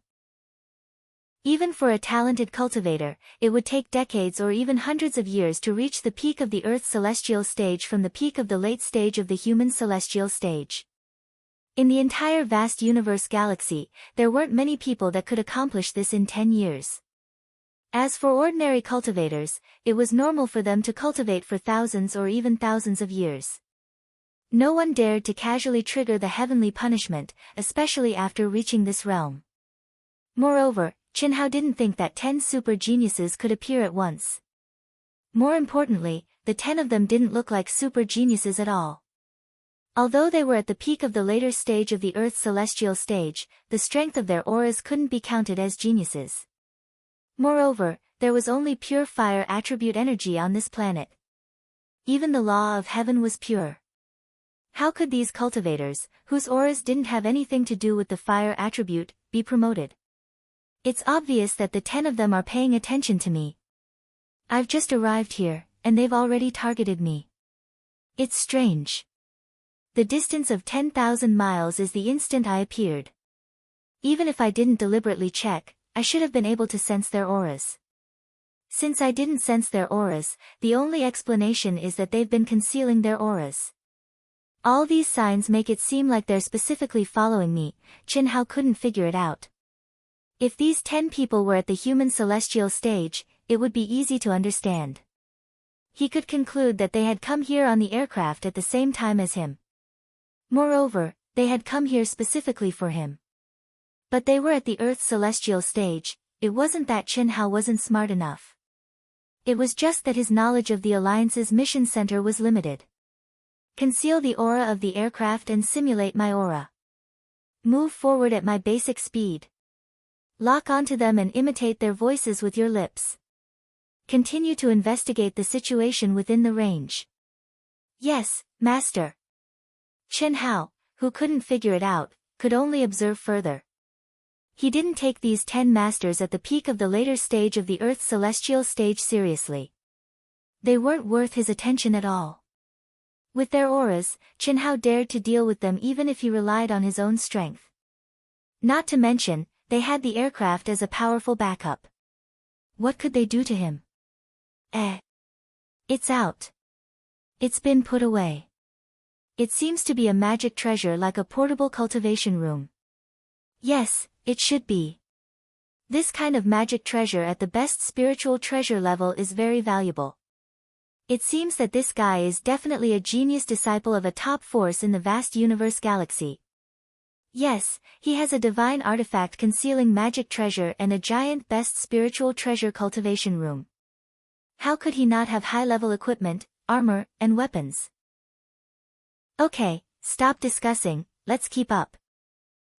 Even for a talented cultivator, it would take decades or even hundreds of years to reach the peak of the Earth's celestial stage from the peak of the late stage of the human celestial stage. In the entire vast universe galaxy, there weren't many people that could accomplish this in 10 years. As for ordinary cultivators, it was normal for them to cultivate for thousands or even thousands of years. No one dared to casually trigger the heavenly punishment, especially after reaching this realm. Moreover, Qin Hao didn't think that 10 super geniuses could appear at once. More importantly, the 10 of them didn't look like super geniuses at all. Although they were at the peak of the later stage of the Earth's celestial stage, the strength of their auras couldn't be counted as geniuses. Moreover, there was only pure fire attribute energy on this planet. Even the law of heaven was pure. How could these cultivators, whose auras didn't have anything to do with the fire attribute, be promoted? It's obvious that the 10 of them are paying attention to me. I've just arrived here, and they've already targeted me. It's strange. The distance of 10,000 miles is the instant I appeared. Even if I didn't deliberately check, I should have been able to sense their auras. Since I didn't sense their auras, the only explanation is that they've been concealing their auras. All these signs make it seem like they're specifically following me. Qin Hao couldn't figure it out. If these 10 people were at the human celestial stage, it would be easy to understand. He could conclude that they had come here on the aircraft at the same time as him. Moreover, they had come here specifically for him. But they were at the Earth's celestial stage. It wasn't that Qin Hao wasn't smart enough. It was just that his knowledge of the Alliance's mission center was limited. Conceal the aura of the aircraft and simulate my aura. Move forward at my basic speed. Lock onto them and imitate their voices with your lips. Continue to investigate the situation within the range. Yes, Master. Qin Hao, who couldn't figure it out, could only observe further. He didn't take these 10 masters at the peak of the later stage of the Earth's celestial stage seriously. They weren't worth his attention at all. With their auras, Qin Hao dared to deal with them even if he relied on his own strength. Not to mention, they had the aircraft as a powerful backup. What could they do to him? It's out. It's been put away. It seems to be a magic treasure like a portable cultivation room. Yes, it should be. This kind of magic treasure at the best spiritual treasure level is very valuable. It seems that this guy is definitely a genius disciple of a top force in the vast universe galaxy. Yes, he has a divine artifact concealing magic treasure and a giant best spiritual treasure cultivation room. How could he not have high-level equipment, armor, and weapons? Okay, stop discussing, let's keep up.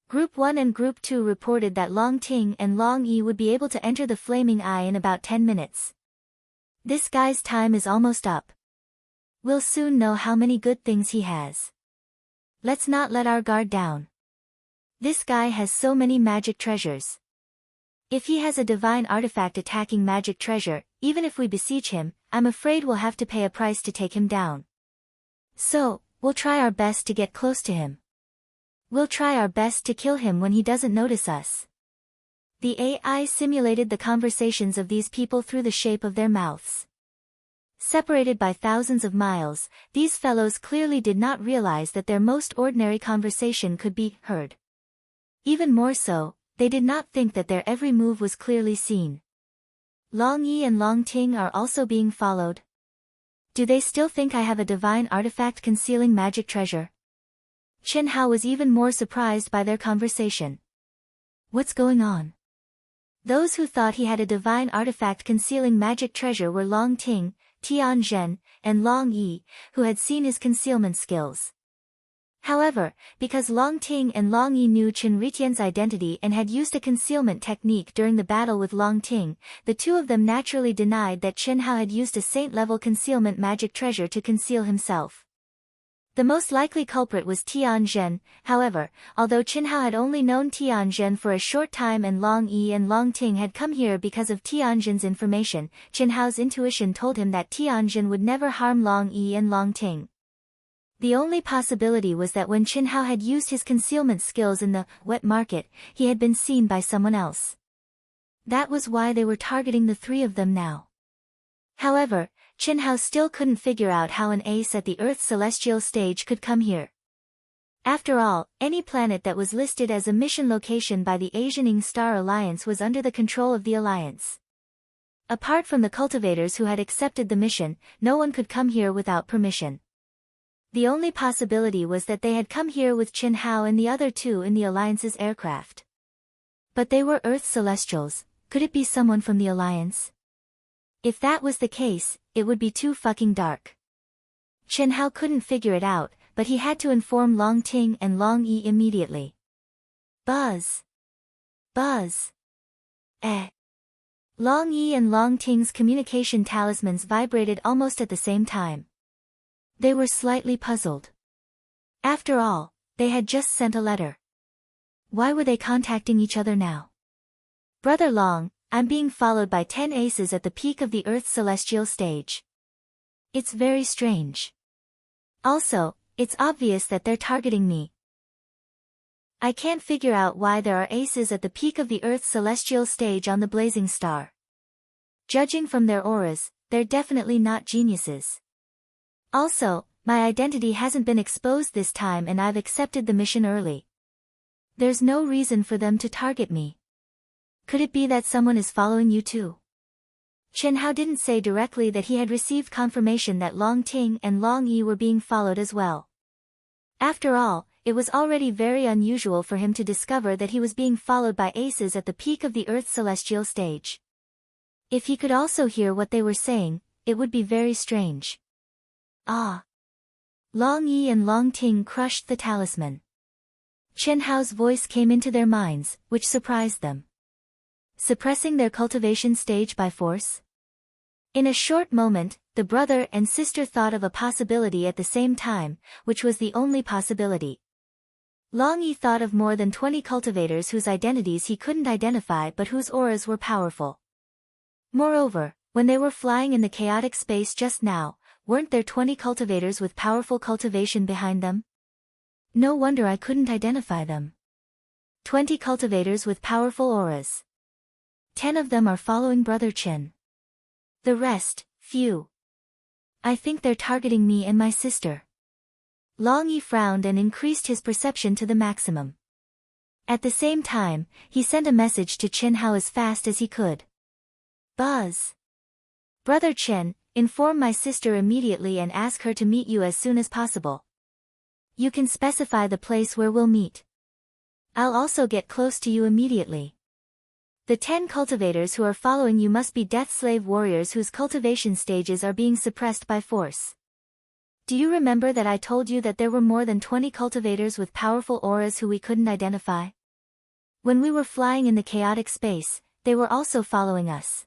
Group 1 and Group 2 reported that Long Ting and Long Yi would be able to enter the Flaming Eye in about 10 minutes. This guy's time is almost up. We'll soon know how many good things he has. Let's not let our guard down. This guy has so many magic treasures. If he has a divine artifact attacking magic treasure, even if we besiege him, I'm afraid we'll have to pay a price to take him down. So, we'll try our best to get close to him. We'll try our best to kill him when he doesn't notice us. The AI simulated the conversations of these people through the shape of their mouths. Separated by thousands of miles, these fellows clearly did not realize that their most ordinary conversation could be heard. Even more so, they did not think that their every move was clearly seen. Long Yi and Long Ting are also being followed. Do they still think I have a divine artifact concealing magic treasure? Qin Hao was even more surprised by their conversation. What's going on? Those who thought he had a divine artifact concealing magic treasure were Long Ting, Tian Zhen, and Long Yi, who had seen his concealment skills. However, because Long Ting and Long Yi knew Chen Ritian's identity and had used a concealment technique during the battle with Long Ting, the two of them naturally denied that Qin Hao had used a saint-level concealment magic treasure to conceal himself. The most likely culprit was Tian Zhen. However, although Qin Hao had only known Tian Zhen for a short time and Long Yi and Long Ting had come here because of Tian Zhen's information, Qin Hao's intuition told him that Tian Zhen would never harm Long Yi and Long Ting. The only possibility was that when Chin Hao had used his concealment skills in the wet market, he had been seen by someone else. That was why they were targeting the three of them now. However, Chin Hao still couldn't figure out how an ace at the Earth's celestial stage could come here. After all, any planet that was listed as a mission location by the Asianing Star Alliance was under the control of the Alliance. Apart from the cultivators who had accepted the mission, no one could come here without permission. The only possibility was that they had come here with Chin Hao and the other two in the Alliance's aircraft. But they were Earth Celestials. Could it be someone from the Alliance? If that was the case, it would be too fucking dark. Chin Hao couldn't figure it out, but he had to inform Long Ting and Long Yi immediately. Buzz. Buzz. Long Yi and Long Ting's communication talismans vibrated almost at the same time. They were slightly puzzled. After all, they had just sent a letter. Why were they contacting each other now? Brother Long, I'm being followed by 10 aces at the peak of the Earth's celestial stage. It's very strange. Also, it's obvious that they're targeting me. I can't figure out why there are aces at the peak of the Earth's celestial stage on the blazing star. Judging from their auras, they're definitely not geniuses. Also, my identity hasn't been exposed this time and I've accepted the mission early. There's no reason for them to target me. Could it be that someone is following you too? Chin Hao didn't say directly that he had received confirmation that Long Ting and Long Yi were being followed as well. After all, it was already very unusual for him to discover that he was being followed by aces at the peak of the Earth's celestial stage. If he could also hear what they were saying, it would be very strange. Ah! Long Yi and Long Ting crushed the talisman. Chin Hao's voice came into their minds, which surprised them. Suppressing their cultivation stage by force? In a short moment, the brother and sister thought of a possibility at the same time, which was the only possibility. Long Yi thought of more than 20 cultivators whose identities he couldn't identify but whose auras were powerful. Moreover, when they were flying in the chaotic space just now, weren't there 20 cultivators with powerful cultivation behind them? No wonder I couldn't identify them. 20 cultivators with powerful auras. 10 of them are following Brother Chen. The rest, few. I think they're targeting me and my sister. Long Yi frowned and increased his perception to the maximum. At the same time, he sent a message to Chin Hao as fast as he could. Buzz. Brother Chen, inform my sister immediately and ask her to meet you as soon as possible. You can specify the place where we'll meet. I'll also get close to you immediately. The 10 cultivators who are following you must be death slave warriors whose cultivation stages are being suppressed by force. Do you remember that I told you that there were more than 20 cultivators with powerful auras who we couldn't identify? When we were flying in the chaotic space, they were also following us.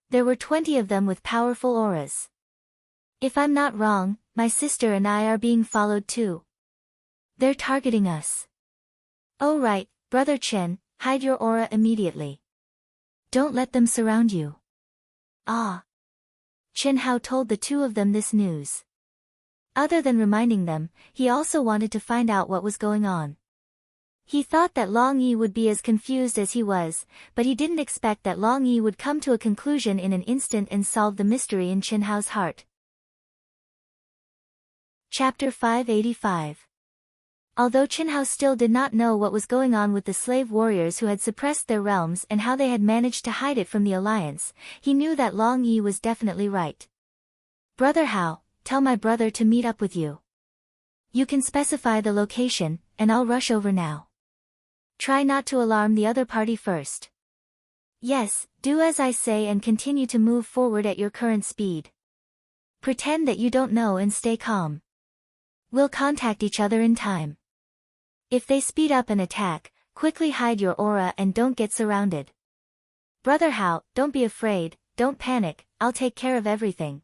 There were 20 of them with powerful auras. If I'm not wrong, my sister and I are being followed too. They're targeting us. Oh right, Brother Chen, hide your aura immediately. Don't let them surround you. Ah. Chin Hao told the two of them this news. Other than reminding them, he also wanted to find out what was going on. He thought that Long Yi would be as confused as he was, but he didn't expect that Long Yi would come to a conclusion in an instant and solve the mystery in Chin Hao's heart. Chapter 585. Although Chin Hao still did not know what was going on with the slave warriors who had suppressed their realms and how they had managed to hide it from the Alliance, he knew that Long Yi was definitely right. Brother Hao, tell my brother to meet up with you. You can specify the location, and I'll rush over now. Try not to alarm the other party first. Yes, do as I say and continue to move forward at your current speed. Pretend that you don't know and stay calm. We'll contact each other in time. If they speed up and attack, quickly hide your aura and don't get surrounded. Brother Hao, don't be afraid, don't panic, I'll take care of everything.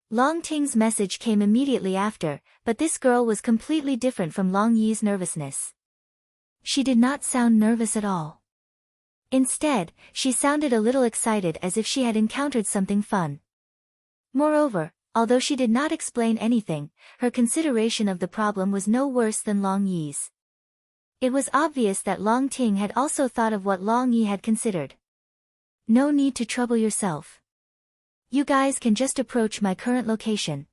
Long Ting's message came immediately after, but this girl was completely different from Long Yi's nervousness. She did not sound nervous at all. Instead, she sounded a little excited as if she had encountered something fun. Moreover, although she did not explain anything, her consideration of the problem was no worse than Long Yi's. It was obvious that Long Ting had also thought of what Long Yi had considered. No need to trouble yourself. You guys can just approach my current location.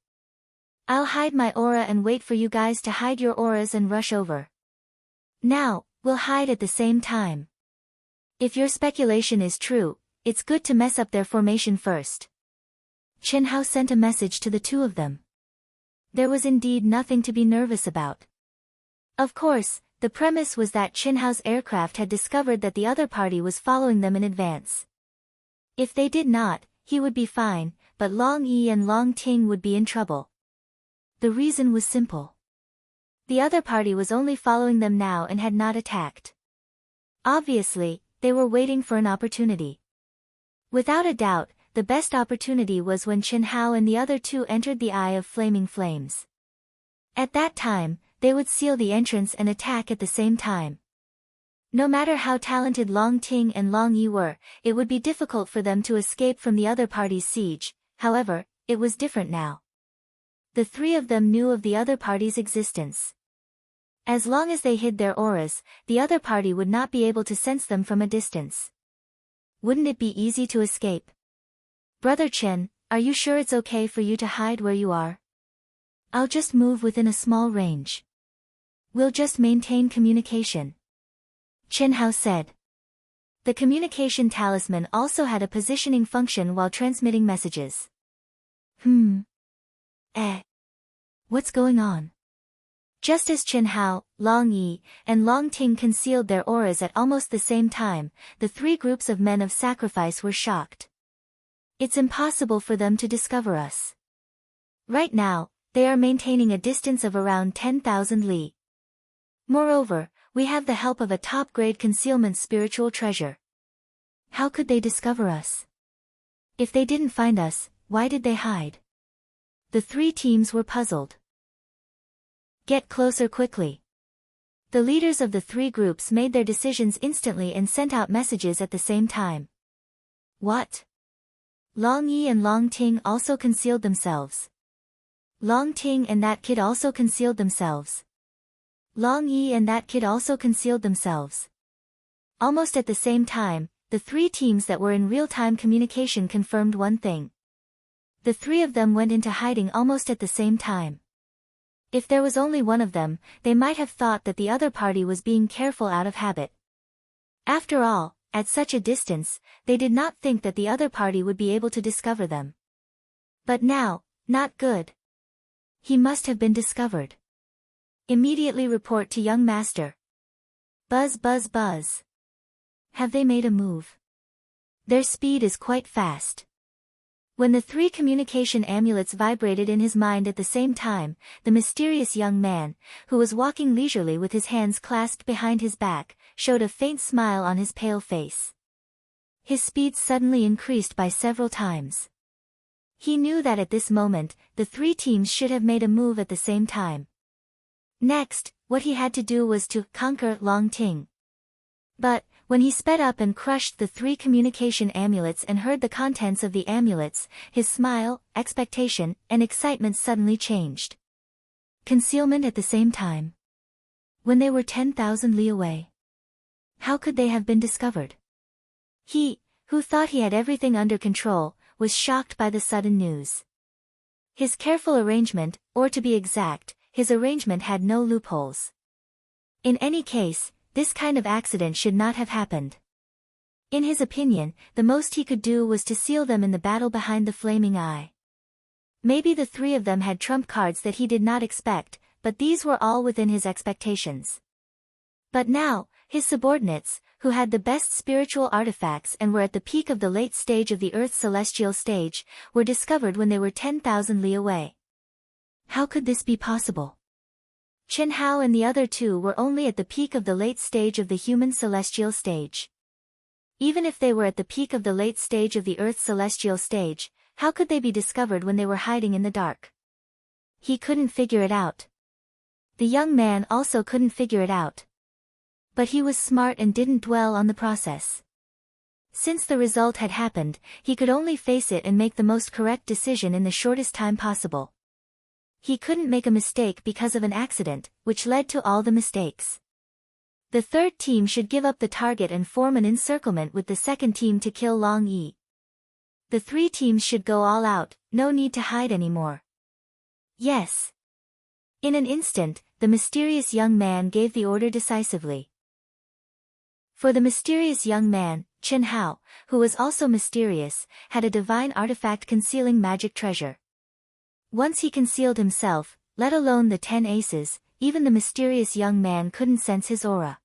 I'll hide my aura and wait for you guys to hide your auras and rush over. Now, we'll hide at the same time. If your speculation is true, it's good to mess up their formation first. Chen Hao sent a message to the two of them. There was indeed nothing to be nervous about. Of course, the premise was that Chen Hao's aircraft had discovered that the other party was following them in advance. If they did not, he would be fine, but Long Yi and Long Ting would be in trouble. The reason was simple. The other party was only following them now and had not attacked. Obviously, they were waiting for an opportunity. Without a doubt, the best opportunity was when Chen Hao and the other two entered the Eye of Flaming Flames. At that time, they would seal the entrance and attack at the same time. No matter how talented Long Ting and Long Yi were, it would be difficult for them to escape from the other party's siege. However, it was different now. The three of them knew of the other party's existence. As long as they hid their auras, the other party would not be able to sense them from a distance. Wouldn't it be easy to escape? Brother Chen, are you sure it's okay for you to hide where you are? I'll just move within a small range. We'll just maintain communication. Chen Hao said. The communication talisman also had a positioning function while transmitting messages. What's going on? Just as Chen Hao, Long Yi, and Long Ting concealed their auras at almost the same time, the three groups of men of sacrifice were shocked. It's impossible for them to discover us. Right now, they are maintaining a distance of around 10,000 li. Moreover, we have the help of a top-grade concealment spiritual treasure. How could they discover us? If they didn't find us, why did they hide? The three teams were puzzled. Get closer quickly. The leaders of the three groups made their decisions instantly and sent out messages at the same time. What? Long Yi and Long Ting also concealed themselves. Long Ting and that kid also concealed themselves. Long Yi and that kid also concealed themselves. Almost at the same time, the three teams that were in real-time communication confirmed one thing. The three of them went into hiding almost at the same time. If there was only one of them, they might have thought that the other party was being careful out of habit. After all, at such a distance, they did not think that the other party would be able to discover them. But now, not good. He must have been discovered. Immediately report to young master. Buzz buzz buzz. Have they made a move? Their speed is quite fast. When the three communication amulets vibrated in his mind at the same time, the mysterious young man, who was walking leisurely with his hands clasped behind his back, showed a faint smile on his pale face. His speed suddenly increased by several times. He knew that at this moment, the three teams should have made a move at the same time. Next, what he had to do was to conquer Long Ting. But, when he sped up and crushed the three communication amulets and heard the contents of the amulets, his smile, expectation, and excitement suddenly changed. Concealment at the same time. When they were 10,000 li away. How could they have been discovered? He, who thought he had everything under control, was shocked by the sudden news. His careful arrangement, or to be exact, his arrangement had no loopholes. In any case, this kind of accident should not have happened. In his opinion, the most he could do was to seal them in the battle behind the flaming eye. Maybe the three of them had trump cards that he did not expect, but these were all within his expectations. But now, his subordinates, who had the best spiritual artifacts and were at the peak of the late stage of the Earth's celestial stage, were discovered when they were 10,000 li away. How could this be possible? Chen Hao and the other two were only at the peak of the late stage of the human celestial stage. Even if they were at the peak of the late stage of the Earth's celestial stage, how could they be discovered when they were hiding in the dark? He couldn't figure it out. The young man also couldn't figure it out. But he was smart and didn't dwell on the process. Since the result had happened, he could only face it and make the most correct decision in the shortest time possible. He couldn't make a mistake because of an accident, which led to all the mistakes. The third team should give up the target and form an encirclement with the second team to kill Long Yi. The three teams should go all out, no need to hide anymore. Yes. In an instant, the mysterious young man gave the order decisively. For the mysterious young man, Chen Hao, who was also mysterious, had a divine artifact concealing magic treasure. Once he concealed himself, let alone the 10 aces, even the mysterious young man couldn't sense his aura.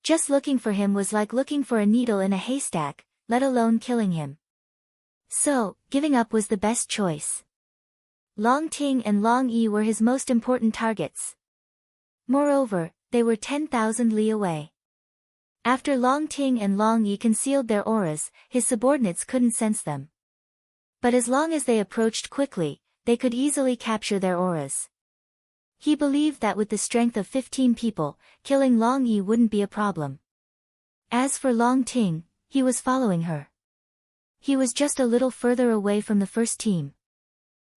Just looking for him was like looking for a needle in a haystack, let alone killing him. So, giving up was the best choice. Long Ting and Long Yi were his most important targets. Moreover, they were 10,000 li away. After Long Ting and Long Yi concealed their auras, his subordinates couldn't sense them. But as long as they approached quickly, they could easily capture their auras. He believed that with the strength of 15 people, killing Long Yi wouldn't be a problem. As for Long Ting, he was following her. He was just a little further away from the first team.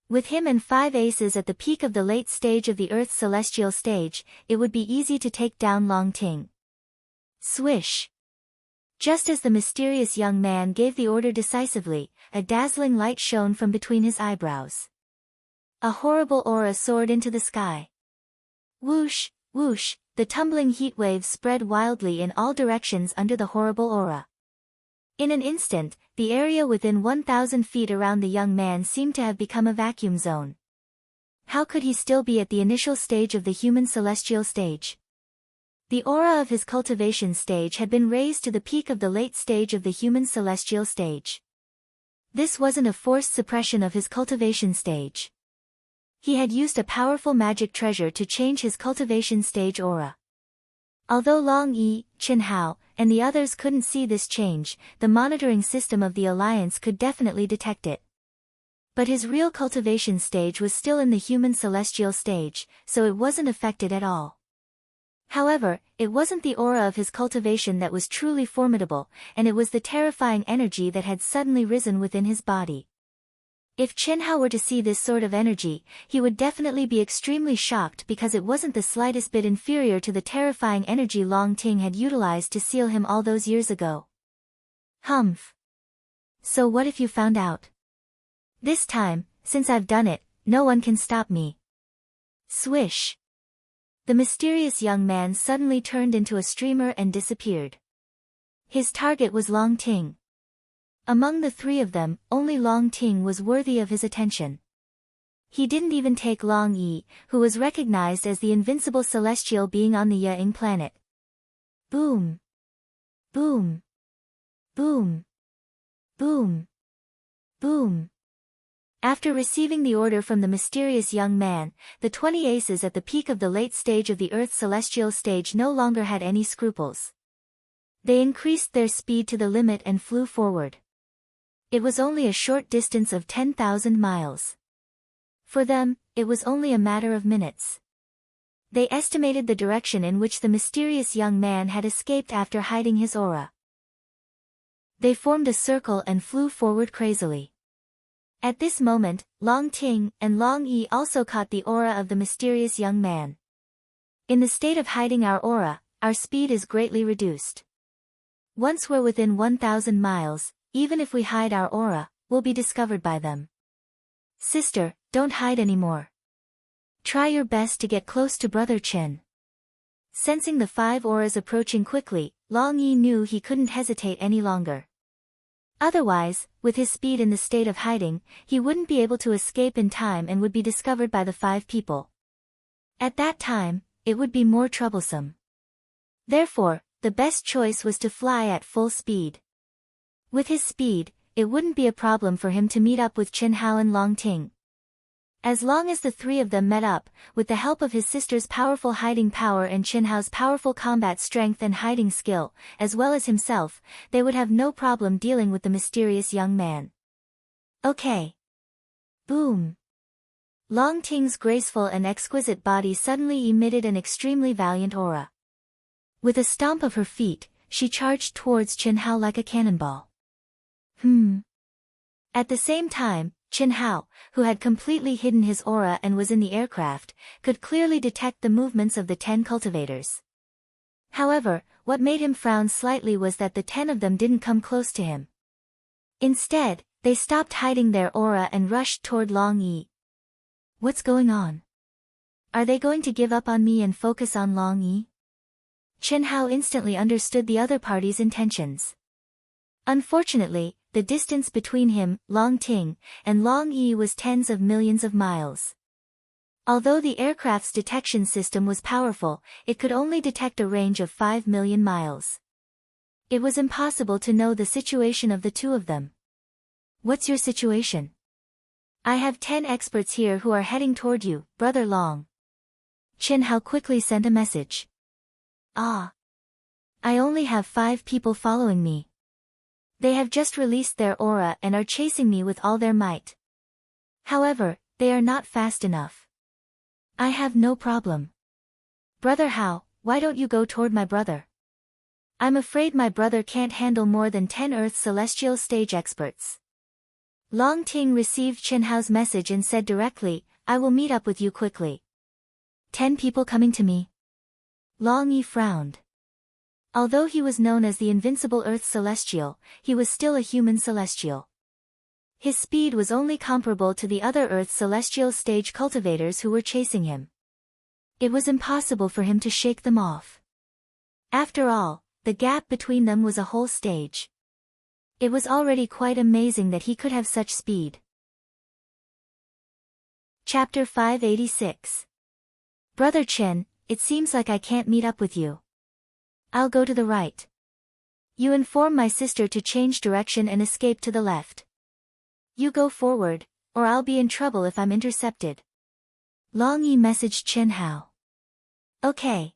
With him and 5 aces at the peak of the late stage of the Earth's celestial stage, it would be easy to take down Long Ting. Swish! Just as the mysterious young man gave the order decisively, a dazzling light shone from between his eyebrows. A horrible aura soared into the sky. Whoosh, whoosh, the tumbling heat waves spread wildly in all directions under the horrible aura. In an instant, the area within 1,000 feet around the young man seemed to have become a vacuum zone. How could he still be at the initial stage of the human celestial stage? The aura of his cultivation stage had been raised to the peak of the late stage of the human celestial stage. This wasn't a forced suppression of his cultivation stage. He had used a powerful magic treasure to change his cultivation stage aura. Although Long Yi, Chen Hao, and the others couldn't see this change, the monitoring system of the Alliance could definitely detect it. But his real cultivation stage was still in the human celestial stage, so it wasn't affected at all. However, it wasn't the aura of his cultivation that was truly formidable, and it was the terrifying energy that had suddenly risen within his body. If Chen Hao were to see this sort of energy, he would definitely be extremely shocked because it wasn't the slightest bit inferior to the terrifying energy Long Ting had utilized to seal him all those years ago. Humph. So what if you found out? This time, since I've done it, no one can stop me. Swish. The mysterious young man suddenly turned into a streamer and disappeared. His target was Long Ting. Among the three of them, only Long Ting was worthy of his attention. He didn't even take Long Yi, who was recognized as the invincible celestial being on the Ying planet. Boom! Boom! Boom! Boom! Boom! After receiving the order from the mysterious young man, the 20 aces at the peak of the late stage of the Earth's celestial stage no longer had any scruples. They increased their speed to the limit and flew forward. It was only a short distance of 10,000 miles. For them, it was only a matter of minutes. They estimated the direction in which the mysterious young man had escaped after hiding his aura. They formed a circle and flew forward crazily. At this moment, Long Ting and Long Yi also caught the aura of the mysterious young man. In the state of hiding our aura, our speed is greatly reduced. Once we're within 1,000 miles, even if we hide our aura, we'll be discovered by them. Sister, don't hide anymore. Try your best to get close to Brother Chen. Sensing the 5 auras approaching quickly, Long Yi knew he couldn't hesitate any longer. Otherwise, with his speed in the state of hiding, he wouldn't be able to escape in time and would be discovered by the 5 people. At that time, it would be more troublesome. Therefore, the best choice was to fly at full speed. With his speed, it wouldn't be a problem for him to meet up with Chen Hao and Long Ting. As long as the 3 of them met up, with the help of his sister's powerful hiding power and Chen Hao's powerful combat strength and hiding skill, as well as himself, they would have no problem dealing with the mysterious young man. Okay. Boom. Long Ting's graceful and exquisite body suddenly emitted an extremely valiant aura. With a stomp of her feet, she charged towards Chen Hao like a cannonball. At the same time, Chen Hao, who had completely hidden his aura and was in the aircraft, could clearly detect the movements of the 10 cultivators. However, what made him frown slightly was that the 10 of them didn't come close to him. Instead, they stopped hiding their aura and rushed toward Long Yi. What's going on? Are they going to give up on me and focus on Long Yi? Chen Hao instantly understood the other party's intentions. Unfortunately, the distance between him, Long Ting, and Long Yi was tens of millions of miles. Although the aircraft's detection system was powerful, it could only detect a range of 5 million miles. It was impossible to know the situation of the two of them. What's your situation? I have 10 experts here who are heading toward you, Brother Long. Chen Hao quickly sent a message. I only have 5 people following me. They have just released their aura and are chasing me with all their might. However, they are not fast enough. I have no problem. Brother Hao, why don't you go toward my brother? I'm afraid my brother can't handle more than 10 Earth celestial stage experts. Long Ting received Chen Hao's message and said directly, I will meet up with you quickly. 10 people coming to me? Long Yi frowned. Although he was known as the invincible Earth Celestial, he was still a human celestial. His speed was only comparable to the other Earth Celestial stage cultivators who were chasing him. It was impossible for him to shake them off. After all, the gap between them was a whole stage. It was already quite amazing that he could have such speed. Chapter 586. Brother Chen, it seems like I can't meet up with you. I'll go to the right. You inform my sister to change direction and escape to the left. You go forward, or I'll be in trouble if I'm intercepted. Long Yi messaged Chen Hao. Okay.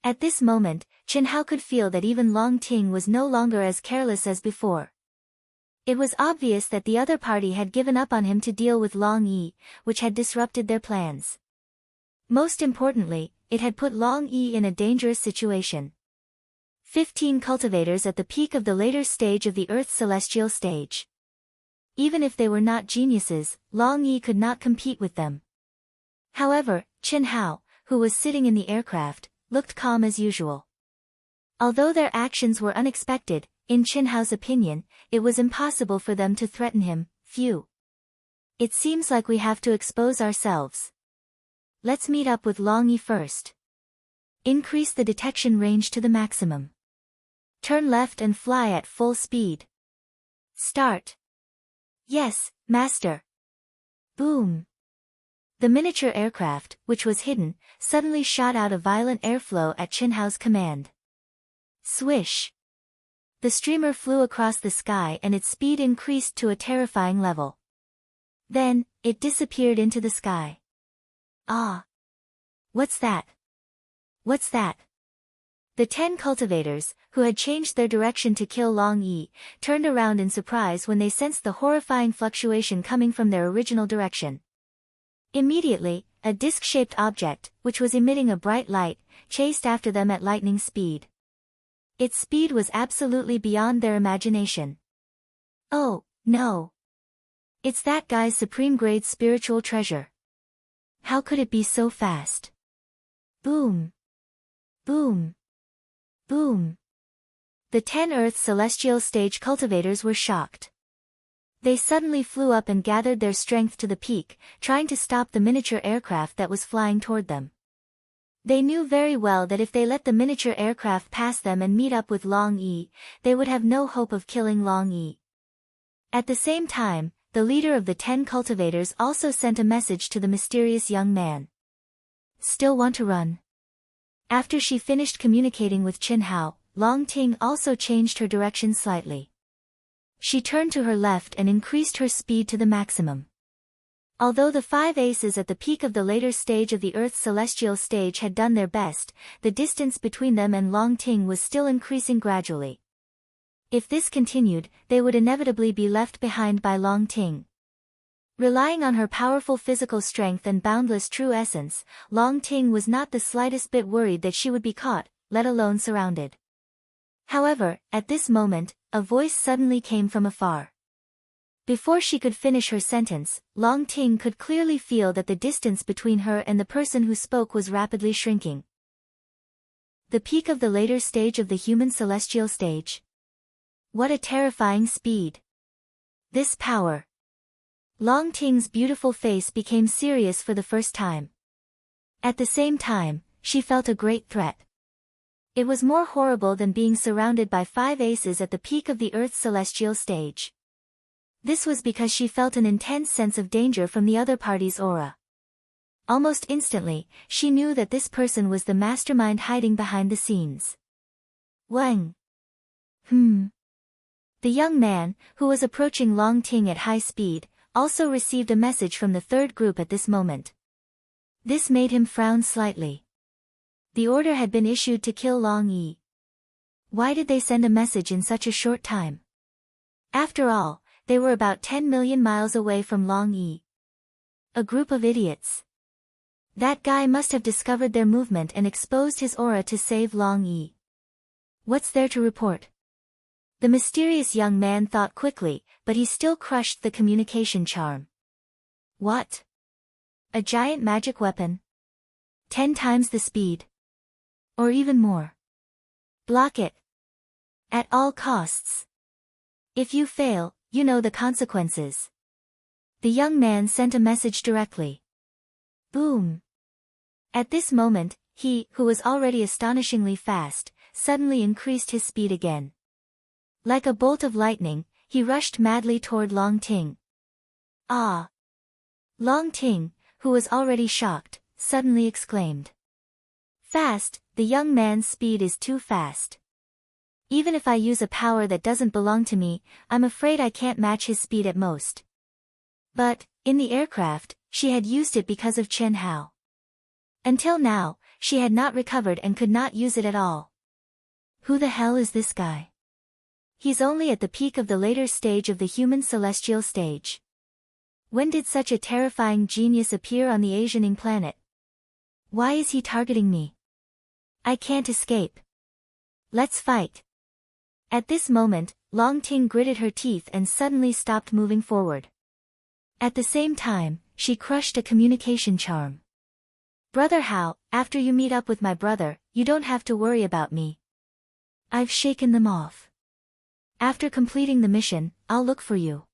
At this moment, Chen Hao could feel that even Long Ting was no longer as careless as before. It was obvious that the other party had given up on him to deal with Long Yi, which had disrupted their plans. Most importantly, it had put Long Yi in a dangerous situation. 15 cultivators at the peak of the later stage of the Earth Celestial stage. Even if they were not geniuses, Long Yi could not compete with them. However, Chen Hao, who was sitting in the aircraft, looked calm as usual. Although their actions were unexpected, in Chen Hao's opinion, it was impossible for them to threaten him. Phew. It seems like we have to expose ourselves. Let's meet up with Long Yi first. Increase the detection range to the maximum. Turn left and fly at full speed. Start. Yes, Master. Boom. The miniature aircraft, which was hidden, suddenly shot out a violent airflow at Chen Hao's command. Swish. The streamer flew across the sky and its speed increased to a terrifying level. Then, it disappeared into the sky. Ah! What's that? What's that? The 10 cultivators, who had changed their direction to kill Long Yi, turned around in surprise when they sensed the horrifying fluctuation coming from their original direction. Immediately, a disc-shaped object, which was emitting a bright light, chased after them at lightning speed. Its speed was absolutely beyond their imagination. Oh, no! It's that guy's supreme-grade spiritual treasure. How could it be so fast? Boom! Boom! Boom! The 10 Earth Celestial Stage cultivators were shocked. They suddenly flew up and gathered their strength to the peak, trying to stop the miniature aircraft that was flying toward them. They knew very well that if they let the miniature aircraft pass them and meet up with Long Yi, they would have no hope of killing Long Yi. At the same time, the leader of the 10 cultivators also sent a message to the mysterious young man. Still want to run? After she finished communicating with Chen Hao, Long Ting also changed her direction slightly. She turned to her left and increased her speed to the maximum. Although the 5 aces at the peak of the later stage of the Earth's celestial stage had done their best, the distance between them and Long Ting was still increasing gradually. If this continued, they would inevitably be left behind by Long Ting. Relying on her powerful physical strength and boundless true essence, Long Ting was not the slightest bit worried that she would be caught, let alone surrounded. However, at this moment, a voice suddenly came from afar. Before she could finish her sentence, Long Ting could clearly feel that the distance between her and the person who spoke was rapidly shrinking. The peak of the later stage of the human celestial stage. What a terrifying speed! This power! Long Ting's beautiful face became serious for the first time. At the same time, she felt a great threat. It was more horrible than being surrounded by 5 aces at the peak of the Earth's celestial stage. This was because she felt an intense sense of danger from the other party's aura. Almost instantly, she knew that this person was the mastermind hiding behind the scenes. Wang. The young man, who was approaching Long Ting at high speed, also received a message from the third group at this moment. This made him frown slightly. The order had been issued to kill Long Yi. Why did they send a message in such a short time? After all, they were about 10 million miles away from Long Yi. A group of idiots. That guy must have discovered their movement and exposed his aura to save Long Yi. What's there to report? The mysterious young man thought quickly, but he still crushed the communication charm. What? A giant magic weapon? 10 times the speed? Or even more? Block it. At all costs. If you fail, you know the consequences. The young man sent a message directly. Boom. At this moment, he, who was already astonishingly fast, suddenly increased his speed again. Like a bolt of lightning, he rushed madly toward Long Ting. Ah! Long Ting, who was already shocked, suddenly exclaimed. Fast, the young man's speed is too fast. Even if I use a power that doesn't belong to me, I'm afraid I can't match his speed at most. But, in the aircraft, she had used it because of Chen Hao. Until now, she had not recovered and could not use it at all. Who the hell is this guy? He's only at the peak of the later stage of the human celestial stage. When did such a terrifying genius appear on the Asianing planet? Why is he targeting me? I can't escape. Let's fight. At this moment, Long Ting gritted her teeth and suddenly stopped moving forward. At the same time, she crushed a communication charm. Brother Hao, after you meet up with my brother, you don't have to worry about me. I've shaken them off. After completing the mission, I'll look for you.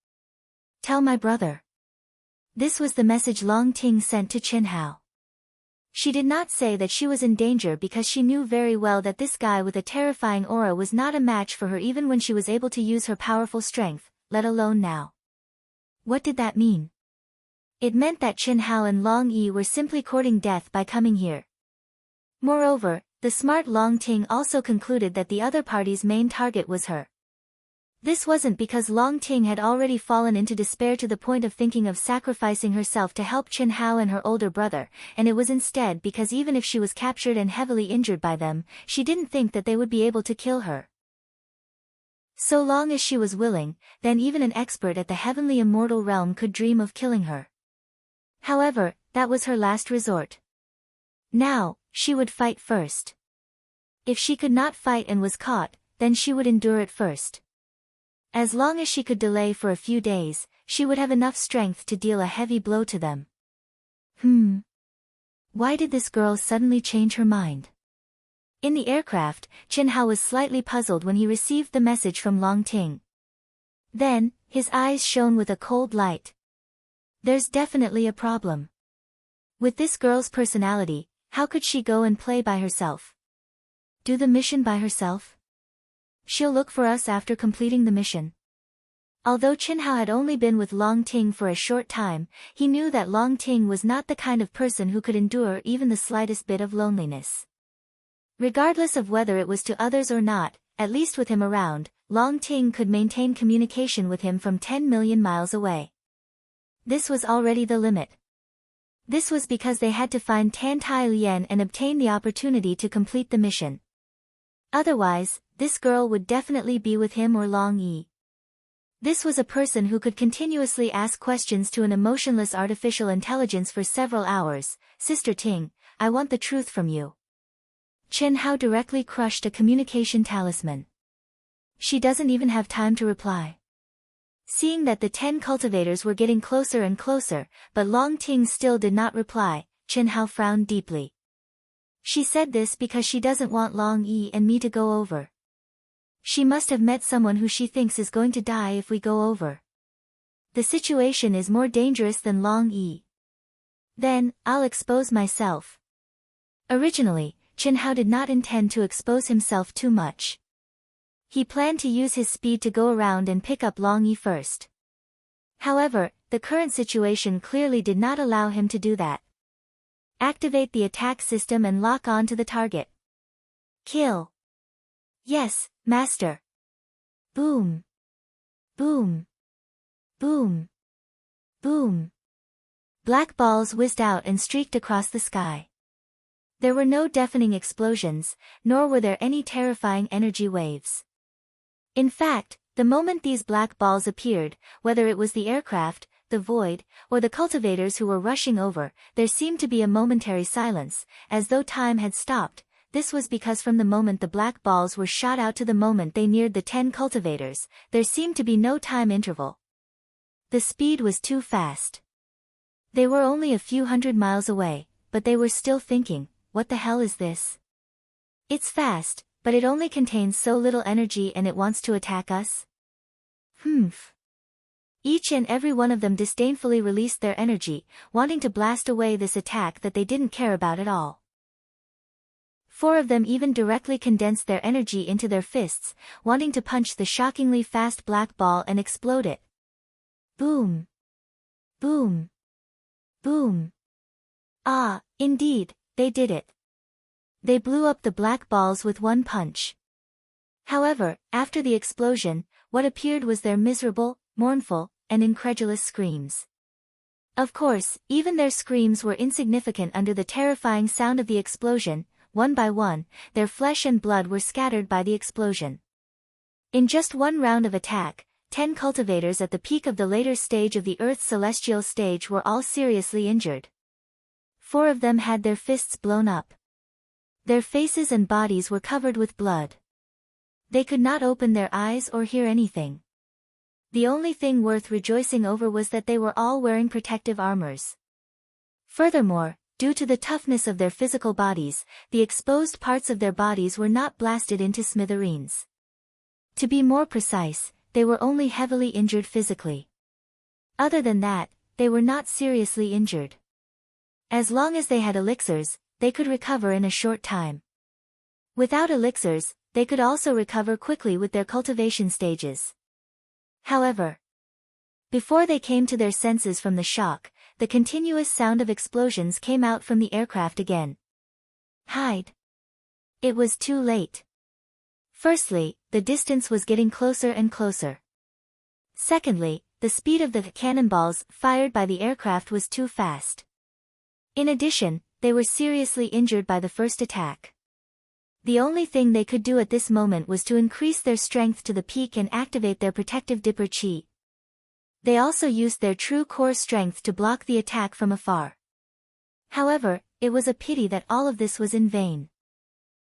Tell my brother. This was the message Long Ting sent to Chen Hao. She did not say that she was in danger because she knew very well that this guy with a terrifying aura was not a match for her even when she was able to use her powerful strength, let alone now. What did that mean? It meant that Chen Hao and Long Yi were simply courting death by coming here. Moreover, the smart Long Ting also concluded that the other party's main target was her. This wasn't because Long Ting had already fallen into despair to the point of thinking of sacrificing herself to help Chen Hao and her older brother, and it was instead because even if she was captured and heavily injured by them, she didn't think that they would be able to kill her. So long as she was willing, then even an expert at the heavenly immortal realm could dream of killing her. However, that was her last resort. Now, she would fight first. If she could not fight and was caught, then she would endure it first. As long as she could delay for a few days, she would have enough strength to deal a heavy blow to them. Why did this girl suddenly change her mind? In the aircraft, Chen Hao was slightly puzzled when he received the message from Long Ting. Then, his eyes shone with a cold light. There's definitely a problem. With this girl's personality, how could she go and play by herself? Do the mission by herself? She'll look for us after completing the mission. Although Chen Hao had only been with Long Ting for a short time, he knew that Long Ting was not the kind of person who could endure even the slightest bit of loneliness. Regardless of whether it was to others or not, at least with him around, Long Ting could maintain communication with him from 10 million miles away. This was already the limit. This was because they had to find Tan Tai Lien and obtain the opportunity to complete the mission. Otherwise, this girl would definitely be with him or Long Yi. This was a person who could continuously ask questions to an emotionless artificial intelligence for several hours. Sister Ting, I want the truth from you. Chen Hao directly crushed a communication talisman. She doesn't even have time to reply. Seeing that the 10 cultivators were getting closer and closer, but Long Ting still did not reply, Chen Hao frowned deeply. She said this because she doesn't want Long Yi and me to go over. She must have met someone who she thinks is going to die if we go over. The situation is more dangerous than Long Yi. Then, I'll expose myself. Originally, Chen Hao did not intend to expose himself too much. He planned to use his speed to go around and pick up Long Yi first. However, the current situation clearly did not allow him to do that. Activate the attack system and lock on to the target. Kill. Yes, master. Boom. Boom. Boom. Boom. Black balls whizzed out and streaked across the sky. There were no deafening explosions, nor were there any terrifying energy waves. In fact, the moment these black balls appeared, whether it was the aircraft, the void, or the cultivators who were rushing over, there seemed to be a momentary silence, as though time had stopped. This was because from the moment the black balls were shot out to the moment they neared the 10 cultivators, there seemed to be no time interval. The speed was too fast. They were only a few hundred miles away, but they were still thinking, what the hell is this? It's fast, but it only contains so little energy and it wants to attack us? Humph. Each and every one of them disdainfully released their energy, wanting to blast away this attack that they didn't care about at all. 4 of them even directly condensed their energy into their fists, wanting to punch the shockingly fast black ball and explode it. Boom. Boom. Boom. Ah, indeed, they did it. They blew up the black balls with one punch. However, after the explosion, what appeared was their miserable, mournful, and incredulous screams. Of course, even their screams were insignificant under the terrifying sound of the explosion. One by one, their flesh and blood were scattered by the explosion. In just one round of attack, 10 cultivators at the peak of the later stage of the Earth's celestial stage were all seriously injured. 4 of them had their fists blown up. Their faces and bodies were covered with blood. They could not open their eyes or hear anything. The only thing worth rejoicing over was that they were all wearing protective armors. Furthermore, due to the toughness of their physical bodies, the exposed parts of their bodies were not blasted into smithereens. To be more precise, they were only heavily injured physically. Other than that, they were not seriously injured. As long as they had elixirs, they could recover in a short time. Without elixirs, they could also recover quickly with their cultivation stages. However, before they came to their senses from the shock, the continuous sound of explosions came out from the aircraft again. Hide. It was too late. Firstly, the distance was getting closer and closer. Secondly, the speed of the cannonballs fired by the aircraft was too fast. In addition, they were seriously injured by the first attack. The only thing they could do at this moment was to increase their strength to the peak and activate their protective dipper chi. They also used their true core strength to block the attack from afar. However, it was a pity that all of this was in vain.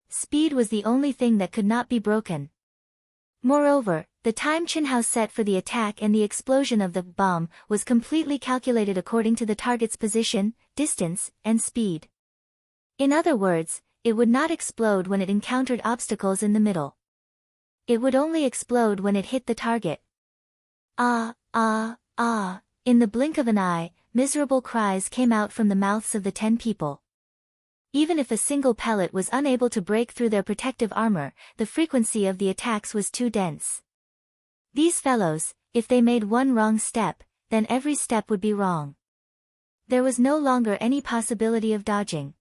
Speed was the only thing that could not be broken. Moreover, the time Chen Hao set for the attack and the explosion of the bomb was completely calculated according to the target's position, distance, and speed. In other words, it would not explode when it encountered obstacles in the middle. It would only explode when it hit the target. Ah, ah, ah, in the blink of an eye, miserable cries came out from the mouths of the 10 people. Even if a single pellet was unable to break through their protective armor, the frequency of the attacks was too dense. These fellows, if they made one wrong step, then every step would be wrong. There was no longer any possibility of dodging.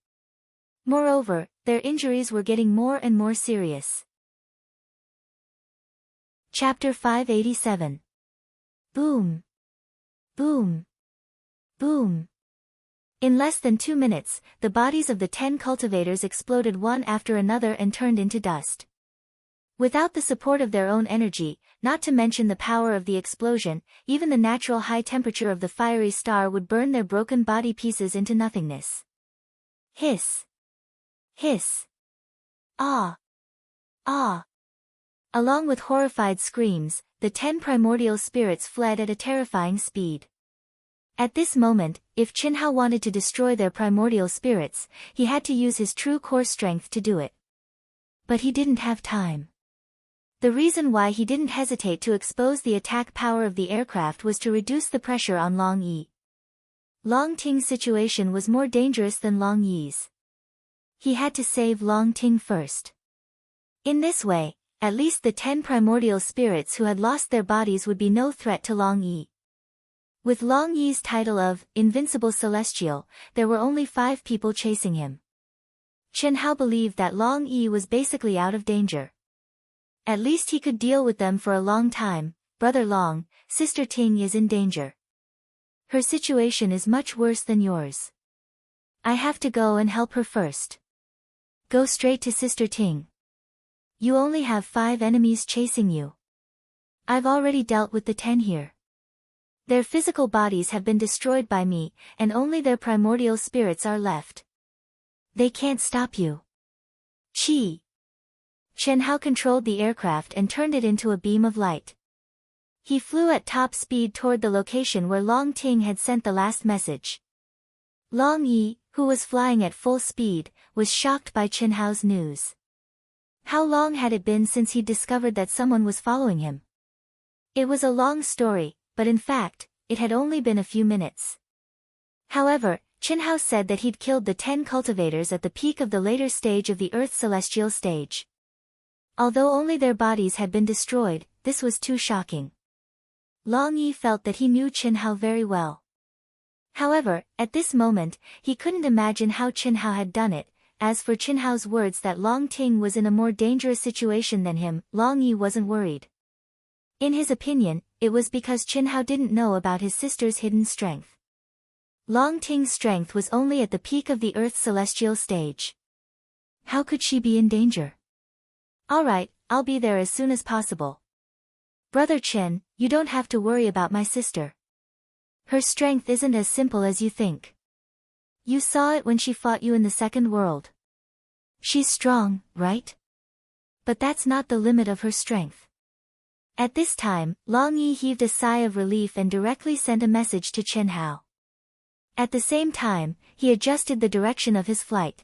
Moreover, their injuries were getting more and more serious. Chapter 587. Boom. Boom. Boom. In less than 2 minutes, the bodies of the 10 cultivators exploded one after another and turned into dust. Without the support of their own energy, not to mention the power of the explosion, even the natural high temperature of the fiery star would burn their broken body pieces into nothingness. Hiss. Hiss. Ah. Ah. Along with horrified screams, the 10 primordial spirits fled at a terrifying speed. At this moment, if Qinhao wanted to destroy their primordial spirits, he had to use his true core strength to do it. But he didn't have time. The reason why he didn't hesitate to expose the attack power of the aircraft was to reduce the pressure on Long Yi. Long Ting's situation was more dangerous than Long Yi's. He had to save Long Ting first. In this way, at least the 10 primordial spirits who had lost their bodies would be no threat to Long Yi. With Long Yi's title of Invincible Celestial, there were only 5 people chasing him. Qinhao believed that Long Yi was basically out of danger. At least he could deal with them for a long time. Brother Long, Sister Ting is in danger. Her situation is much worse than yours. I have to go and help her first. Go straight to Sister Ting. You only have 5 enemies chasing you. I've already dealt with the 10 here. Their physical bodies have been destroyed by me, and only their primordial spirits are left. They can't stop you. Qi. Qinhao controlled the aircraft and turned it into a beam of light. He flew at top speed toward the location where Long Ting had sent the last message. Long Yi, who was flying at full speed, was shocked by Qinhao's news. How long had it been since he'd discovered that someone was following him? It was a long story, but in fact, it had only been a few minutes. However, Qinhao said that he'd killed the 10 cultivators at the peak of the later stage of the Earth's celestial stage. Although only their bodies had been destroyed, this was too shocking. Long Yi felt that he knew Qinhao very well. However, at this moment, he couldn't imagine how Qinhao had done it. As for Qinhao's words that Long Ting was in a more dangerous situation than him, Long Yi wasn't worried. In his opinion, it was because Qinhao didn't know about his sister's hidden strength. Long Ting's strength was only at the peak of the Earth's celestial stage. How could she be in danger? Alright, I'll be there as soon as possible. Brother Qin, you don't have to worry about my sister. Her strength isn't as simple as you think. You saw it when she fought you in the second world. She's strong, right? But that's not the limit of her strength. At this time, Long Yi heaved a sigh of relief and directly sent a message to Qinhao. At the same time, he adjusted the direction of his flight.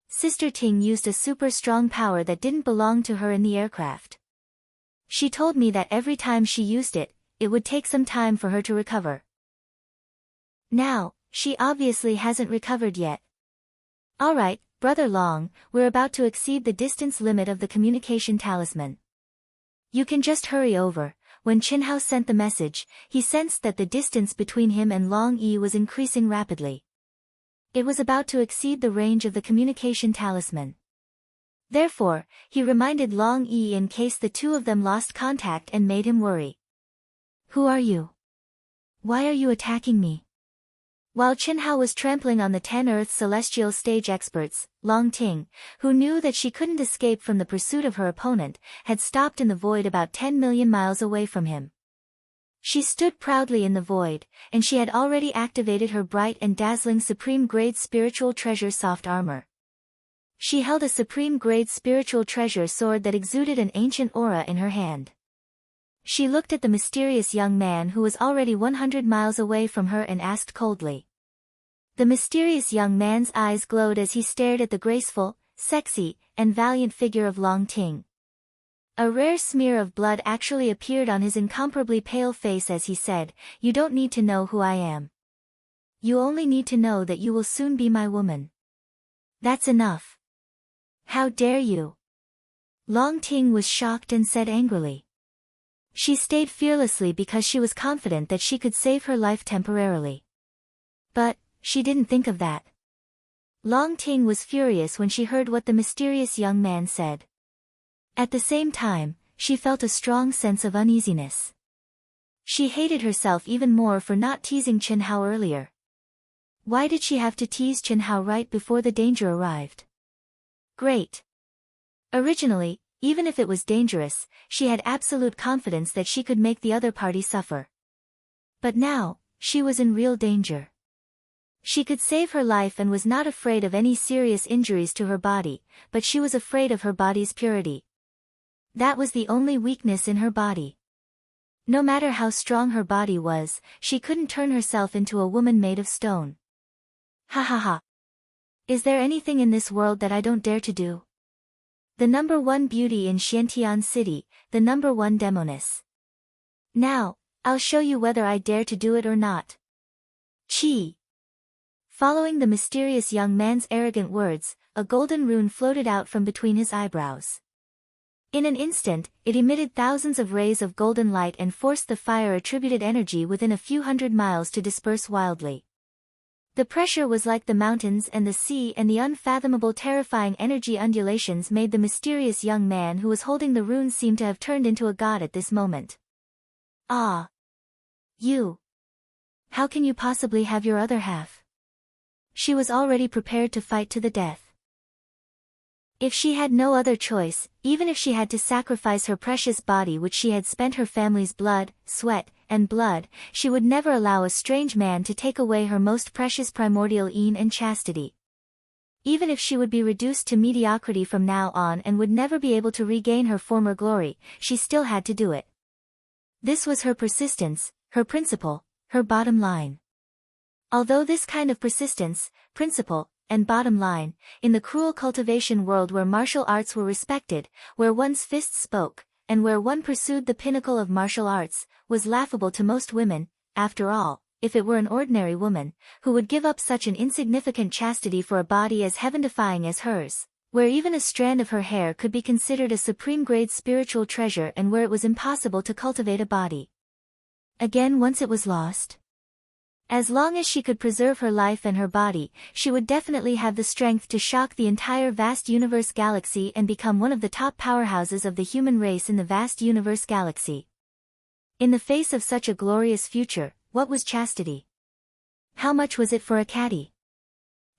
Sister Ting used a super strong power that didn't belong to her in the aircraft. She told me that every time she used it, it would take some time for her to recover. Now, she obviously hasn't recovered yet. Alright, Brother Long, we're about to exceed the distance limit of the communication talisman. You can just hurry over. When Qinhao sent the message, he sensed that the distance between him and Long Yi was increasing rapidly. It was about to exceed the range of the communication talisman. Therefore, he reminded Long Yi in case the two of them lost contact and made him worry. Who are you? Why are you attacking me? While Qinhao was trampling on the 10 Earth celestial stage experts, Long Ting, who knew that she couldn't escape from the pursuit of her opponent, had stopped in the void about 10 million miles away from him. She stood proudly in the void, and she had already activated her bright and dazzling supreme-grade spiritual treasure soft armor. She held a supreme-grade spiritual treasure sword that exuded an ancient aura in her hand. She looked at the mysterious young man who was already 100 miles away from her and asked coldly. The mysterious young man's eyes glowed as he stared at the graceful, sexy, and valiant figure of Long Ting. A rare smear of blood actually appeared on his incomparably pale face as he said, "You don't need to know who I am. You only need to know that you will soon be my woman. That's enough." How dare you? Long Ting was shocked and said angrily. She stayed fearlessly because she was confident that she could save her life temporarily. But, she didn't think of that. Long Ting was furious when she heard what the mysterious young man said. At the same time, she felt a strong sense of uneasiness. She hated herself even more for not teasing Qinhao earlier. Why did she have to tease Qinhao right before the danger arrived? Great. Originally, even if it was dangerous, she had absolute confidence that she could make the other party suffer. But now, she was in real danger. She could save her life and was not afraid of any serious injuries to her body, but she was afraid of her body's purity. That was the only weakness in her body. No matter how strong her body was, she couldn't turn herself into a woman made of stone. Ha ha ha. Is there anything in this world that I don't dare to do? The number one beauty in Xiantian City, the number one demoness. Now, I'll show you whether I dare to do it or not. Chi. Following the mysterious young man's arrogant words, a golden rune floated out from between his eyebrows. In an instant, it emitted thousands of rays of golden light and forced the fire-attributed energy within a few hundred miles to disperse wildly. The pressure was like the mountains and the sea, and the unfathomable terrifying energy undulations made the mysterious young man who was holding the rune seem to have turned into a god at this moment. Ah! You! How can you possibly have your other half? She was already prepared to fight to the death. If she had no other choice, even if she had to sacrifice her precious body which she had spent her family's blood, sweat, and blood, she would never allow a strange man to take away her most precious primordial yin and chastity. Even if she would be reduced to mediocrity from now on and would never be able to regain her former glory, she still had to do it. This was her persistence, her principle, her bottom line. Although this kind of persistence, principle, and bottom line, in the cruel cultivation world where martial arts were respected, where one's fists spoke, and where one pursued the pinnacle of martial arts, was laughable to most women, after all, if it were an ordinary woman, who would give up such an insignificant chastity for a body as heaven-defying as hers, where even a strand of her hair could be considered a supreme-grade spiritual treasure and where it was impossible to cultivate a body. Again, once it was lost. As long as she could preserve her life and her body, she would definitely have the strength to shock the entire vast universe galaxy and become one of the top powerhouses of the human race in the vast universe galaxy. In the face of such a glorious future, what was chastity? How much was it for a caddy?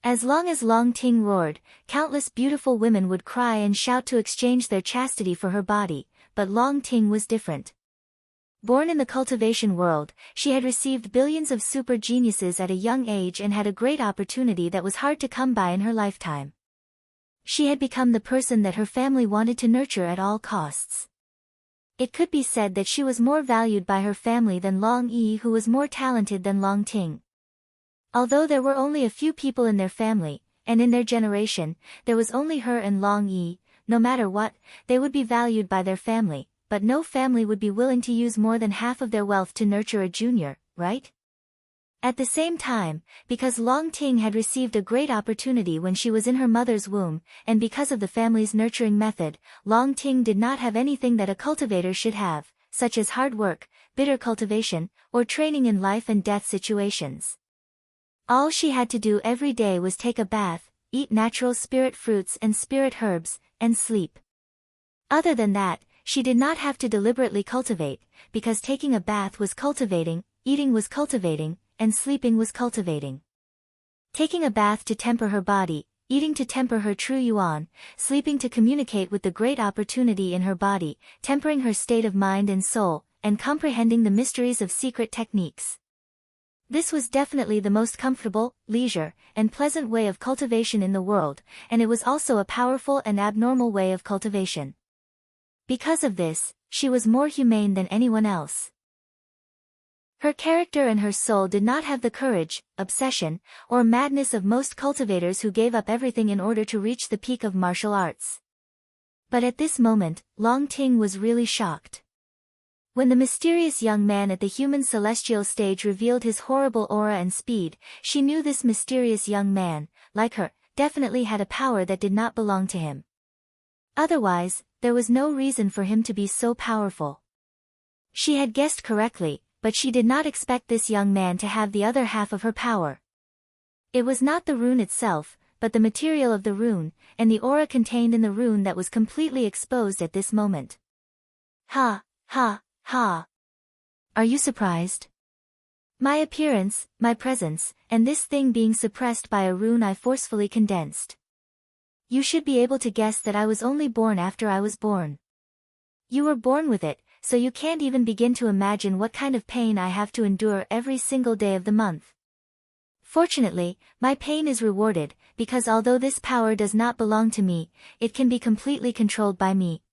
As long as Long Ting roared, countless beautiful women would cry and shout to exchange their chastity for her body, but Long Ting was different. Born in the cultivation world, she had received billions of super geniuses at a young age and had a great opportunity that was hard to come by in her lifetime. She had become the person that her family wanted to nurture at all costs. It could be said that she was more valued by her family than Long Yi, who was more talented than Long Ting. Although there were only a few people in their family, and in their generation, there was only her and Long Yi, no matter what, they would be valued by their family. But no family would be willing to use more than half of their wealth to nurture a junior, right? At the same time, because Long Ting had received a great opportunity when she was in her mother's womb, and because of the family's nurturing method, Long Ting did not have anything that a cultivator should have, such as hard work, bitter cultivation, or training in life and death situations. All she had to do every day was take a bath, eat natural spirit fruits and spirit herbs, and sleep. Other than that, she did not have to deliberately cultivate, because taking a bath was cultivating, eating was cultivating, and sleeping was cultivating. Taking a bath to temper her body, eating to temper her true yuan, sleeping to communicate with the great opportunity in her body, tempering her state of mind and soul, and comprehending the mysteries of secret techniques. This was definitely the most comfortable, leisure, and pleasant way of cultivation in the world, and it was also a powerful and abnormal way of cultivation. Because of this, she was more humane than anyone else. Her character and her soul did not have the courage, obsession, or madness of most cultivators who gave up everything in order to reach the peak of martial arts. But at this moment, Long Ting was really shocked. When the mysterious young man at the human celestial stage revealed his horrible aura and speed, she knew this mysterious young man, like her, definitely had a power that did not belong to him. Otherwise, there was no reason for him to be so powerful. She had guessed correctly, but she did not expect this young man to have the other half of her power. It was not the rune itself, but the material of the rune, and the aura contained in the rune that was completely exposed at this moment. Ha, ha, ha. Are you surprised? My appearance, my presence, and this thing being suppressed by a rune I forcefully condensed. You should be able to guess that I was only born after I was born. You were born with it, so you can't even begin to imagine what kind of pain I have to endure every single day of the month. Fortunately, my pain is rewarded, because although this power does not belong to me, it can be completely controlled by me.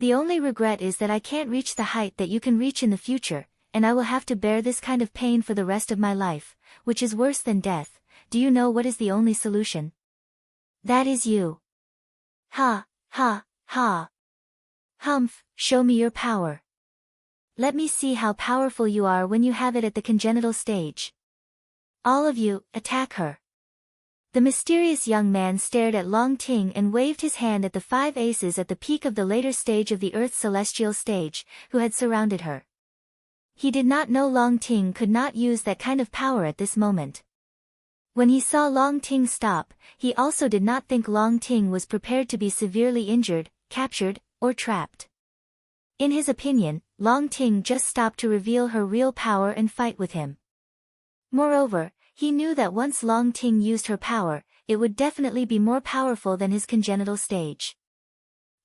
The only regret is that I can't reach the height that you can reach in the future, and I will have to bear this kind of pain for the rest of my life, which is worse than death. Do you know what is the only solution? That is you. Ha, ha, ha. Humph, show me your power. Let me see how powerful you are when you have it at the congenital stage. All of you, attack her. The mysterious young man stared at Long Ting and waved his hand at the 5 aces at the peak of the later stage of the Earth's celestial stage, who had surrounded her. He did not know Long Ting could not use that kind of power at this moment. When he saw Long Ting stop, he also did not think Long Ting was prepared to be severely injured, captured, or trapped. In his opinion, Long Ting just stopped to reveal her real power and fight with him. Moreover, he knew that once Long Ting used her power, it would definitely be more powerful than his congenital stage.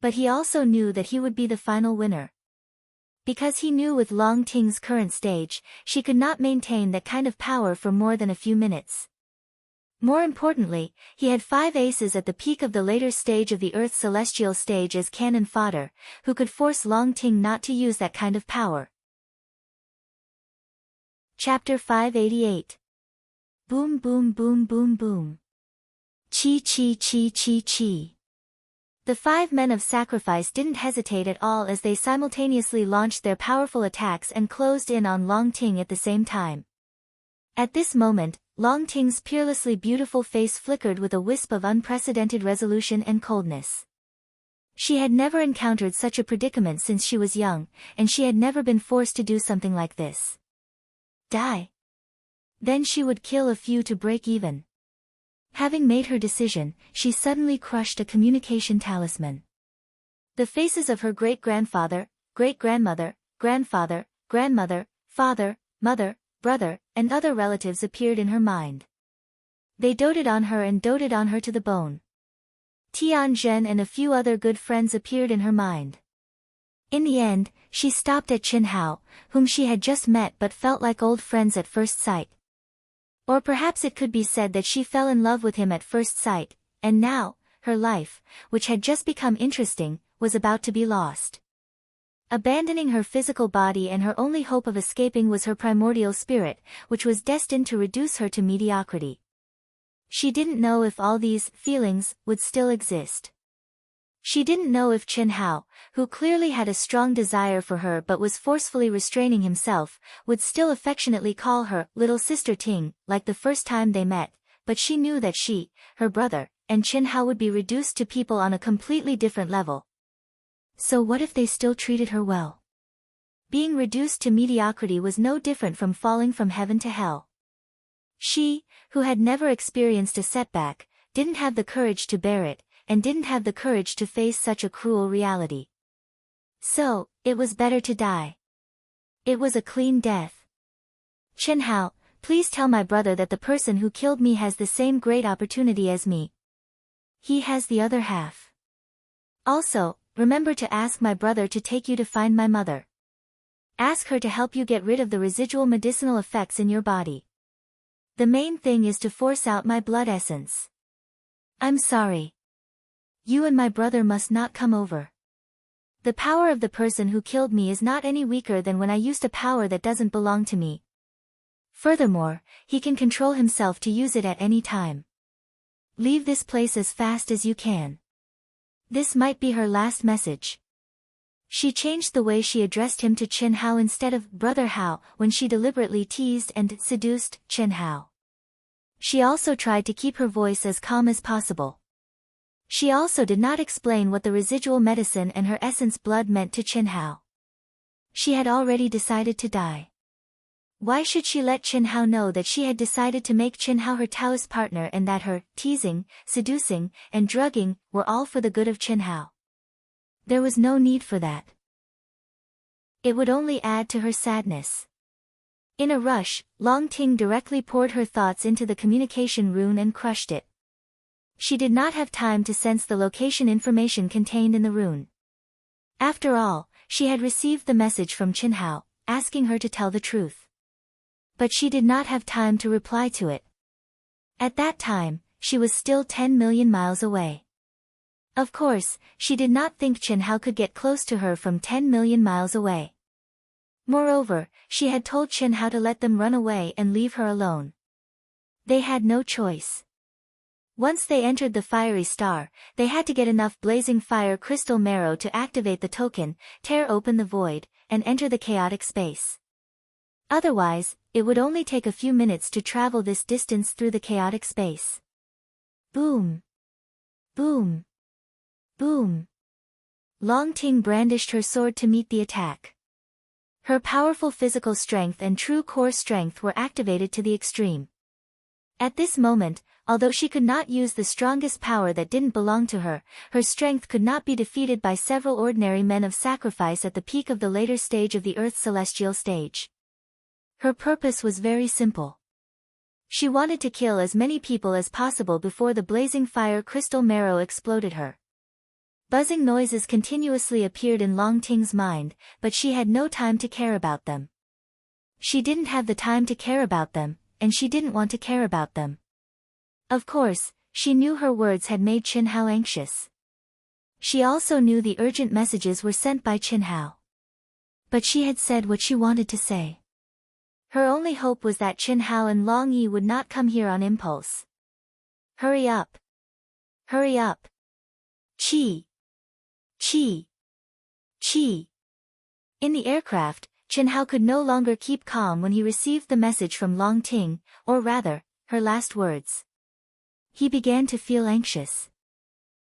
But he also knew that he would be the final winner. Because he knew with Long Ting's current stage, she could not maintain that kind of power for more than a few minutes. More importantly, he had 5 aces at the peak of the later stage of the Earth's celestial stage as cannon fodder, who could force Long Ting not to use that kind of power. Chapter 588. Boom boom boom boom boom. Chi chi chi chi chi. The 5 men of sacrifice didn't hesitate at all as they simultaneously launched their powerful attacks and closed in on Long Ting at the same time. At this moment, Long Ting's peerlessly beautiful face flickered with a wisp of unprecedented resolution and coldness. She had never encountered such a predicament since she was young, and she had never been forced to do something like this. Die. Then she would kill a few to break even. Having made her decision, she suddenly crushed a communication talisman. The faces of her great-grandfather, great-grandmother, grandfather, grandmother, father, mother, brother, and other relatives appeared in her mind. They doted on her and doted on her to the bone. Tian Zhen and a few other good friends appeared in her mind. In the end, she stopped at Qin Hao, whom she had just met but felt like old friends at first sight. Or perhaps it could be said that she fell in love with him at first sight, and now, her life, which had just become interesting, was about to be lost. Abandoning her physical body and her only hope of escaping was her primordial spirit, which was destined to reduce her to mediocrity. She didn't know if all these feelings would still exist. She didn't know if Qin Hao, who clearly had a strong desire for her but was forcefully restraining himself, would still affectionately call her little sister Ting, like the first time they met, but she knew that she, her brother, and Qin Hao would be reduced to people on a completely different level. So what if they still treated her well? Being reduced to mediocrity was no different from falling from heaven to hell. She, who had never experienced a setback, didn't have the courage to bear it, and didn't have the courage to face such a cruel reality. So, it was better to die. It was a clean death. Qin Hao, please tell my brother that the person who killed me has the same great opportunity as me. He has the other half. Also, remember to ask my brother to take you to find my mother. Ask her to help you get rid of the residual medicinal effects in your body. The main thing is to force out my blood essence. I'm sorry. You and my brother must not come over. The power of the person who killed me is not any weaker than when I used a power that doesn't belong to me. Furthermore, he can control himself to use it at any time. Leave this place as fast as you can. This might be her last message. She changed the way she addressed him to Qin Hao instead of Brother Hao when she deliberately teased and seduced Qin Hao. She also tried to keep her voice as calm as possible. She also did not explain what the residual medicine and her essence blood meant to Qin Hao. She had already decided to die. Why should she let Qin Hao know that she had decided to make Qin Hao her Taoist partner and that her teasing, seducing, and drugging were all for the good of Qin Hao? There was no need for that. It would only add to her sadness. In a rush, Long Ting directly poured her thoughts into the communication rune and crushed it. She did not have time to sense the location information contained in the rune. After all, she had received the message from Qin Hao, asking her to tell the truth. But she did not have time to reply to it. At that time, she was still 10 million miles away. Of course, she did not think Chen Hao could get close to her from 10 million miles away. Moreover, she had told Chen Hao to let them run away and leave her alone. They had no choice. Once they entered the fiery star, they had to get enough blazing fire crystal marrow to activate the token, tear open the void, and enter the chaotic space. Otherwise, it would only take a few minutes to travel this distance through the chaotic space. Boom! Boom! Boom! Long Ting brandished her sword to meet the attack. Her powerful physical strength and true core strength were activated to the extreme. At this moment, although she could not use the strongest power that didn't belong to her, her strength could not be defeated by several ordinary men of sacrifice at the peak of the later stage of the Earth's celestial stage. Her purpose was very simple. She wanted to kill as many people as possible before the blazing fire crystal marrow exploded her. Buzzing noises continuously appeared in Long Ting's mind, but she had no time to care about them. She didn't have the time to care about them, and she didn't want to care about them. Of course, she knew her words had made Chen Hao anxious. She also knew the urgent messages were sent by Chen Hao. But she had said what she wanted to say. Her only hope was that Chen Hao and Long Yi would not come here on impulse. Hurry up! Hurry up! Chi! Chi! Chi! In the aircraft, Chen Hao could no longer keep calm when he received the message from Long Ting, or rather, her last words. He began to feel anxious.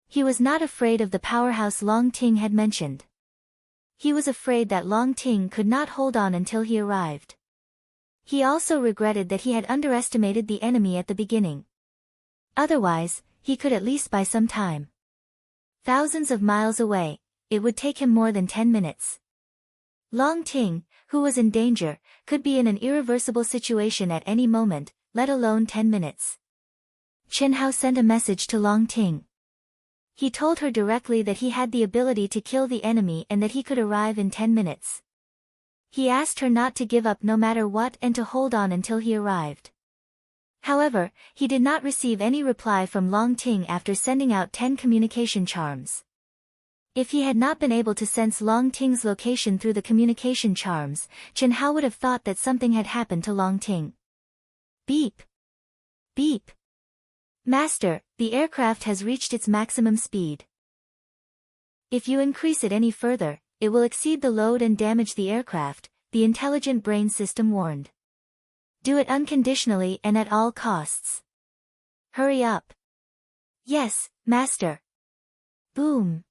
He was not afraid of the powerhouse Long Ting had mentioned. He was afraid that Long Ting could not hold on until he arrived. He also regretted that he had underestimated the enemy at the beginning. Otherwise, he could at least buy some time. Thousands of miles away, it would take him more than 10 minutes. Long Ting, who was in danger, could be in an irreversible situation at any moment, let alone 10 minutes. Chen Hao sent a message to Long Ting. He told her directly that he had the ability to kill the enemy and that he could arrive in 10 minutes. He asked her not to give up no matter what and to hold on until he arrived. However, he did not receive any reply from Long Ting after sending out 10 communication charms. If he had not been able to sense Long Ting's location through the communication charms, Chen Hao would have thought that something had happened to Long Ting. Beep! Beep! Master, the aircraft has reached its maximum speed. If you increase it any further, it will exceed the load and damage the aircraft, the intelligent brain system warned. Do it unconditionally and at all costs. Hurry up. Yes, Master. Boom.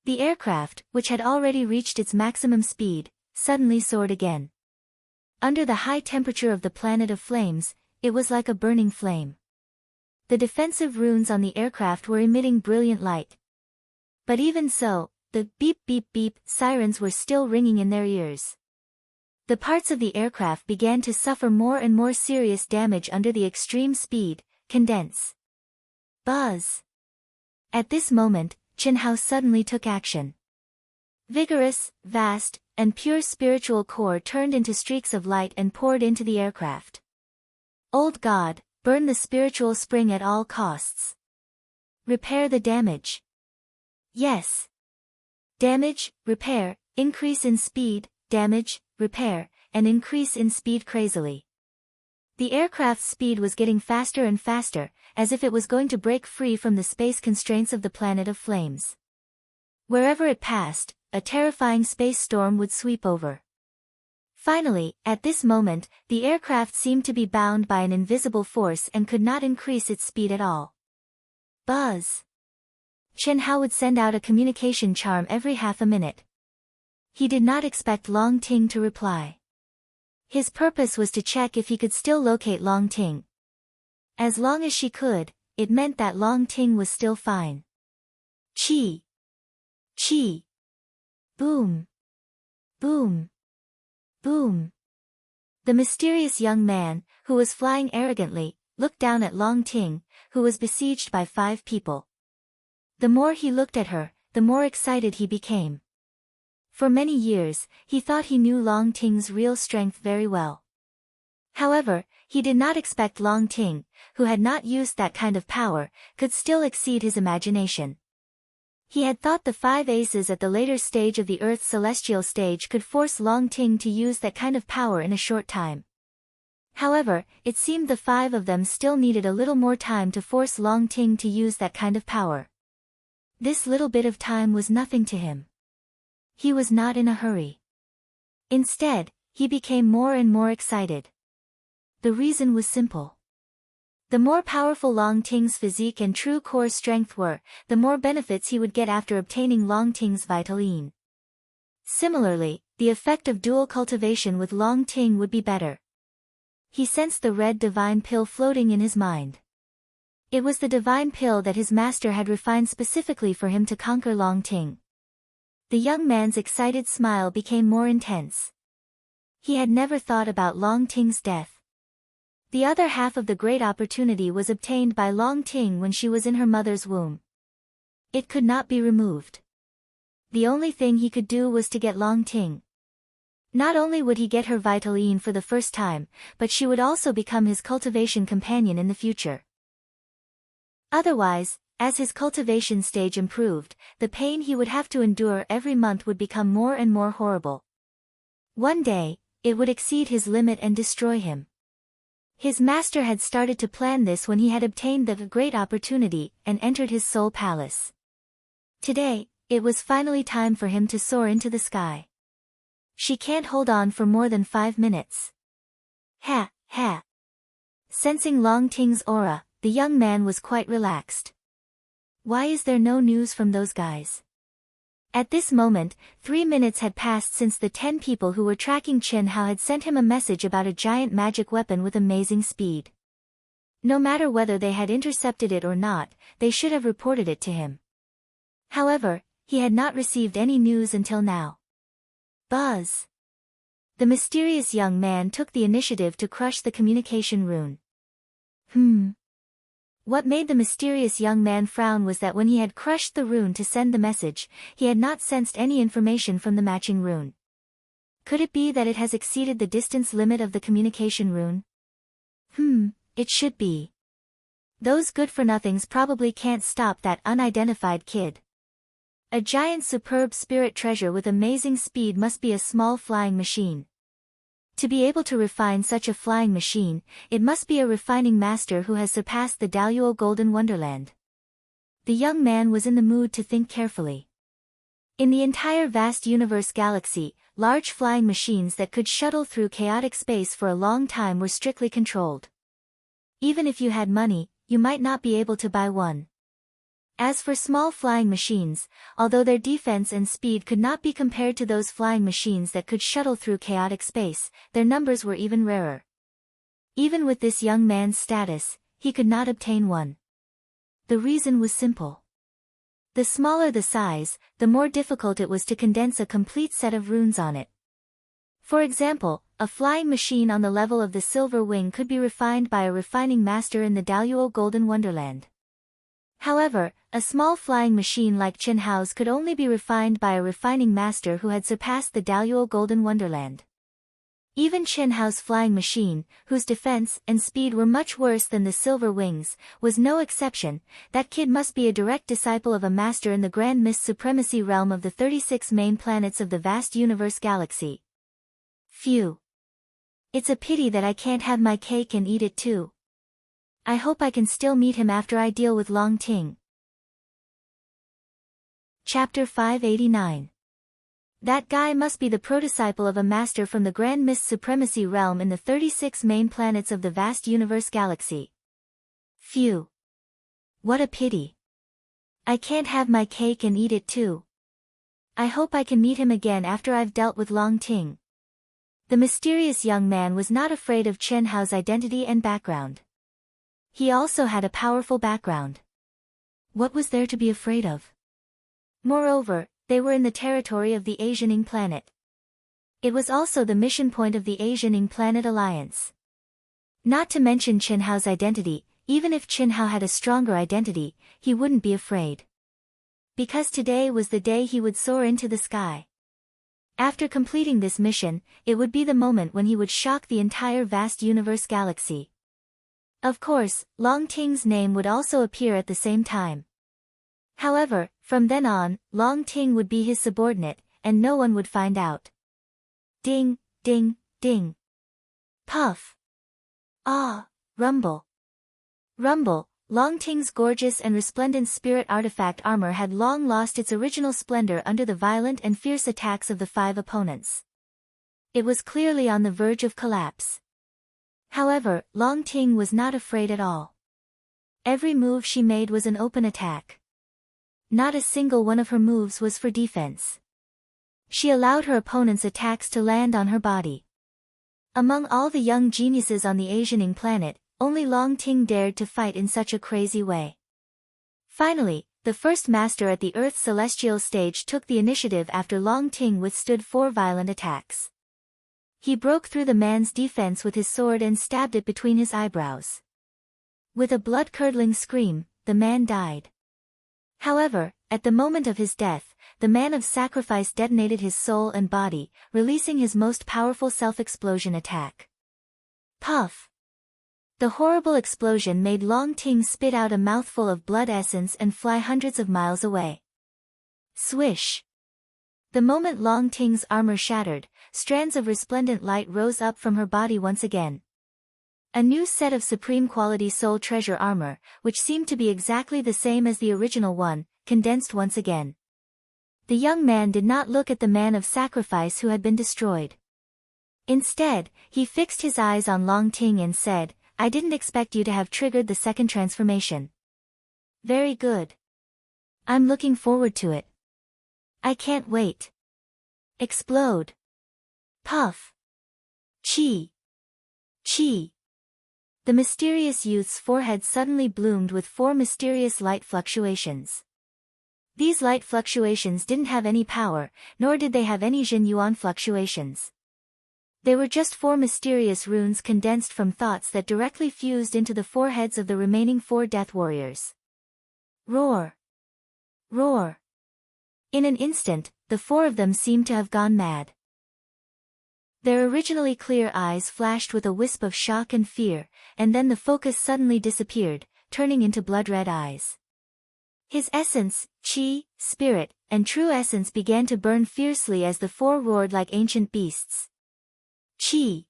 The aircraft, which had already reached its maximum speed, suddenly soared again. Under the high temperature of the planet of flames, it was like a burning flame. The defensive runes on the aircraft were emitting brilliant light. But even so, the beep beep beep sirens were still ringing in their ears. The parts of the aircraft began to suffer more and more serious damage under the extreme speed, condense. Buzz. At this moment, Chen Hao suddenly took action. Vigorous, vast, and pure spiritual core turned into streaks of light and poured into the aircraft. Old God, burn the spiritual spring at all costs. Repair the damage. Yes. Damage, repair, increase in speed, damage, repair, and increase in speed crazily. The aircraft's speed was getting faster and faster, as if it was going to break free from the space constraints of the planet of flames. Wherever it passed, a terrifying space storm would sweep over. Finally, at this moment, the aircraft seemed to be bound by an invisible force and could not increase its speed at all. Buzz. Chen Hao would send out a communication charm every half a minute. He did not expect Long Ting to reply. His purpose was to check if he could still locate Long Ting. As long as she could, it meant that Long Ting was still fine. Chi! Chi! Boom! Boom! Boom! The mysterious young man, who was flying arrogantly, looked down at Long Ting, who was besieged by 5 people. The more he looked at her, the more excited he became. For many years, he thought he knew Long Ting's real strength very well. However, he did not expect Long Ting, who had not used that kind of power, could still exceed his imagination. He had thought the 5 aces at the later stage of the Earth's celestial stage could force Long Ting to use that kind of power in a short time. However, it seemed the 5 of them still needed a little more time to force Long Ting to use that kind of power. This little bit of time was nothing to him. He was not in a hurry. Instead, he became more and more excited. The reason was simple. The more powerful Long Ting's physique and true core strength were, the more benefits he would get after obtaining Long Ting's vital yin. Similarly, the effect of dual cultivation with Long Ting would be better. He sensed the red divine pill floating in his mind. It was the divine pill that his master had refined specifically for him to conquer Long Ting. The young man's excited smile became more intense. He had never thought about Long Ting's death. The other half of the great opportunity was obtained by Long Ting when she was in her mother's womb. It could not be removed. The only thing he could do was to get Long Ting. Not only would he get her vital yin for the first time, but she would also become his cultivation companion in the future. Otherwise, as his cultivation stage improved, the pain he would have to endure every month would become more and more horrible. One day, it would exceed his limit and destroy him. His master had started to plan this when he had obtained the great opportunity and entered his soul palace. Today, it was finally time for him to soar into the sky. She can't hold on for more than 5 minutes. Ha, ha. Sensing Long Ting's aura, the young man was quite relaxed. Why is there no news from those guys? At this moment, 3 minutes had passed since the 10 people who were tracking Chen Hao had sent him a message about a giant magic weapon with amazing speed. No matter whether they had intercepted it or not, they should have reported it to him. However, he had not received any news until now. Buzz. The mysterious young man took the initiative to crush the communication rune. What made the mysterious young man frown was that when he had crushed the rune to send the message, he had not sensed any information from the matching rune. Could it be that it has exceeded the distance limit of the communication rune? It should be. Those good-for-nothings probably can't stop that unidentified kid. A giant superb spirit treasure with amazing speed must be a small flying machine. To be able to refine such a flying machine, it must be a refining master who has surpassed the Daluo Golden Wonderland. The young man was in the mood to think carefully. In the entire vast universe galaxy, large flying machines that could shuttle through chaotic space for a long time were strictly controlled. Even if you had money, you might not be able to buy one. As for small flying machines, although their defense and speed could not be compared to those flying machines that could shuttle through chaotic space, their numbers were even rarer. Even with this young man's status, he could not obtain one. The reason was simple. The smaller the size, the more difficult it was to condense a complete set of runes on it. For example, a flying machine on the level of the Silver Wing could be refined by a refining master in the Daluo Golden Wonderland. However, a small flying machine like Chen Hao's could only be refined by a refining master who had surpassed the Daluo Golden Wonderland. Even Chen Hao's flying machine, whose defense and speed were much worse than the Silver Wings, was no exception. That kid must be a direct disciple of a master in the Grand Mist Supremacy realm of the 36 main planets of the vast universe galaxy. Phew. It's a pity that I can't have my cake and eat it too. I hope I can still meet him after I deal with Long Ting. Chapter 589. That guy must be the protodisciple of a master from the Grand Mist Supremacy realm in the 36 main planets of the vast universe galaxy. Phew. What a pity. I can't have my cake and eat it too. I hope I can meet him again after I've dealt with Long Ting. The mysterious young man was not afraid of Chen Hao's identity and background. He also had a powerful background. What was there to be afraid of? Moreover, they were in the territory of the Asianing planet. It was also the mission point of the Asianing Planet Alliance. Not to mention Chen Hao's identity, even if Chen Hao had a stronger identity, he wouldn't be afraid. Because today was the day he would soar into the sky. After completing this mission, it would be the moment when he would shock the entire vast universe galaxy. Of course, Long Ting's name would also appear at the same time. However, From then on, Long Ting would be his subordinate, and no one would find out. Ding, ding, ding. Puff. Ah, rumble. Rumble. Long Ting's gorgeous and resplendent spirit artifact armor had long lost its original splendor under the violent and fierce attacks of the 5 opponents. It was clearly on the verge of collapse. However, Long Ting was not afraid at all. Every move she made was an open attack. Not a single one of her moves was for defense. She allowed her opponents' attacks to land on her body. Among all the young geniuses on the Asianing planet, only Long Ting dared to fight in such a crazy way. Finally, the first master at the Earth's celestial stage took the initiative after Long Ting withstood 4 violent attacks. He broke through the man's defense with his sword and stabbed it between his eyebrows. With a blood-curdling scream, the man died. However, at the moment of his death, the man of sacrifice detonated his soul and body, releasing his most powerful self-explosion attack. Puff! The horrible explosion made Long Ting spit out a mouthful of blood essence and fly hundreds of miles away. Swish! The moment Long Ting's armor shattered, strands of resplendent light rose up from her body once again. A new set of supreme quality soul treasure armor, which seemed to be exactly the same as the original one, condensed once again. The young man did not look at the man of sacrifice who had been destroyed. Instead, he fixed his eyes on Long Ting and said, "I didn't expect you to have triggered the second transformation. Very good. I'm looking forward to it. I can't wait." Explode. Puff. Chi. Chi. The mysterious youth's forehead suddenly bloomed with 4 mysterious light fluctuations. These light fluctuations didn't have any power, nor did they have any Jin Yuan fluctuations. They were just 4 mysterious runes condensed from thoughts that directly fused into the foreheads of the remaining 4 death warriors. Roar! Roar! In an instant, the 4 of them seemed to have gone mad. Their originally clear eyes flashed with a wisp of shock and fear, and then the focus suddenly disappeared, turning into blood-red eyes. His essence, chi, spirit, and true essence began to burn fiercely as the 4 roared like ancient beasts. Chi.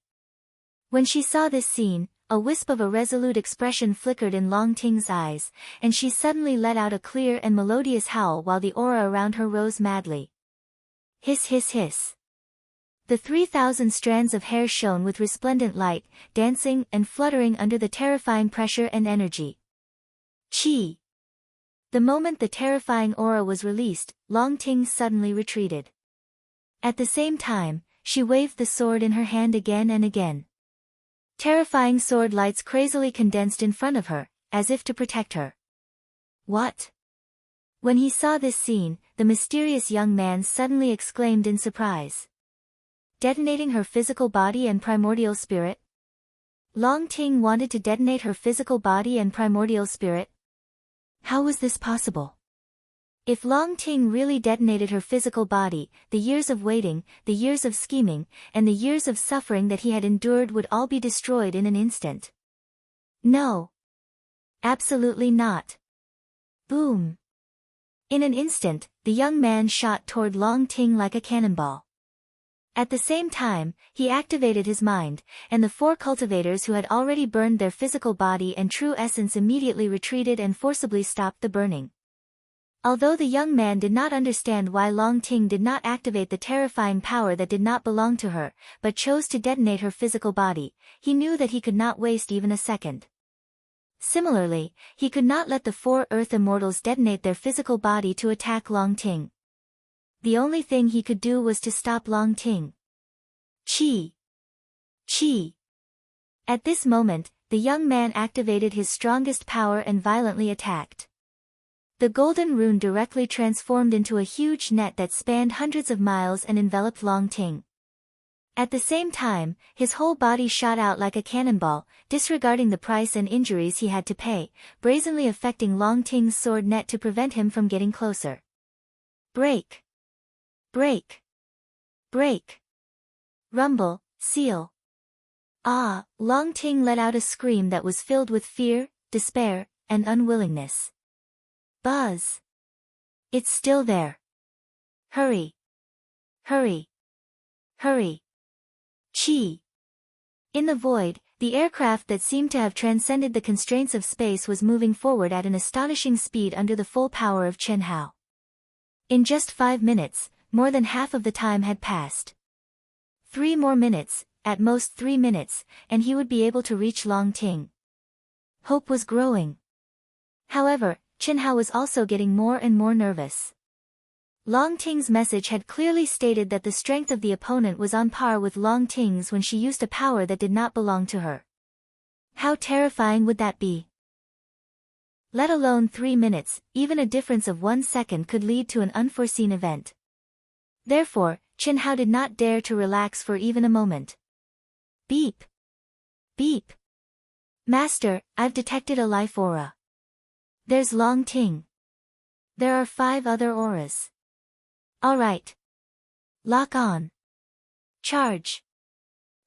When she saw this scene, a wisp of a resolute expression flickered in Long Ting's eyes, and she suddenly let out a clear and melodious howl while the aura around her rose madly. Hiss hiss hiss. The 3,000 strands of hair shone with resplendent light, dancing and fluttering under the terrifying pressure and energy. Chi. The moment the terrifying aura was released, Long Ting suddenly retreated. At the same time, she waved the sword in her hand again and again. Terrifying sword lights crazily condensed in front of her, as if to protect her. What? When he saw this scene, the mysterious young man suddenly exclaimed in surprise. Detonating her physical body and primordial spirit? Long Ting wanted to detonate her physical body and primordial spirit? How was this possible? If Long Ting really detonated her physical body, the years of waiting, the years of scheming, and the years of suffering that he had endured would all be destroyed in an instant. No. Absolutely not. Boom. In an instant, the young man shot toward Long Ting like a cannonball. At the same time, he activated his mind, and the 4 cultivators who had already burned their physical body and true essence immediately retreated and forcibly stopped the burning. Although the young man did not understand why Long Ting did not activate the terrifying power that did not belong to her, but chose to detonate her physical body, he knew that he could not waste even a second. Similarly, he could not let the 4 Earth Immortals detonate their physical body to attack Long Ting. The only thing he could do was to stop Long Ting. Chi. Chi. At this moment, the young man activated his strongest power and violently attacked. The golden rune directly transformed into a huge net that spanned hundreds of miles and enveloped Long Ting. At the same time, his whole body shot out like a cannonball, disregarding the price and injuries he had to pay, brazenly affecting Long Ting's sword net to prevent him from getting closer. Break! Break! Break! Rumble, seal! Ah! Long Ting let out a scream that was filled with fear, despair, and unwillingness. Buzz! It's still there. Hurry. Hurry. Hurry. Chi. In the void, the aircraft that seemed to have transcended the constraints of space was moving forward at an astonishing speed under the full power of Chen Hao. In just 5 minutes, more than half of the time had passed. 3 more minutes, at most 3 minutes, and he would be able to reach Long Ting. Hope was growing. However, Chen Hao was also getting more and more nervous. Long Ting's message had clearly stated that the strength of the opponent was on par with Long Ting's when she used a power that did not belong to her. How terrifying would that be? Let alone 3 minutes, even a difference of 1 second could lead to an unforeseen event. Therefore, Chen Hao did not dare to relax for even a moment. Beep. Beep. Master, I've detected a life aura. There's Long Ting. There are 5 other auras. Alright. Lock on. Charge.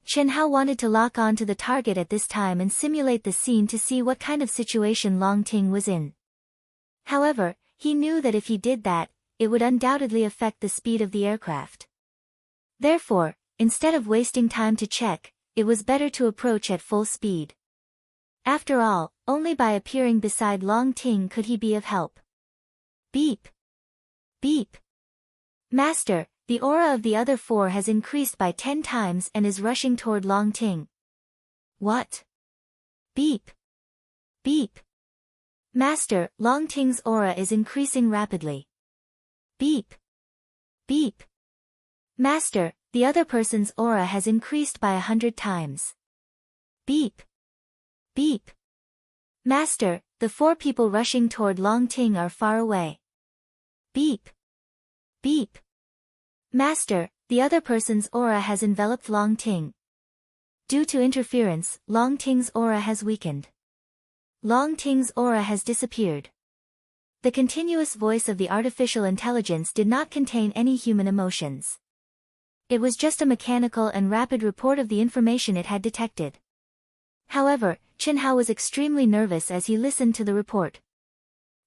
Chen Hao wanted to lock on to the target at this time and simulate the scene to see what kind of situation Long Ting was in. However, he knew that if he did that, it would undoubtedly affect the speed of the aircraft. Therefore, instead of wasting time to check, it was better to approach at full speed. After all, only by appearing beside Long Ting could he be of help. Beep. Beep. Master, the aura of the other 4 has increased by 10 times and is rushing toward Long Ting. What? Beep. Beep. Master, Long Ting's aura is increasing rapidly. Beep. Beep. Master, the other person's aura has increased by 100 times. Beep. Beep. Master, the 4 people rushing toward Long Ting are far away. Beep. Beep. Master, the other person's aura has enveloped Long Ting. Due to interference, Long Ting's aura has weakened. Long Ting's aura has disappeared. The continuous voice of the artificial intelligence did not contain any human emotions. It was just a mechanical and rapid report of the information it had detected. However, Chen Hao was extremely nervous as he listened to the report.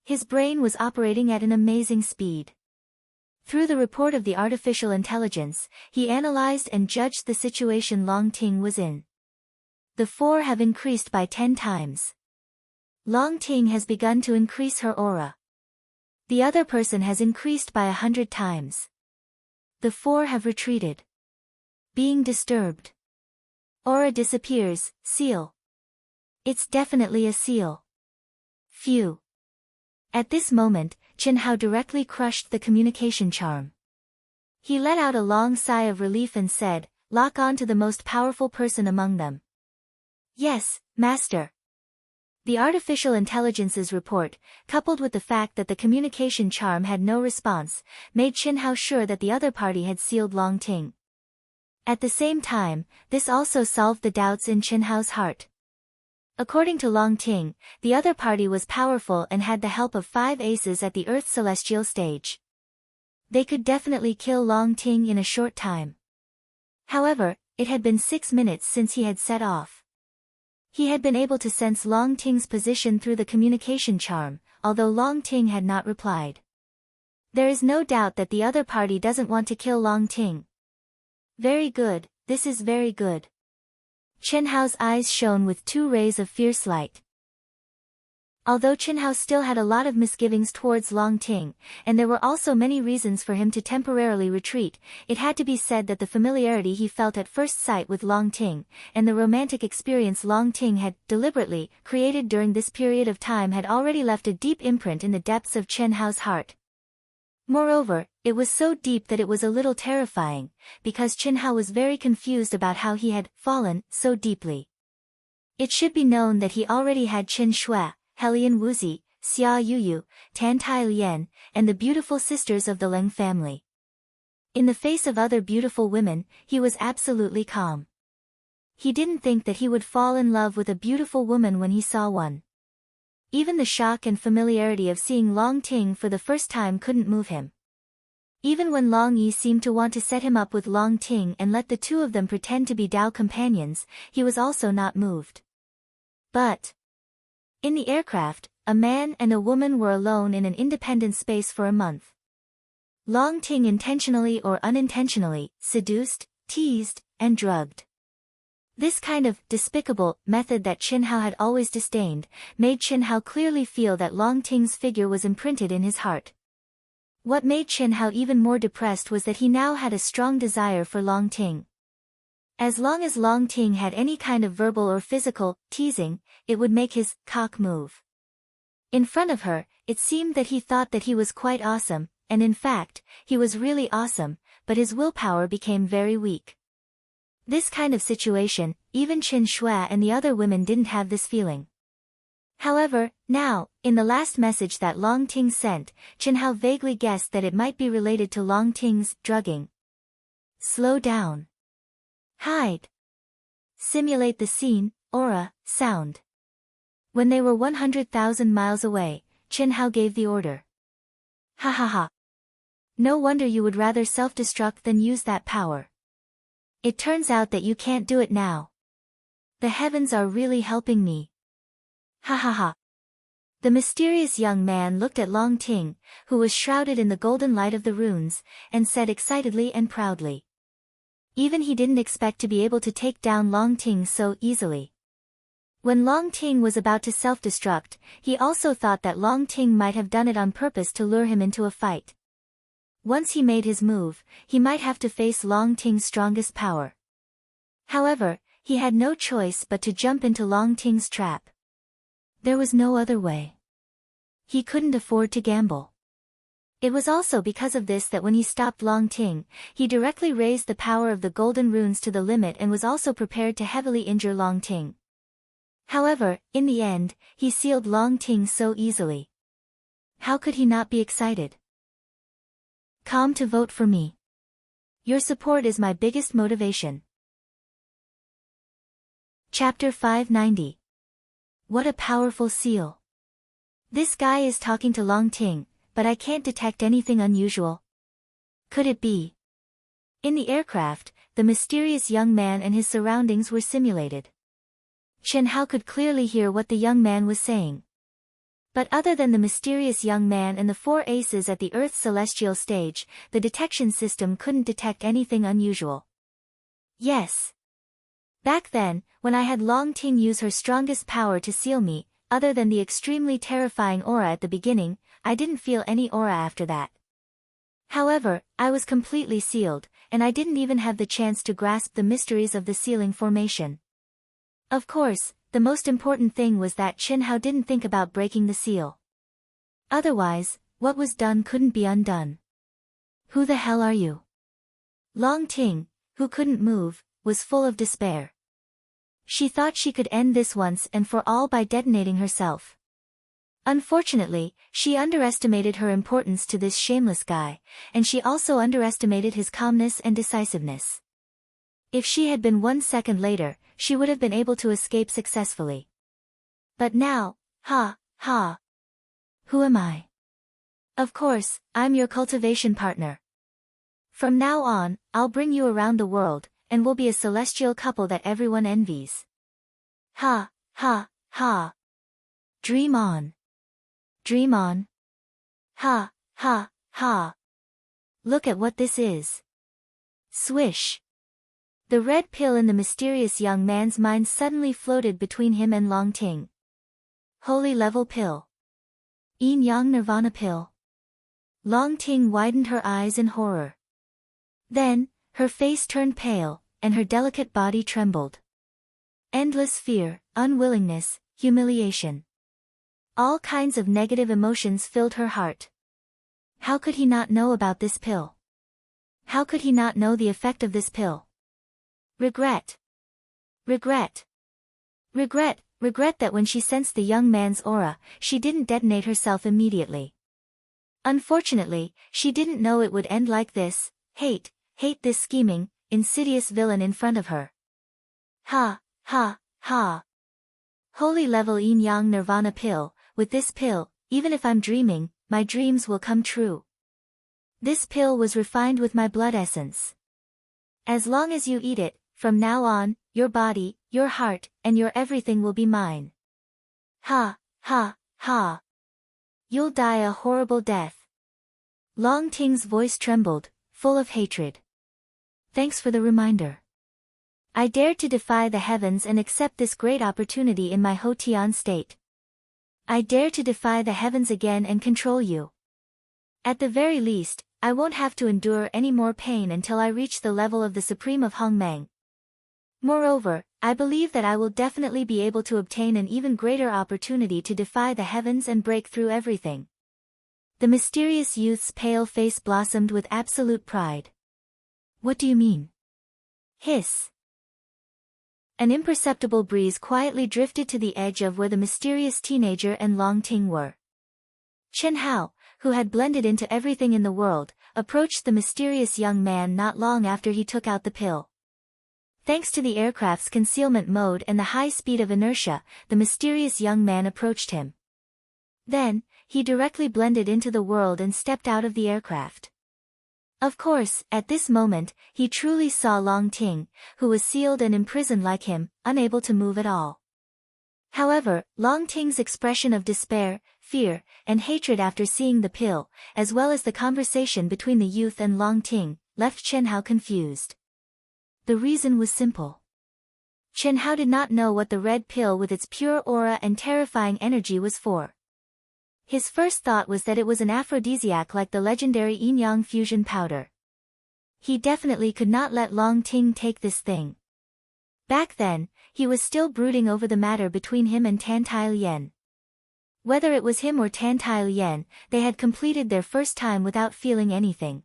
His brain was operating at an amazing speed. Through the report of the artificial intelligence, he analyzed and judged the situation Long Ting was in. The 4 have increased by 10 times. Long Ting has begun to increase her aura. The other person has increased by 100 times. The 4 have retreated. Being disturbed. Aura disappears, seal. It's definitely a seal. Phew. At this moment, Chen Hao directly crushed the communication charm. He let out a long sigh of relief and said, "Lock on to the most powerful person among them." "Yes, Master." The artificial intelligence's report, coupled with the fact that the communication charm had no response, made Chen Hao sure that the other party had sealed Long Ting. At the same time, this also solved the doubts in Chen Hao's heart. According to Long Ting, the other party was powerful and had the help of 5 aces at the Earth's celestial stage. They could definitely kill Long Ting in a short time. However, it had been 6 minutes since he had set off. He had been able to sense Long Ting's position through the communication charm, although Long Ting had not replied. There is no doubt that the other party doesn't want to kill Long Ting. Very good, this is very good. Chen Hao's eyes shone with 2 rays of fierce light. Although Chen Hao still had a lot of misgivings towards Long Ting, and there were also many reasons for him to temporarily retreat, it had to be said that the familiarity he felt at first sight with Long Ting, and the romantic experience Long Ting had, deliberately, created during this period of time had already left a deep imprint in the depths of Chen Hao's heart. Moreover, it was so deep that it was a little terrifying, because Chen Hao was very confused about how he had fallen so deeply. It should be known that he already had Chen Shui, Helian Wuzi, Xia Yuyu, Tan Tai Lian, and the beautiful sisters of the Leng family. In the face of other beautiful women, he was absolutely calm. He didn't think that he would fall in love with a beautiful woman when he saw one. Even the shock and familiarity of seeing Long Ting for the first time couldn't move him. Even when Long Yi seemed to want to set him up with Long Ting and let the 2 of them pretend to be Dao companions, he was also not moved. But in the aircraft, a man and a woman were alone in an independent space for a month. Long Ting intentionally or unintentionally seduced, teased, and drugged. This kind of despicable method that Chin Hao had always disdained made Chin Hao clearly feel that Long Ting's figure was imprinted in his heart. What made Chin Hao even more depressed was that he now had a strong desire for Long Ting. As long as Long Ting had any kind of verbal or physical teasing, it would make his cock move. In front of her, it seemed that he thought that he was quite awesome, and in fact, he was really awesome, but his willpower became very weak. This kind of situation, even Qin Shui and the other women didn't have this feeling. However, now, in the last message that Long Ting sent, Chin Hao vaguely guessed that it might be related to Long Ting's drugging. Slow down. Hide. Simulate the scene, aura, sound. When they were 100,000 miles away, Chin Hao gave the order. Ha ha ha. No wonder you would rather self-destruct than use that power. It turns out that you can't do it now. The heavens are really helping me. Ha ha ha. The mysterious young man looked at Long Ting, who was shrouded in the golden light of the runes, and said excitedly and proudly. Even he didn't expect to be able to take down Long Ting so easily. When Long Ting was about to self-destruct, he also thought that Long Ting might have done it on purpose to lure him into a fight. Once he made his move, he might have to face Long Ting's strongest power. However, he had no choice but to jump into Long Ting's trap. There was no other way. He couldn't afford to gamble. It was also because of this that when he stopped Long Ting, he directly raised the power of the golden runes to the limit and was also prepared to heavily injure Long Ting. However, in the end, he sealed Long Ting so easily. How could he not be excited? Come to vote for me. Your support is my biggest motivation. Chapter 590. What a powerful seal. This guy is talking to Long Ting, but I can't detect anything unusual. Could it be? In the aircraft, the mysterious young man and his surroundings were simulated. Chen Hao could clearly hear what the young man was saying. But other than the mysterious young man and the four aces at the Earth's celestial stage, the detection system couldn't detect anything unusual. Yes. Back then, when I had Long Ting use her strongest power to seal me, other than the extremely terrifying aura at the beginning, I didn't feel any aura after that. However, I was completely sealed, and I didn't even have the chance to grasp the mysteries of the sealing formation. Of course, the most important thing was that Chen Hao didn't think about breaking the seal. Otherwise, what was done couldn't be undone. Who the hell are you? Long Ting, who couldn't move, was full of despair. She thought she could end this once and for all by detonating herself. Unfortunately, she underestimated her importance to this shameless guy, and she also underestimated his calmness and decisiveness. If she had been 1 second later, she would have been able to escape successfully. But now, ha. Who am I? Of course, I'm your cultivation partner. From now on, I'll bring you around the world, and we'll be a celestial couple that everyone envies. Ha. Dream on. Dream on. Ha. Look at what this is. Swish. The red pill in the mysterious young man's mind suddenly floated between him and Long Ting. Holy level pill. Yin Yang Nirvana pill. Long Ting widened her eyes in horror. Then, her face turned pale, and her delicate body trembled. Endless fear, unwillingness, humiliation. All kinds of negative emotions filled her heart. How could he not know about this pill? How could he not know the effect of this pill? Regret that when she sensed the young man's aura, she didn't detonate herself immediately. Unfortunately, she didn't know it would end like this. Hate this scheming, insidious villain in front of her. Ha. Holy level Yin Yang Nirvana pill. With this pill, even if I'm dreaming, my dreams will come true. This pill was refined with my blood essence. As long as you eat it, from now on, your body, your heart, and your everything will be mine. Ha. Ha! You'll die a horrible death. Long Ting's voice trembled, full of hatred. Thanks for the reminder. I dared to defy the heavens and accept this great opportunity in my Hotian state. I dare to defy the heavens again and control you. At the very least, I won't have to endure any more pain until I reach the level of the Supreme of Hongmeng. Moreover, I believe that I will definitely be able to obtain an even greater opportunity to defy the heavens and break through everything. The mysterious youth's pale face blossomed with absolute pride. What do you mean? Hiss. An imperceptible breeze quietly drifted to the edge of where the mysterious teenager and Long Ting were. Chen Hao, who had blended into everything in the world, approached the mysterious young man not long after he took out the pill. Thanks to the aircraft's concealment mode and the high speed of inertia, the mysterious young man approached him. Then, he directly blended into the world and stepped out of the aircraft. Of course, at this moment, he truly saw Long Ting, who was sealed and imprisoned like him, unable to move at all. However, Long Ting's expression of despair, fear, and hatred after seeing the pill, as well as the conversation between the youth and Long Ting, left Chen Hao confused. The reason was simple. Chen Hao did not know what the red pill with its pure aura and terrifying energy was for. His first thought was that it was an aphrodisiac like the legendary yin-yang fusion powder. He definitely could not let Long Ting take this thing. Back then, he was still brooding over the matter between him and Tan Tai Lien. Whether it was him or Tan Tai Lien, they had completed their first time without feeling anything.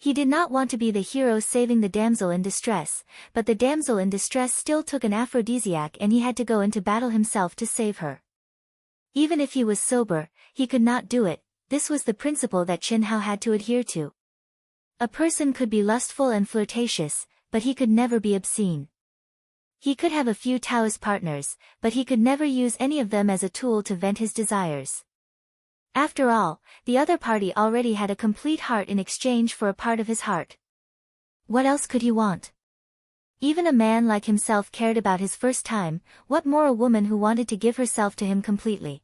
He did not want to be the hero saving the damsel in distress, but the damsel in distress still took an aphrodisiac and he had to go into battle himself to save her. Even if he was sober, he could not do it. This was the principle that Chen Hao had to adhere to. A person could be lustful and flirtatious, but he could never be obscene. He could have a few Taoist partners, but he could never use any of them as a tool to vent his desires. After all, the other party already had a complete heart in exchange for a part of his heart. What else could he want? Even a man like himself cared about his first time, what more a woman who wanted to give herself to him completely?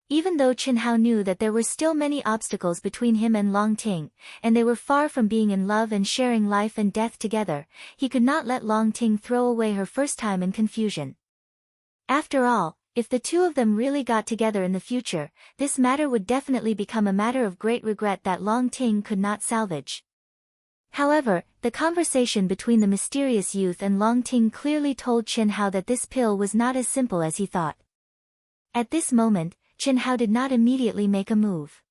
Even though Chen Hao knew that there were still many obstacles between him and Long Ting, and they were far from being in love and sharing life and death together, he could not let Long Ting throw away her first time in confusion. After all, if the two of them really got together in the future, this matter would definitely become a matter of great regret that Long Ting could not salvage. However, the conversation between the mysterious youth and Long Ting clearly told Chen Hao that this pill was not as simple as he thought. At this moment, Chen Hao did not immediately make a move.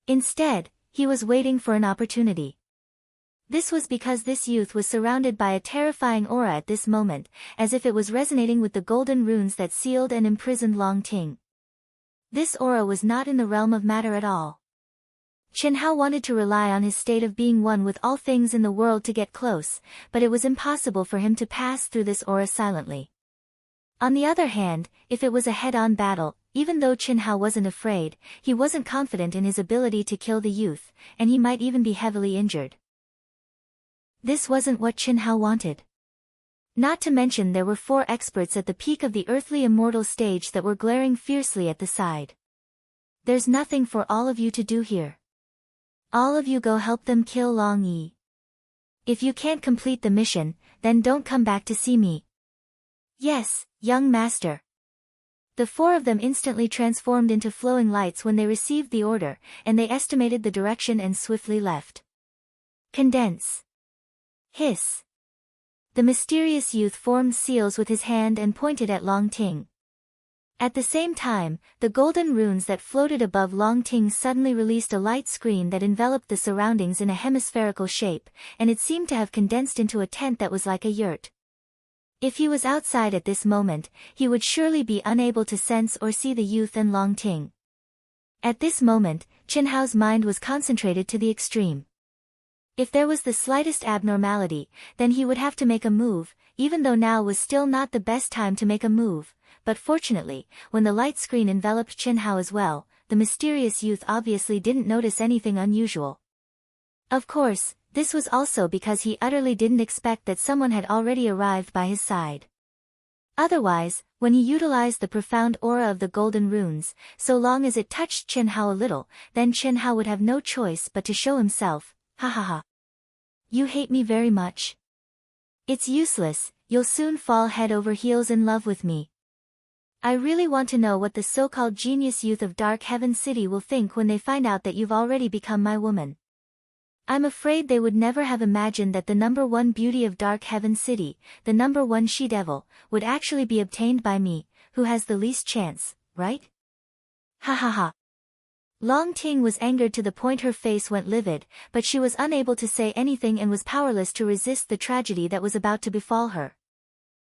Instead, he was waiting for an opportunity. This was because this youth was surrounded by a terrifying aura at this moment, as if it was resonating with the golden runes that sealed and imprisoned Long Ting. This aura was not in the realm of matter at all. Chen Hao wanted to rely on his state of being one with all things in the world to get close, but it was impossible for him to pass through this aura silently. On the other hand, if it was a head-on battle, even though Chen Hao wasn't afraid, he wasn't confident in his ability to kill the youth, and he might even be heavily injured. This wasn't what Chen Hao wanted. Not to mention there were 4 experts at the peak of the earthly immortal stage that were glaring fiercely at the side. There's nothing for all of you to do here. All of you go help them kill Long Yi. If you can't complete the mission, then don't come back to see me. Yes, young master. The 4 of them instantly transformed into flowing lights when they received the order, and they estimated the direction and swiftly left. Condense. Hiss. The mysterious youth formed seals with his hand and pointed at Long Ting. At the same time, the golden runes that floated above Long Ting suddenly released a light screen that enveloped the surroundings in a hemispherical shape, and it seemed to have condensed into a tent that was like a yurt. If he was outside at this moment, he would surely be unable to sense or see the youth and Long Ting. At this moment, Chen Hao's mind was concentrated to the extreme. If there was the slightest abnormality, then he would have to make a move, even though now was still not the best time to make a move, but fortunately, when the light screen enveloped Chen Hao as well, the mysterious youth obviously didn't notice anything unusual. Of course, this was also because he utterly didn't expect that someone had already arrived by his side. Otherwise, when he utilized the profound aura of the golden runes, so long as it touched Chen Hao a little, then Chen Hao would have no choice but to show himself. Ha ha ha. You hate me very much? It's useless, you'll soon fall head over heels in love with me. I really want to know what the so-called genius youth of Dark Heaven City will think when they find out that you've already become my woman. I'm afraid they would never have imagined that the number one beauty of Dark Heaven City, the number one she-devil, would actually be obtained by me, who has the least chance, right? Ha ha ha. Long Ting was angered to the point her face went livid, but she was unable to say anything and was powerless to resist the tragedy that was about to befall her.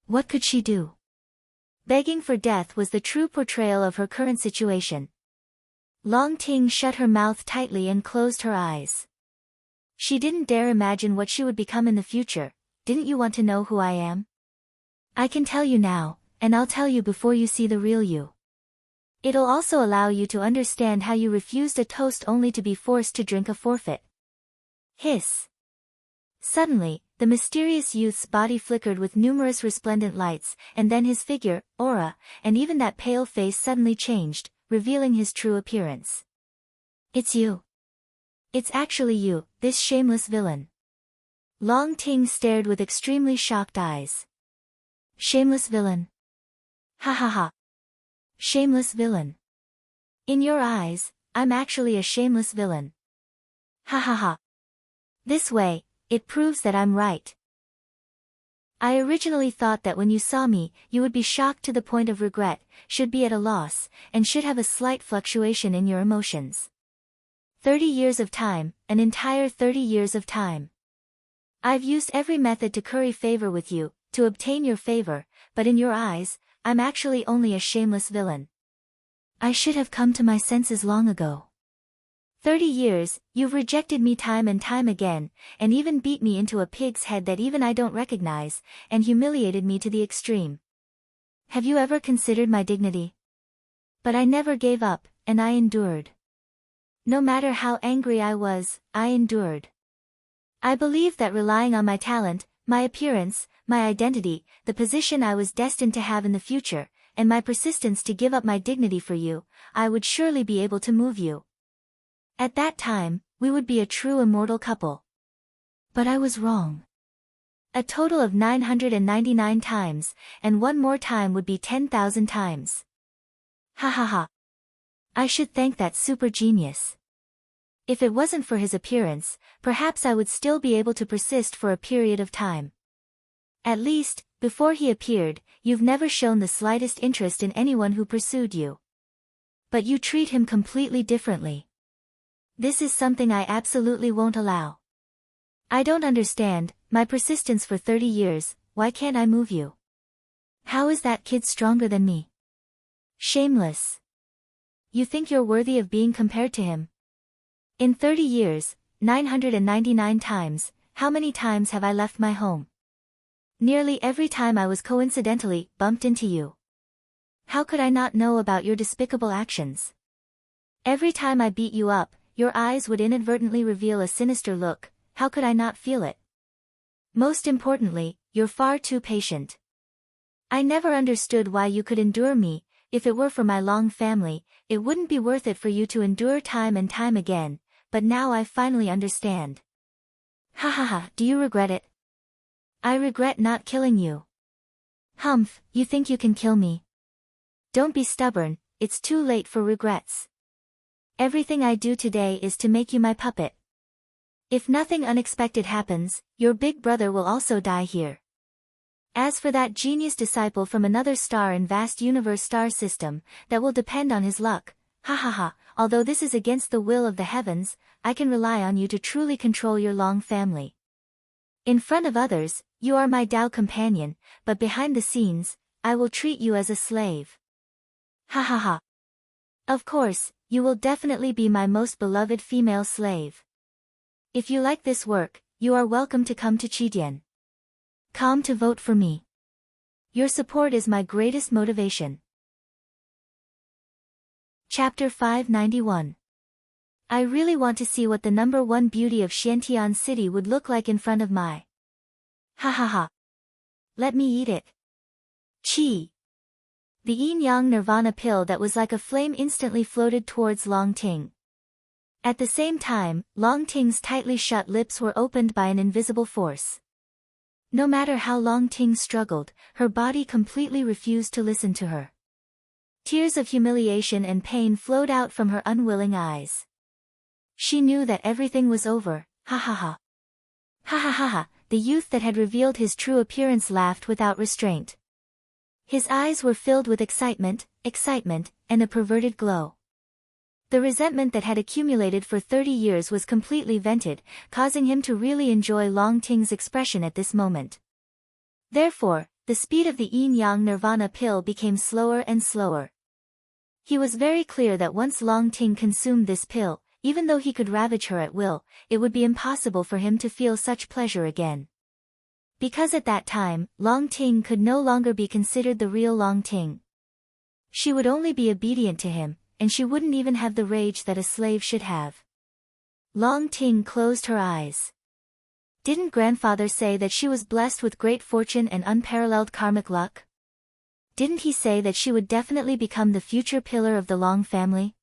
What could she do? Begging for death was the true portrayal of her current situation. Long Ting shut her mouth tightly and closed her eyes. She didn't dare imagine what she would become in the future. Didn't you want to know who I am? I can tell you now, and I'll tell you before you see the real you. It'll also allow you to understand how you refused a toast only to be forced to drink a forfeit. Hiss. Suddenly, the mysterious youth's body flickered with numerous resplendent lights, and then his figure, aura, and even that pale face suddenly changed, revealing his true appearance. It's you. It's actually you, this shameless villain. Long Ting stared with extremely shocked eyes. Shameless villain. Ha ha ha. Shameless villain. In your eyes, I'm actually a shameless villain. Ha ha ha. This way, it proves that I'm right. I originally thought that when you saw me, you would be shocked to the point of regret, should be at a loss, and should have a slight fluctuation in your emotions. 30 years of time, an entire 30 years of time. I've used every method to curry favor with you, to obtain your favor, but in your eyes, I'm actually only a shameless villain. I should have come to my senses long ago. 30 years, you've rejected me time and time again, and even beat me into a pig's head that even I don't recognize, and humiliated me to the extreme. Have you ever considered my dignity? But I never gave up, and I endured. No matter how angry I was, I endured. I believed that relying on my talent, my appearance, my identity, the position I was destined to have in the future, and my persistence to give up my dignity for you, I would surely be able to move you. At that time, we would be a true immortal couple. But I was wrong. A total of 999 times, and one more time would be 10,000 times. Ha ha ha. I should thank that super genius. If it wasn't for his appearance, perhaps I would still be able to persist for a period of time. At least, before he appeared, you've never shown the slightest interest in anyone who pursued you. But you treat him completely differently. This is something I absolutely won't allow. I don't understand, my persistence for 30 years, why can't I move you? How is that kid stronger than me? Shameless. You think you're worthy of being compared to him? In 30 years, 999 times, how many times have I left my home? Nearly every time I was coincidentally bumped into you. How could I not know about your despicable actions? Every time I beat you up, your eyes would inadvertently reveal a sinister look, how could I not feel it? Most importantly, you're far too patient. I never understood why you could endure me. If it were for my long family, it wouldn't be worth it for you to endure time and time again, but now I finally understand. Ha ha ha, do you regret it? I regret not killing you. Humph, you think you can kill me? Don't be stubborn, it's too late for regrets. Everything I do today is to make you my puppet. If nothing unexpected happens, your big brother will also die here. As for that genius disciple from another star in vast universe star system, that will depend on his luck. Ha ha ha, although this is against the will of the heavens, I can rely on you to truly control your long family. In front of others, you are my Tao companion, but behind the scenes, I will treat you as a slave. Ha ha ha. Of course, you will definitely be my most beloved female slave. If you like this work, you are welcome to come to Chidian. Come to vote for me. Your support is my greatest motivation. Chapter 591. I really want to see what the number one beauty of Xiantian City would look like in front of my. Ha ha ha. Let me eat it. Chi. The yin-yang nirvana pill that was like a flame instantly floated towards Long Ting. At the same time, Long Ting's tightly shut lips were opened by an invisible force. No matter how Long Ting struggled, her body completely refused to listen to her. Tears of humiliation and pain flowed out from her unwilling eyes. She knew that everything was over. Ha ha ha. Ha ha ha ha. The youth that had revealed his true appearance laughed without restraint. His eyes were filled with excitement, and a perverted glow. The resentment that had accumulated for 30 years was completely vented, causing him to really enjoy Long Ting's expression at this moment. Therefore, the speed of the yin-yang nirvana pill became slower and slower. He was very clear that once Long Ting consumed this pill, even though he could ravage her at will, it would be impossible for him to feel such pleasure again. Because at that time, Long Ting could no longer be considered the real Long Ting. She would only be obedient to him, and she wouldn't even have the rage that a slave should have. Long Ting closed her eyes. Didn't grandfather say that she was blessed with great fortune and unparalleled karmic luck? Didn't he say that she would definitely become the future pillar of the Long family?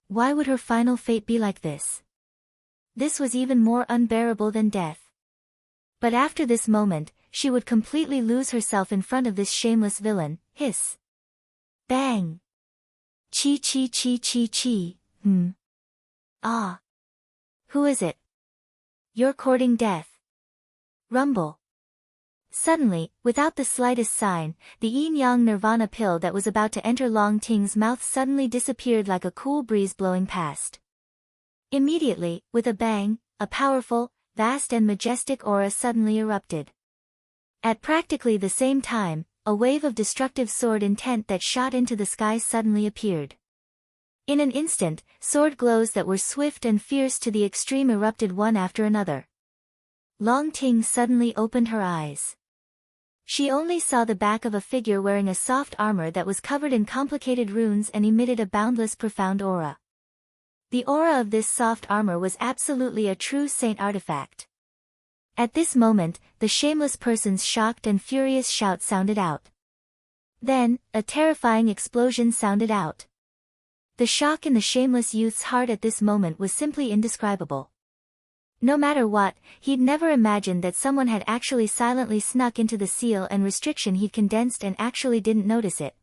Why would her final fate be like this? This was even more unbearable than death. But after this moment, she would completely lose herself in front of this shameless villain. Hiss. Bang. Chi chi chi chi chi. Ah. Who is it? You're courting death. Rumble. Suddenly, without the slightest sign, the yin-yang nirvana pill that was about to enter Long Ting's mouth suddenly disappeared like a cool breeze blowing past. Immediately, with a bang, a powerful, vast and majestic aura suddenly erupted. At practically the same time, a wave of destructive sword intent that shot into the sky suddenly appeared. In an instant, sword glows that were swift and fierce to the extreme erupted one after another. Long Ting suddenly opened her eyes. She only saw the back of a figure wearing a soft armor that was covered in complicated runes and emitted a boundless profound aura. The aura of this soft armor was absolutely a true saint artifact. At this moment, the shameless person's shocked and furious shout sounded out. Then, a terrifying explosion sounded out. The shock in the shameless youth's heart at this moment was simply indescribable. No matter what, he'd never imagined that someone had actually silently snuck into the seal and restriction he'd condensed and actually didn't notice it.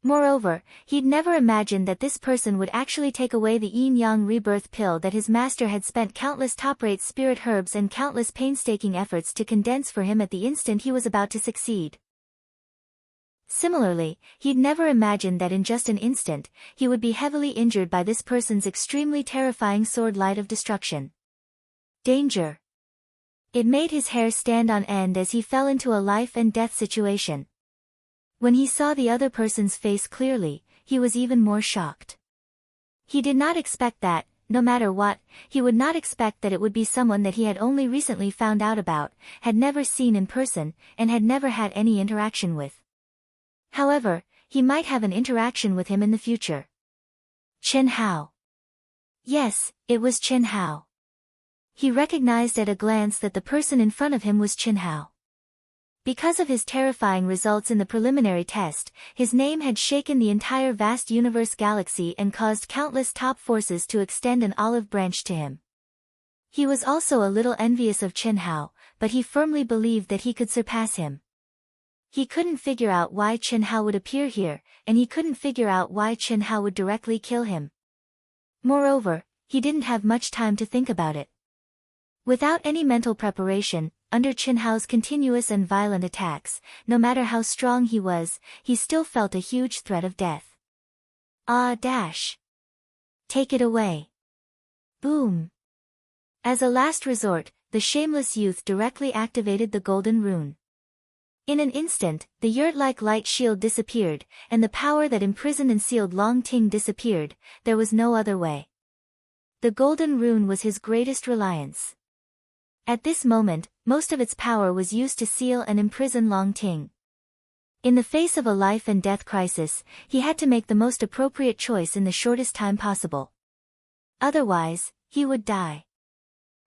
Moreover, he'd never imagined that this person would actually take away the yin-yang rebirth pill that his master had spent countless top-rate spirit herbs and countless painstaking efforts to condense for him at the instant he was about to succeed. Similarly, he'd never imagined that in just an instant, he would be heavily injured by this person's extremely terrifying sword light of destruction. Danger! It made his hair stand on end as he fell into a life and death situation. When he saw the other person's face clearly, he was even more shocked. He did not expect that, no matter what, he would not expect that it would be someone that he had only recently found out about, had never seen in person, and had never had any interaction with. However, he might have an interaction with him in the future. Chen Hao. Yes, it was Chen Hao. He recognized at a glance that the person in front of him was Chen Hao. Because of his terrifying results in the preliminary test, his name had shaken the entire vast universe galaxy and caused countless top forces to extend an olive branch to him. He was also a little envious of Chen Hao, but he firmly believed that he could surpass him. He couldn't figure out why Chen Hao would appear here, and he couldn't figure out why Chen Hao would directly kill him. Moreover, he didn't have much time to think about it. Without any mental preparation, under Chen Hao's continuous and violent attacks, no matter how strong he was, he still felt a huge threat of death. Dash! Take it away! Boom! As a last resort, the shameless youth directly activated the golden rune. In an instant, the yurt-like light shield disappeared, and the power that imprisoned and sealed Long Ting disappeared. There was no other way. The golden rune was his greatest reliance. At this moment, most of its power was used to seal and imprison Long Ting. In the face of a life and death crisis, he had to make the most appropriate choice in the shortest time possible. Otherwise, he would die.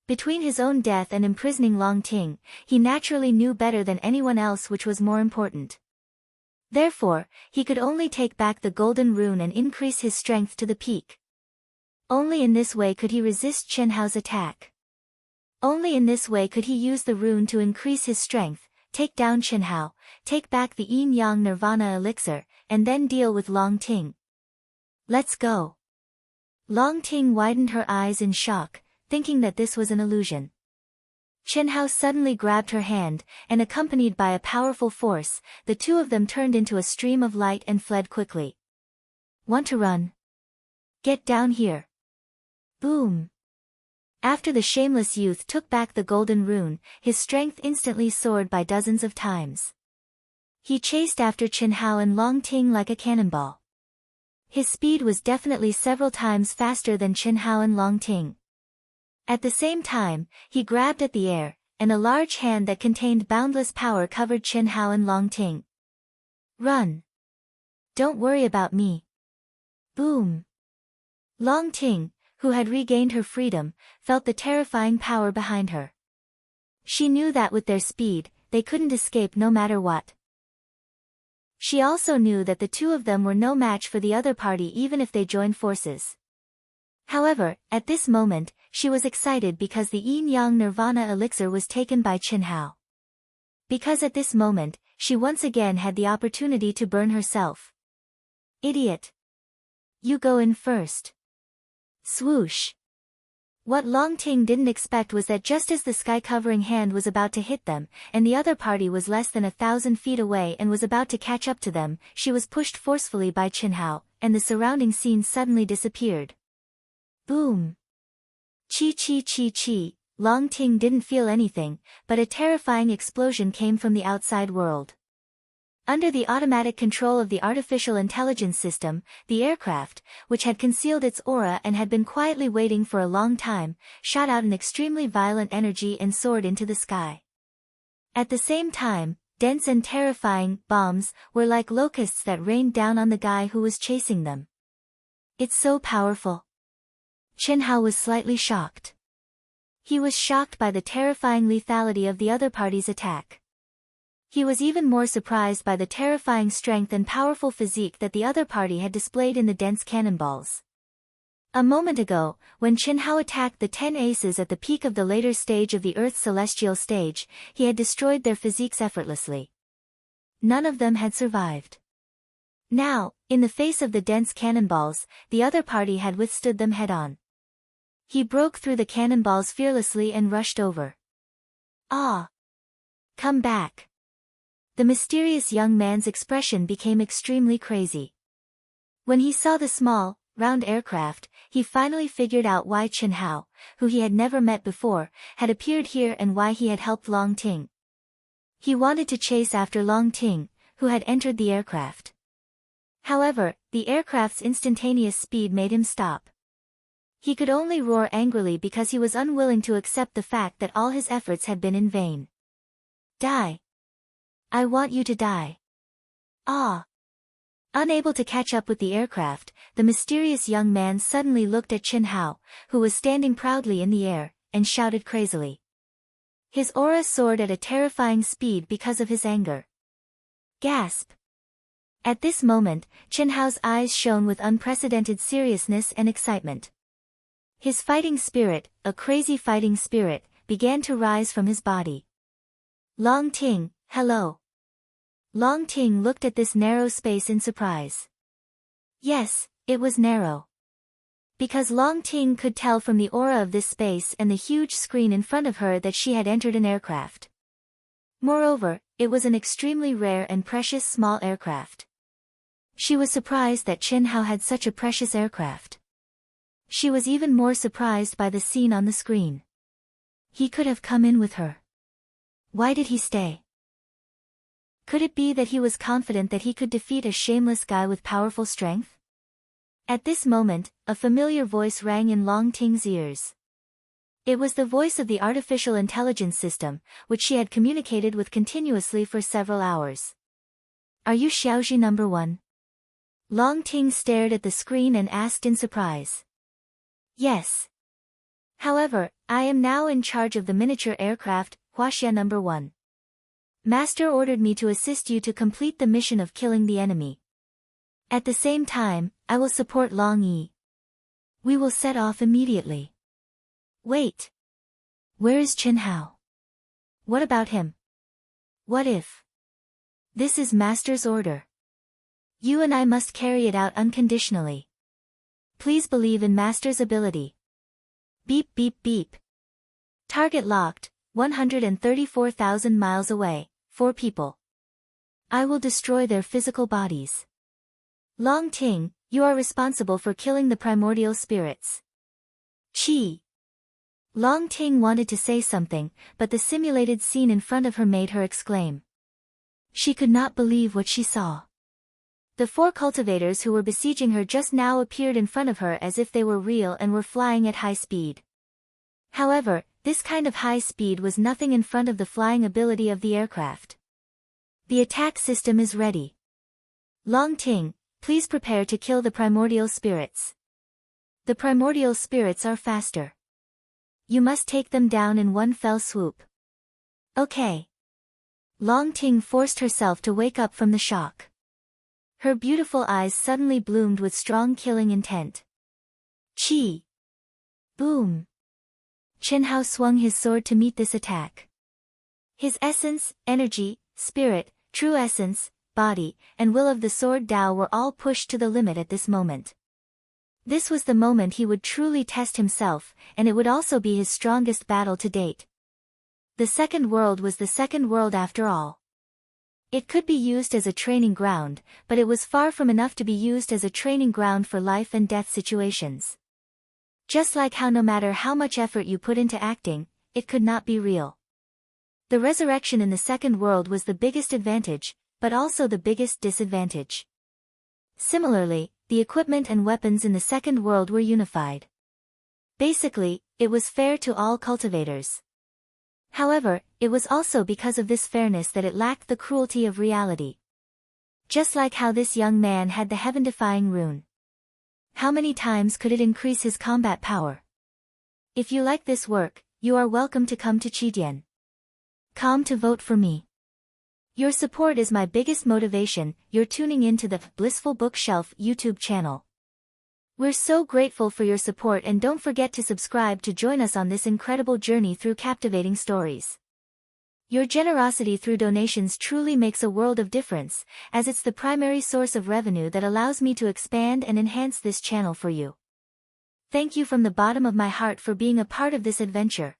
Between his own death and imprisoning Long Ting, he naturally knew better than anyone else which was more important. Therefore, he could only take back the golden rune and increase his strength to the peak. Only in this way could he resist Chen Hao's attack. Only in this way could he use the rune to increase his strength, take down Chen Hao, take back the yin-yang nirvana elixir, and then deal with Long Ting. Let's go. Long Ting widened her eyes in shock, thinking that this was an illusion. Chen Hao suddenly grabbed her hand, and accompanied by a powerful force, the two of them turned into a stream of light and fled quickly. Want to run? Get down here. Boom. After the shameless youth took back the golden rune, his strength instantly soared by dozens of times. He chased after Chen Hao and Long Ting like a cannonball. His speed was definitely several times faster than Chen Hao and Long Ting. At the same time, he grabbed at the air, and a large hand that contained boundless power covered Chen Hao and Long Ting. Run. Don't worry about me. Boom. Long Ting, who had regained her freedom, felt the terrifying power behind her. She knew that with their speed, they couldn't escape no matter what. She also knew that the two of them were no match for the other party even if they joined forces. However, at this moment, she was excited because the yin-yang nirvana elixir was taken by Chen Hao. Because at this moment, she once again had the opportunity to burn herself. Idiot. You go in first. Swoosh. What Long Ting didn't expect was that just as the sky-covering hand was about to hit them, and the other party was less than 1,000 feet away and was about to catch up to them, she was pushed forcefully by Chen Hao, and the surrounding scene suddenly disappeared. Boom. Chi. Long Ting didn't feel anything, but a terrifying explosion came from the outside world. Under the automatic control of the artificial intelligence system, the aircraft, which had concealed its aura and had been quietly waiting for a long time, shot out an extremely violent energy and soared into the sky. At the same time, dense and terrifying bombs were like locusts that rained down on the guy who was chasing them. It's so powerful. Chen Hao was slightly shocked. He was shocked by the terrifying lethality of the other party's attack. He was even more surprised by the terrifying strength and powerful physique that the other party had displayed in the dense cannonballs. A moment ago, when Chen Hao attacked the 10 aces at the peak of the later stage of the Earth's celestial stage, he had destroyed their physiques effortlessly. None of them had survived. Now, in the face of the dense cannonballs, the other party had withstood them head-on. He broke through the cannonballs fearlessly and rushed over. Ah! Come back! The mysterious young man's expression became extremely crazy. When he saw the small, round aircraft, he finally figured out why Chen Hao, who he had never met before, had appeared here and why he had helped Long Ting. He wanted to chase after Long Ting, who had entered the aircraft. However, the aircraft's instantaneous speed made him stop. He could only roar angrily because he was unwilling to accept the fact that all his efforts had been in vain. Die! I want you to die. Ah! Unable to catch up with the aircraft, the mysterious young man suddenly looked at Chen Hao, who was standing proudly in the air, and shouted crazily. His aura soared at a terrifying speed because of his anger. Gasp! At this moment, Chen Hao's eyes shone with unprecedented seriousness and excitement. His fighting spirit, a crazy fighting spirit, began to rise from his body. Long Ting, hello. Long Ting looked at this narrow space in surprise. Yes, it was narrow. Because Long Ting could tell from the aura of this space and the huge screen in front of her that she had entered an aircraft. Moreover, it was an extremely rare and precious small aircraft. She was surprised that Chen Hao had such a precious aircraft. She was even more surprised by the scene on the screen. He could have come in with her. Why did he stay? Could it be that he was confident that he could defeat a shameless guy with powerful strength? At this moment, a familiar voice rang in Long Ting's ears. It was the voice of the artificial intelligence system, which she had communicated with continuously for several hours. Are you Xiaoji number 1? Long Ting stared at the screen and asked in surprise. Yes. However, I am now in charge of the miniature aircraft, Huaxia number 1. Master ordered me to assist you to complete the mission of killing the enemy. At the same time, I will support Long Yi. We will set off immediately. Wait. Where is Chen Hao? What about him? What if? This is Master's order. You and I must carry it out unconditionally. Please believe in Master's ability. Beep beep beep. Target locked, 134,000 miles away, 4 people. I will destroy their physical bodies. Long Ting, you are responsible for killing the primordial spirits. Chi. Long Ting wanted to say something, but the simulated scene in front of her made her exclaim. She could not believe what she saw. The 4 cultivators who were besieging her just now appeared in front of her as if they were real and were flying at high speed. However, this kind of high speed was nothing in front of the flying ability of the aircraft. The attack system is ready. Long Ting, please prepare to kill the primordial spirits. The primordial spirits are faster. You must take them down in one fell swoop. Okay. Long Ting forced herself to wake up from the shock. Her beautiful eyes suddenly bloomed with strong killing intent. Chi. Boom. Chen Hao swung his sword to meet this attack. His essence, energy, spirit, true essence, body, and will of the sword Dao were all pushed to the limit at this moment. This was the moment he would truly test himself, and it would also be his strongest battle to date. The second world was the second world after all. It could be used as a training ground, but it was far from enough to be used as a training ground for life and death situations. Just like how no matter how much effort you put into acting, it could not be real. The resurrection in the second world was the biggest advantage, but also the biggest disadvantage. Similarly, the equipment and weapons in the second world were unified. Basically, it was fair to all cultivators. However, it was also because of this fairness that it lacked the cruelty of reality. Just like how this young man had the heaven-defying rune. How many times could it increase his combat power? If you like this work, you are welcome to come to Qidian. Come to vote for me. Your support is my biggest motivation. You're tuning in to the Blissful Bookshelf YouTube channel. We're so grateful for your support, and don't forget to subscribe to join us on this incredible journey through captivating stories. Your generosity through donations truly makes a world of difference, as it's the primary source of revenue that allows me to expand and enhance this channel for you. Thank you from the bottom of my heart for being a part of this adventure.